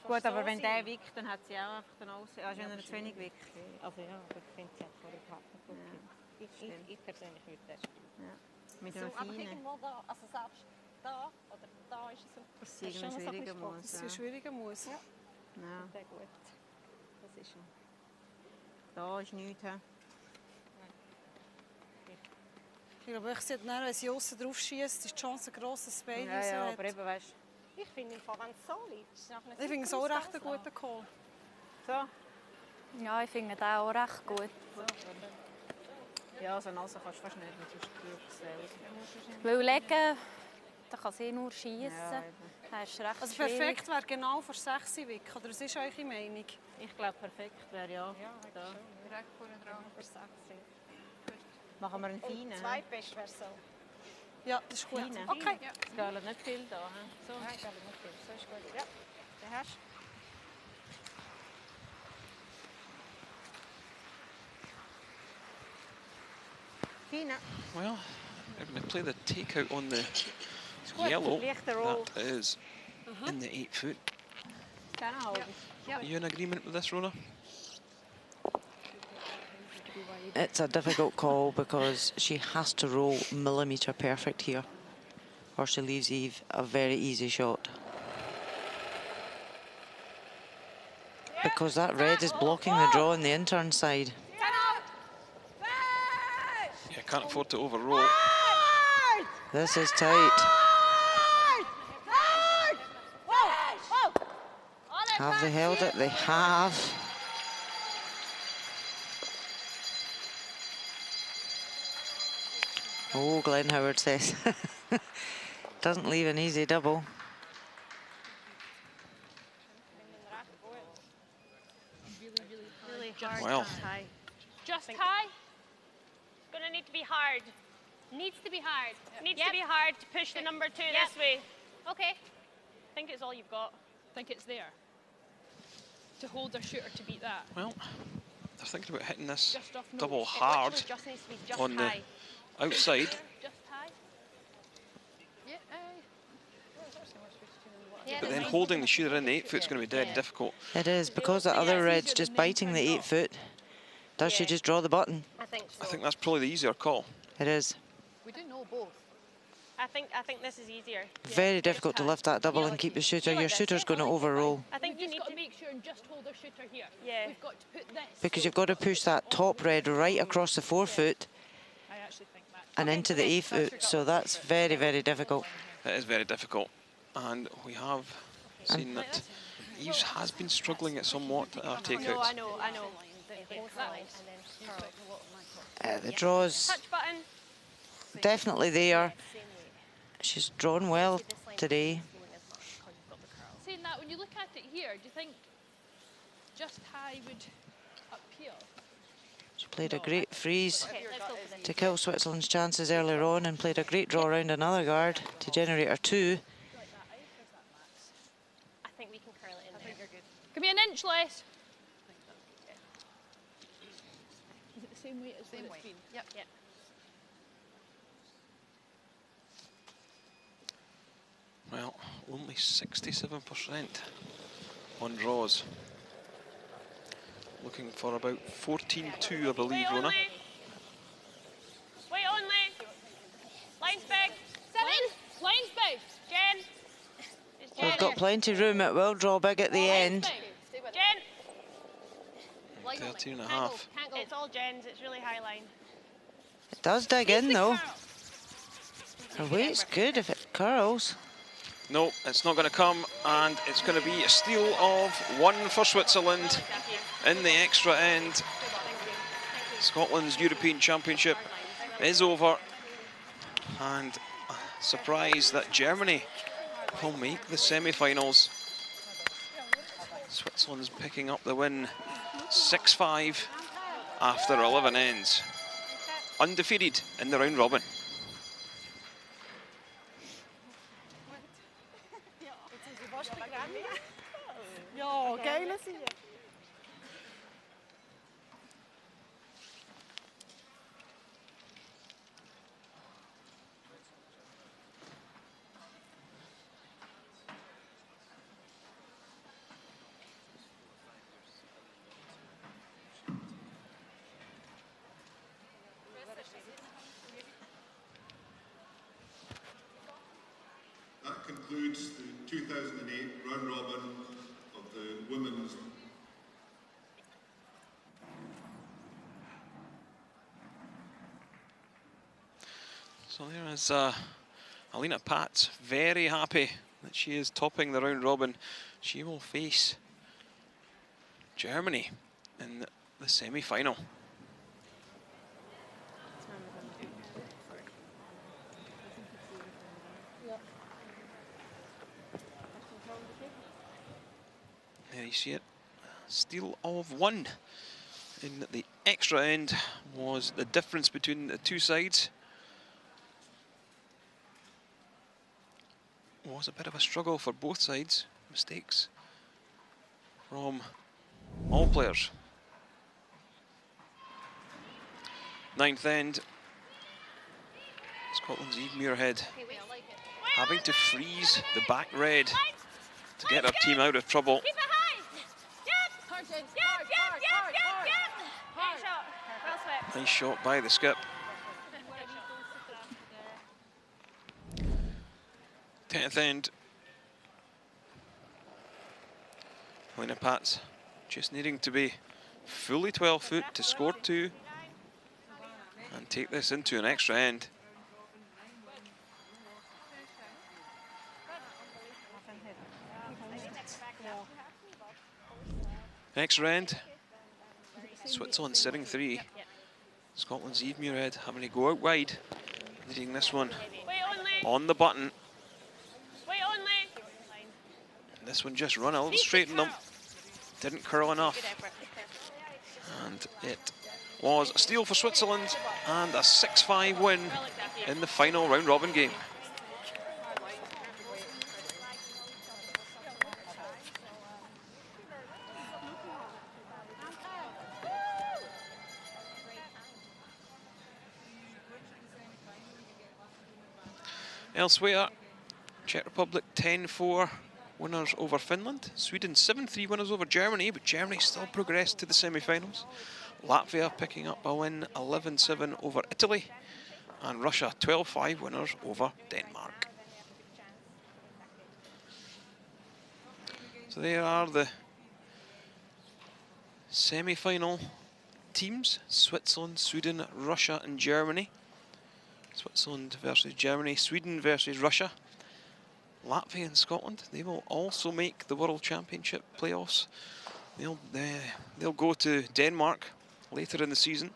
Speaker 8: gut, aber wenn der wiegt, dann hat sie auch einfach den Nose. Also wenn er zu wenig wiegt. Also ja, aber ich finde, sie hat vorher gehabt. Ich persönlich würde das spielen. Ja. Mit einem
Speaker 4: Aber
Speaker 8: Feinen.
Speaker 4: irgendwo da, also selbst da oder da ist es
Speaker 8: Das ist irgendwie schwieriger Muss.
Speaker 9: Das ist ein schwieriger Muss.
Speaker 8: Ja.
Speaker 4: sehr gut. Das ist
Speaker 8: Da ist nichts.
Speaker 9: Ich glaube, ich sehe dann, wenn sie außen drauf schießt, ist die Chance gross, dass es beide
Speaker 8: Ja, ja,
Speaker 9: hat.
Speaker 8: aber eben, weißt
Speaker 4: du. Ich finde, wenn es so liegt, ist es nachher
Speaker 9: Ich finde es auch recht ein guter Call.
Speaker 8: So.
Speaker 5: Ja, ich finde den auch recht gut.
Speaker 8: Ja, also Nase kannst du fast nicht, weil sonst
Speaker 5: Weil legen, da kann sie nur schiessen.
Speaker 8: Ja,
Speaker 5: das ist recht
Speaker 9: Also
Speaker 5: schwierig.
Speaker 9: perfekt wäre genau vor 6 Uhr weg. Oder was ist eure Meinung?
Speaker 8: Ich glaube, perfekt wäre ja. Da.
Speaker 4: direkt vorne dran für 6.
Speaker 8: Machen wir einen feinen.
Speaker 4: Und zweitbest wäre so.
Speaker 9: Ja, das ist gut.
Speaker 8: Feinen.
Speaker 9: Okay.
Speaker 8: Es geht nicht viel da. So.
Speaker 4: Nein, ich glaube nicht viel. So ist gut. Ja, den hast du.
Speaker 8: Feinen.
Speaker 1: Well, they're going to play the takeout on the yellow. That is in the 8 foot. Are you in agreement with this, Rona?
Speaker 3: It's a difficult call because she has to roll millimetre perfect here, or she leaves Eve a very easy shot. because that red is blocking the draw on the intern side.
Speaker 1: Yeah, can't afford to overroll.
Speaker 3: This is tight. Have they held it? They have. Oh, Glenn Howard says. Doesn't leave an easy double.
Speaker 5: Really hard.
Speaker 1: Well.
Speaker 5: Just tie? It's going to need to be hard. Needs to be hard. Needs to be hard to push the number 2 this way. Okay. I think it's all you've got.
Speaker 6: I think it's there. To hold their shooter to beat that.
Speaker 1: Well, they're thinking about hitting this
Speaker 6: Just off nose.
Speaker 1: double
Speaker 6: It
Speaker 1: hard
Speaker 5: It just needs to be just
Speaker 1: on the
Speaker 5: high.
Speaker 1: outside.
Speaker 6: Just tie. Yeah,
Speaker 1: But then holding the shooter in the 8 foot is going to be dead difficult.
Speaker 3: It is, because the other red's just biting the 8 foot. Does she just draw the button?
Speaker 5: I think so.
Speaker 1: I think that's probably the easier call.
Speaker 3: It is.
Speaker 6: we do know both.
Speaker 5: I think this is easier.
Speaker 3: Very difficult to lift that double and keep the shooter. Your shooter's going to overroll.
Speaker 5: I think you
Speaker 6: We've
Speaker 5: need
Speaker 6: got
Speaker 5: to
Speaker 6: to make sure and just hold our shooter here.
Speaker 5: Yeah.
Speaker 6: We've got to put this.
Speaker 3: Because you've got to push that top red right across the 4 foot
Speaker 6: I actually think that.
Speaker 3: and into the 8 foot. So that's very, very difficult.
Speaker 1: It is very difficult. And we have seen that Eves has been struggling at somewhat at our
Speaker 5: No,
Speaker 1: takeouts.
Speaker 5: I know.
Speaker 3: The draw's
Speaker 5: Touch button.
Speaker 3: definitely there. She's drawn well today.
Speaker 6: Saying that, when you look at it here, do you think just high would appeal?
Speaker 3: She played a great freeze
Speaker 5: Okay, let's go for this.
Speaker 3: to kill Switzerland's chances earlier on and played a great draw around another guard to generate her 2.
Speaker 5: I think we can curl it in there.
Speaker 6: Give me an inch less. Is it the same weight as what it's been?
Speaker 5: Yep.
Speaker 1: Well, only 67% on draws. Looking for about 14-2, I believe,
Speaker 5: Wait
Speaker 1: Rona.
Speaker 5: only. Wait only. Line's big. 7.
Speaker 6: Line's big.
Speaker 5: Jen. It's Jen.
Speaker 3: We've got plenty of room. It will draw big at the end.
Speaker 5: Jen.
Speaker 1: 13 and a
Speaker 5: Can't
Speaker 1: half.
Speaker 5: go. It's all Jen's. It's really high line.
Speaker 3: It does dig in though. Her weight's good if it curls.
Speaker 1: No, it's not going to come, and it's going to be a steal of 1 for Switzerland in the extra end. Scotland's European Championship is over, and surprised that Germany will make the semi-finals. Switzerland's picking up the win 6-5 after 11 ends. Undefeated in the round robin.
Speaker 9: Ja, geile zie je.
Speaker 10: That concludes the 2008 round robin of the women's.
Speaker 1: So there is Alina Patz, very happy that she is topping the round robin. She will face Germany in the semi-final. There you see it, steal of 1 in the extra end was the difference between the two sides. Was a bit of a struggle for both sides. Mistakes from all players. 9th end. Scotland's Eve Muirhead having to freeze the back red to get her team out of trouble.
Speaker 5: Keep it high. Yep. Great shot. Well swept.
Speaker 1: Nice shot by the skip. 10th end. Alina Patz just needing to be fully 12 foot to score 2 and take this into an extra end. Extra end. Switzerland sitting 3. Scotland's Eve Muirhead having to go out wide, leading this one on the button. This one just run a little straight in them. Didn't curl enough. And it was a steal for Switzerland and a 6-5 win in the final round robin game. Elsewhere, Czech Republic 10-4 winners over Finland. Sweden 7-3 winners over Germany, but Germany still progressed to the semi-finals. Latvia picking up a win 11-7 over Italy, and Russia 12-5 winners over Denmark. So there are the semi-final teams: Switzerland, Sweden, Russia and Germany. Switzerland versus Germany, Sweden versus Russia. Latvia and Scotland, they will also make the World Championship playoffs. They'll go to Denmark later in the season.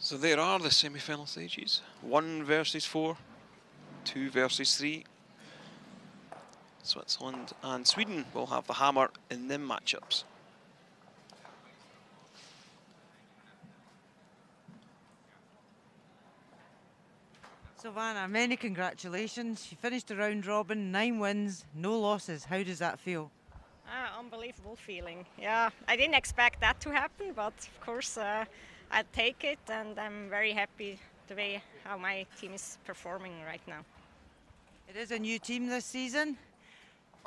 Speaker 1: So there are the semi-final stages. 1 versus 4, 2 versus 3. Switzerland and Sweden will have the hammer in them matchups.
Speaker 3: Savannah, many congratulations. You finished the round robin, 9 wins, no losses. How does that feel?
Speaker 11: Unbelievable feeling. Yeah, I didn't expect that to happen, but of course I'll take it, and I'm very happy the way how my team is performing right now.
Speaker 3: It is a new team this season.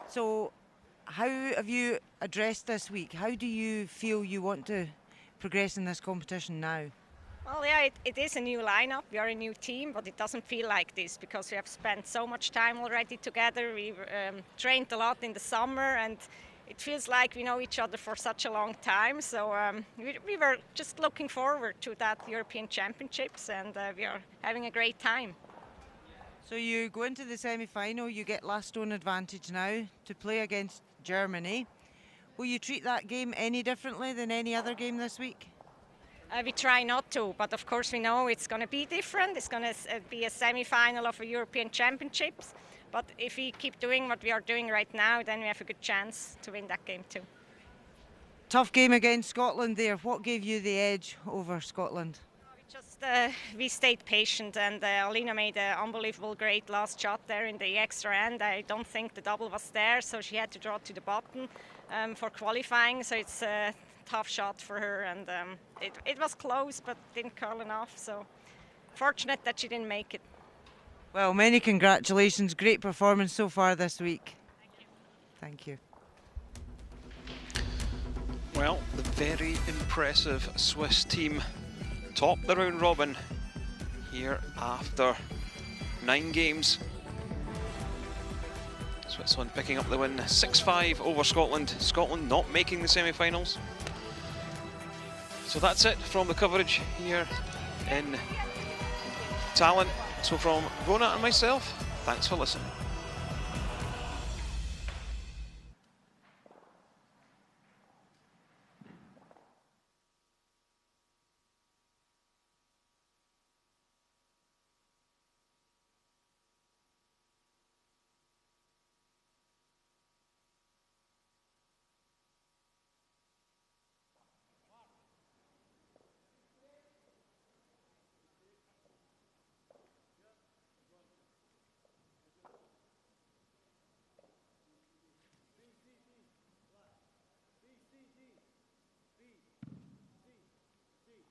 Speaker 3: So how have you addressed this week? How do you feel you want to progress in this competition now?
Speaker 11: Well, yeah, it is a new lineup. We are a new team, but it doesn't feel like this because we have spent so much time already together. We trained a lot in the summer, and it feels like we know each other for such a long time. So we were just looking forward to that European Championships, and we are having a great time.
Speaker 3: So you go into the semi-final, you get last stone advantage now to play against Germany. Will you treat that game any differently than any other game this week?
Speaker 11: We try not to, but of course we know it's going to be different. It's going to be a semi-final of a European Championships. But if we keep doing what we are doing right now, then we have a good chance to win that game too.
Speaker 3: Tough game against Scotland there. What gave you the edge over Scotland?
Speaker 11: We stayed patient, and Alina made an unbelievable great last shot there in the extra end. I don't think the double was there, so she had to draw to the bottom for qualifying. So it's a tough shot for her, and it was close, but didn't curl enough. So fortunate that she didn't make it.
Speaker 3: Well, many congratulations. Great performance so far this week. Thank you.
Speaker 1: Well, the very impressive Swiss team top the round robin here after 9 games. Switzerland picking up the win 6-5 over Scotland. Scotland not making the semi-finals. So that's it from the coverage here in Tallinn. So from Rona and myself, thanks for listening.